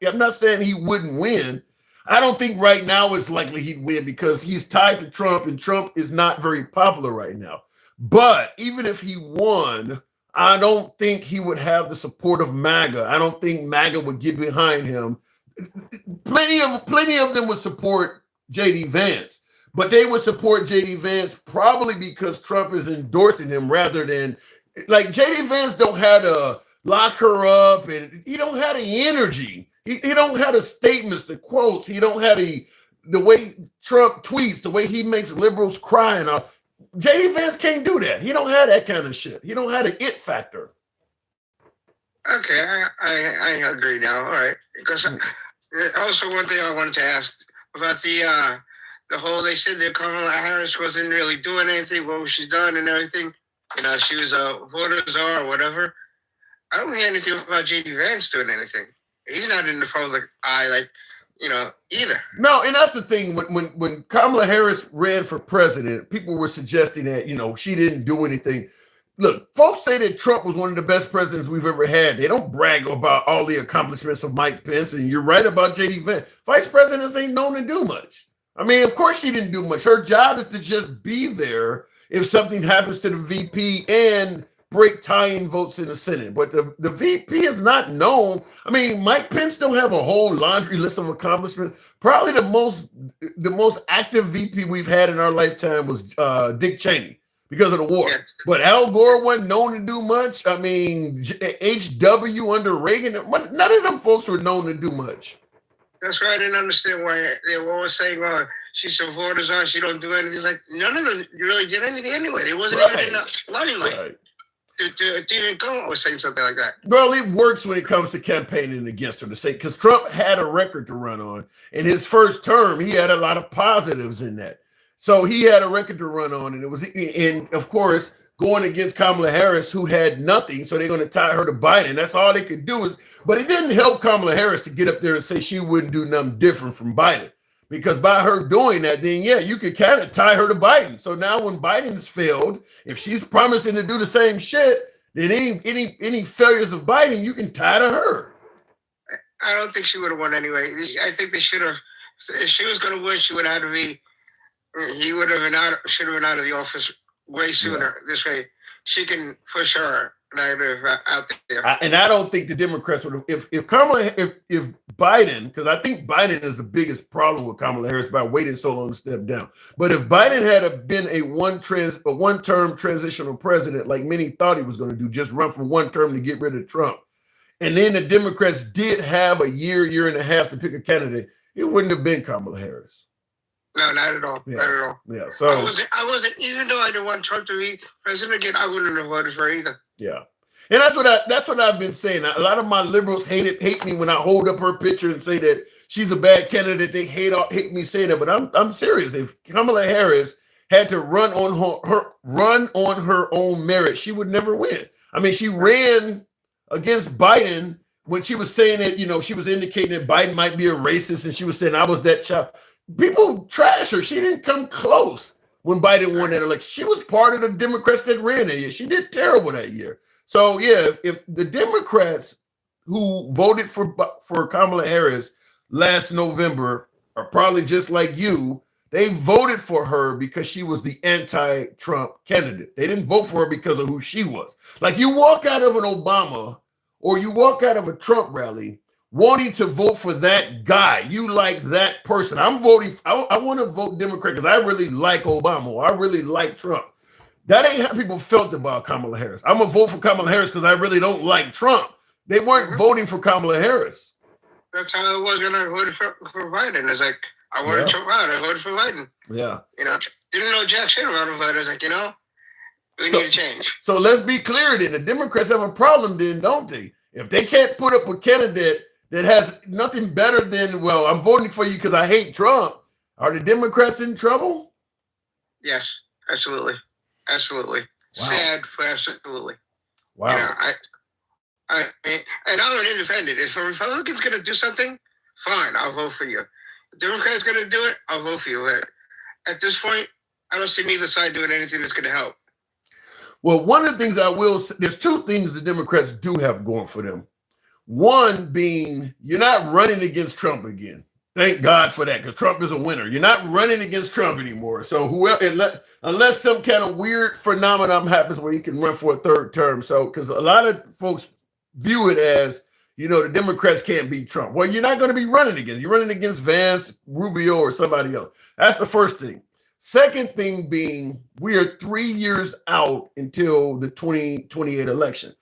I'm not saying he wouldn't win. I don't think right now it's likely he'd win because he's tied to Trump and Trump is not very popular right now. But even if he won, I don't think he would have the support of MAGA. I don't think MAGA would get behind him. Plenty of them would support J.D. Vance, but they would support J.D. Vance probably because Trump is endorsing him rather than like J.D. Vance don't have to lock her up, and he don't have the energy. He don't have the statements, the quotes. He don't have the way Trump tweets, the way he makes liberals cry. And J.D. Vance can't do that. He don't have that kind of shit. He don't have the it factor. Okay, I agree now. All right, because also one thing I wanted to ask about the whole. They said that Kamala Harris wasn't really doing anything. What was she done and everything? You know, she was a voter czar or whatever. I don't hear anything about J.D. Vance doing anything. He's not in the public eye, like, you know, either. No, and that's the thing. When Kamala Harris ran for president, people were suggesting that, you know, she didn't do anything. Look, folks say that Trump was one of the best presidents we've ever had. They don't brag about all the accomplishments of Mike Pence, and you're right about J.D. Vance. Vice presidents ain't known to do much. I mean, of course she didn't do much. Her job is to just be there if something happens to the VP and break tying votes in the Senate. But the VP is not known. I mean, Mike Pence don't have a whole laundry list of accomplishments. Probably the most active VP we've had in our lifetime was Dick Cheney because of the war. Yeah. But Al Gore wasn't known to do much. I mean, H.W. under Reagan, none of them folks were known to do much. That's why I didn't understand why they were always saying, "Oh, she's a voter czar. She don't do anything." It's like none of them really did anything anyway. They wasn't even in the limelight. Right. To even come or say something like that. Well, it works when it comes to campaigning against her to say, because Trump had a record to run on. In his first term, he had a lot of positives in that. So he had a record to run on, and it was, and of course, going against Kamala Harris, who had nothing. So they're going to tie her to Biden. That's all they could do but it didn't help Kamala Harris to get up there and say she wouldn't do nothing different from Biden. Because by her doing that, then, yeah, you could kind of tie her to Biden. So now when Biden's failed, if she's promising to do the same shit, then any failures of Biden, you can tie to her. I don't think she would have won anyway. I think they should have. If she was going to win, she would have to be. He would have should have been out of the office way sooner. Yeah. This way, she can push her narrative out there. And I don't think the Democrats would have. If Biden, because I think Biden is the biggest problem with Kamala Harris by waiting so long to step down. But if Biden had been a one-term transitional president, like many thought he was going to do, just run for one term to get rid of Trump, and then the Democrats did have a year and a half to pick a candidate, it wouldn't have been Kamala Harris. No, not at all. Yeah. Not at all. Yeah. So I wasn't. Even though I didn't want Trump to be president again, I wouldn't have voted for her either. Yeah. And that's what I've been saying. A lot of my liberals hate me when I hold up her picture and say that she's a bad candidate. They hate me saying that, but I'm serious. If Kamala Harris had to run on her own merit, she would never win. I mean, she ran against Biden when she was saying that, you know, she was indicating that Biden might be a racist, and she was saying I was that child. People trash her. She didn't come close when Biden won that election. She was part of the Democrats that ran that year. She did terrible that year. So, yeah, if the Democrats who voted for Kamala Harris last November are probably just like you, they voted for her because she was the anti-Trump candidate. They didn't vote for her because of who she was. Like, you walk out of an Obama or you walk out of a Trump rally wanting to vote for that guy. You like that person. I'm voting. I want to vote Democrat because I really like Obama. Or I really like Trump. That ain't how people felt about Kamala Harris. I'm going to vote for Kamala Harris because I really don't like Trump. They weren't voting for Kamala Harris. That's how it was when I voted for Biden. It's like, I wanted Trump out. I voted for Biden. Yeah. You know, didn't know jack shit about him, but I was like, you know, we need to change. So let's be clear then. The Democrats have a problem then, don't they? If they can't put up a candidate that has nothing better than, well, I'm voting for you because I hate Trump, are the Democrats in trouble? Yes, absolutely. Absolutely. Wow. Sad, but absolutely. Wow. You know, I mean, and I'm an independent. If a Republican's going to do something, fine, I'll vote for you. If the Democrat's going to do it, I'll vote for you. At this point, I don't see neither side doing anything that's going to help. Well, one of the things I will say, there's two things the Democrats do have going for them. One being, you're not running against Trump again. Thank God for that, because Trump is a winner. You're not running against Trump anymore. So whoever, unless some kind of weird phenomenon happens where he can run for a third term. So because a lot of folks view it as, the Democrats can't beat Trump. Well, you're not going to be running again. You're running against Vance, Rubio, or somebody else. That's the first thing. Second thing being, we are 3 years out until the 2028 election.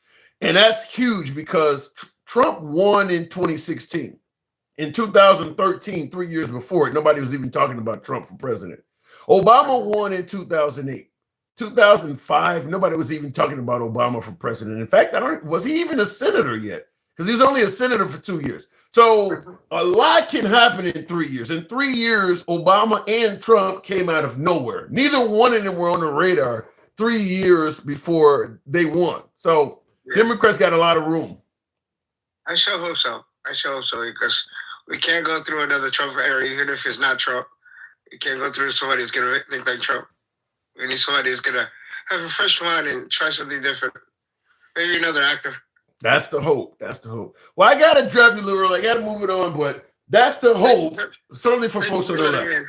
And that's huge because Trump won in 2016. In 2013, 3 years before it, nobody was even talking about Trump for president. Obama won in 2008. 2005, nobody was even talking about Obama for president. In fact, was he even a senator yet? Because he was only a senator for 2 years. So a lot can happen in 3 years. In 3 years, Obama and Trump came out of nowhere. Neither one of them were on the radar 3 years before they won. So Democrats got a lot of room. I sure hope so. Because we can't go through another Trump era, even if it's not Trump. We can't go through somebody who's going to think like Trump. We need somebody who's going to have a fresh mind and try something different. Maybe another actor. That's the hope. Well, I got to drop you a little early. I got to move it on, but that's the hope. Certainly for folks on the left.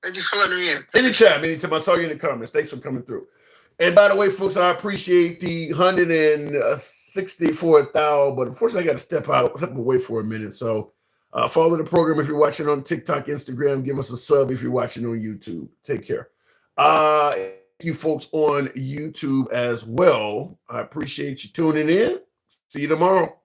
Thank you for letting me in. Anytime. I saw you in the comments. Thanks for coming through. And by the way, folks, I appreciate the 164,000, but unfortunately, I got to step away for a minute. So follow the program if you're watching on TikTok, Instagram. Give us a sub if you're watching on YouTube. Take care. Thank you, folks, on YouTube as well. I appreciate you tuning in. See you tomorrow.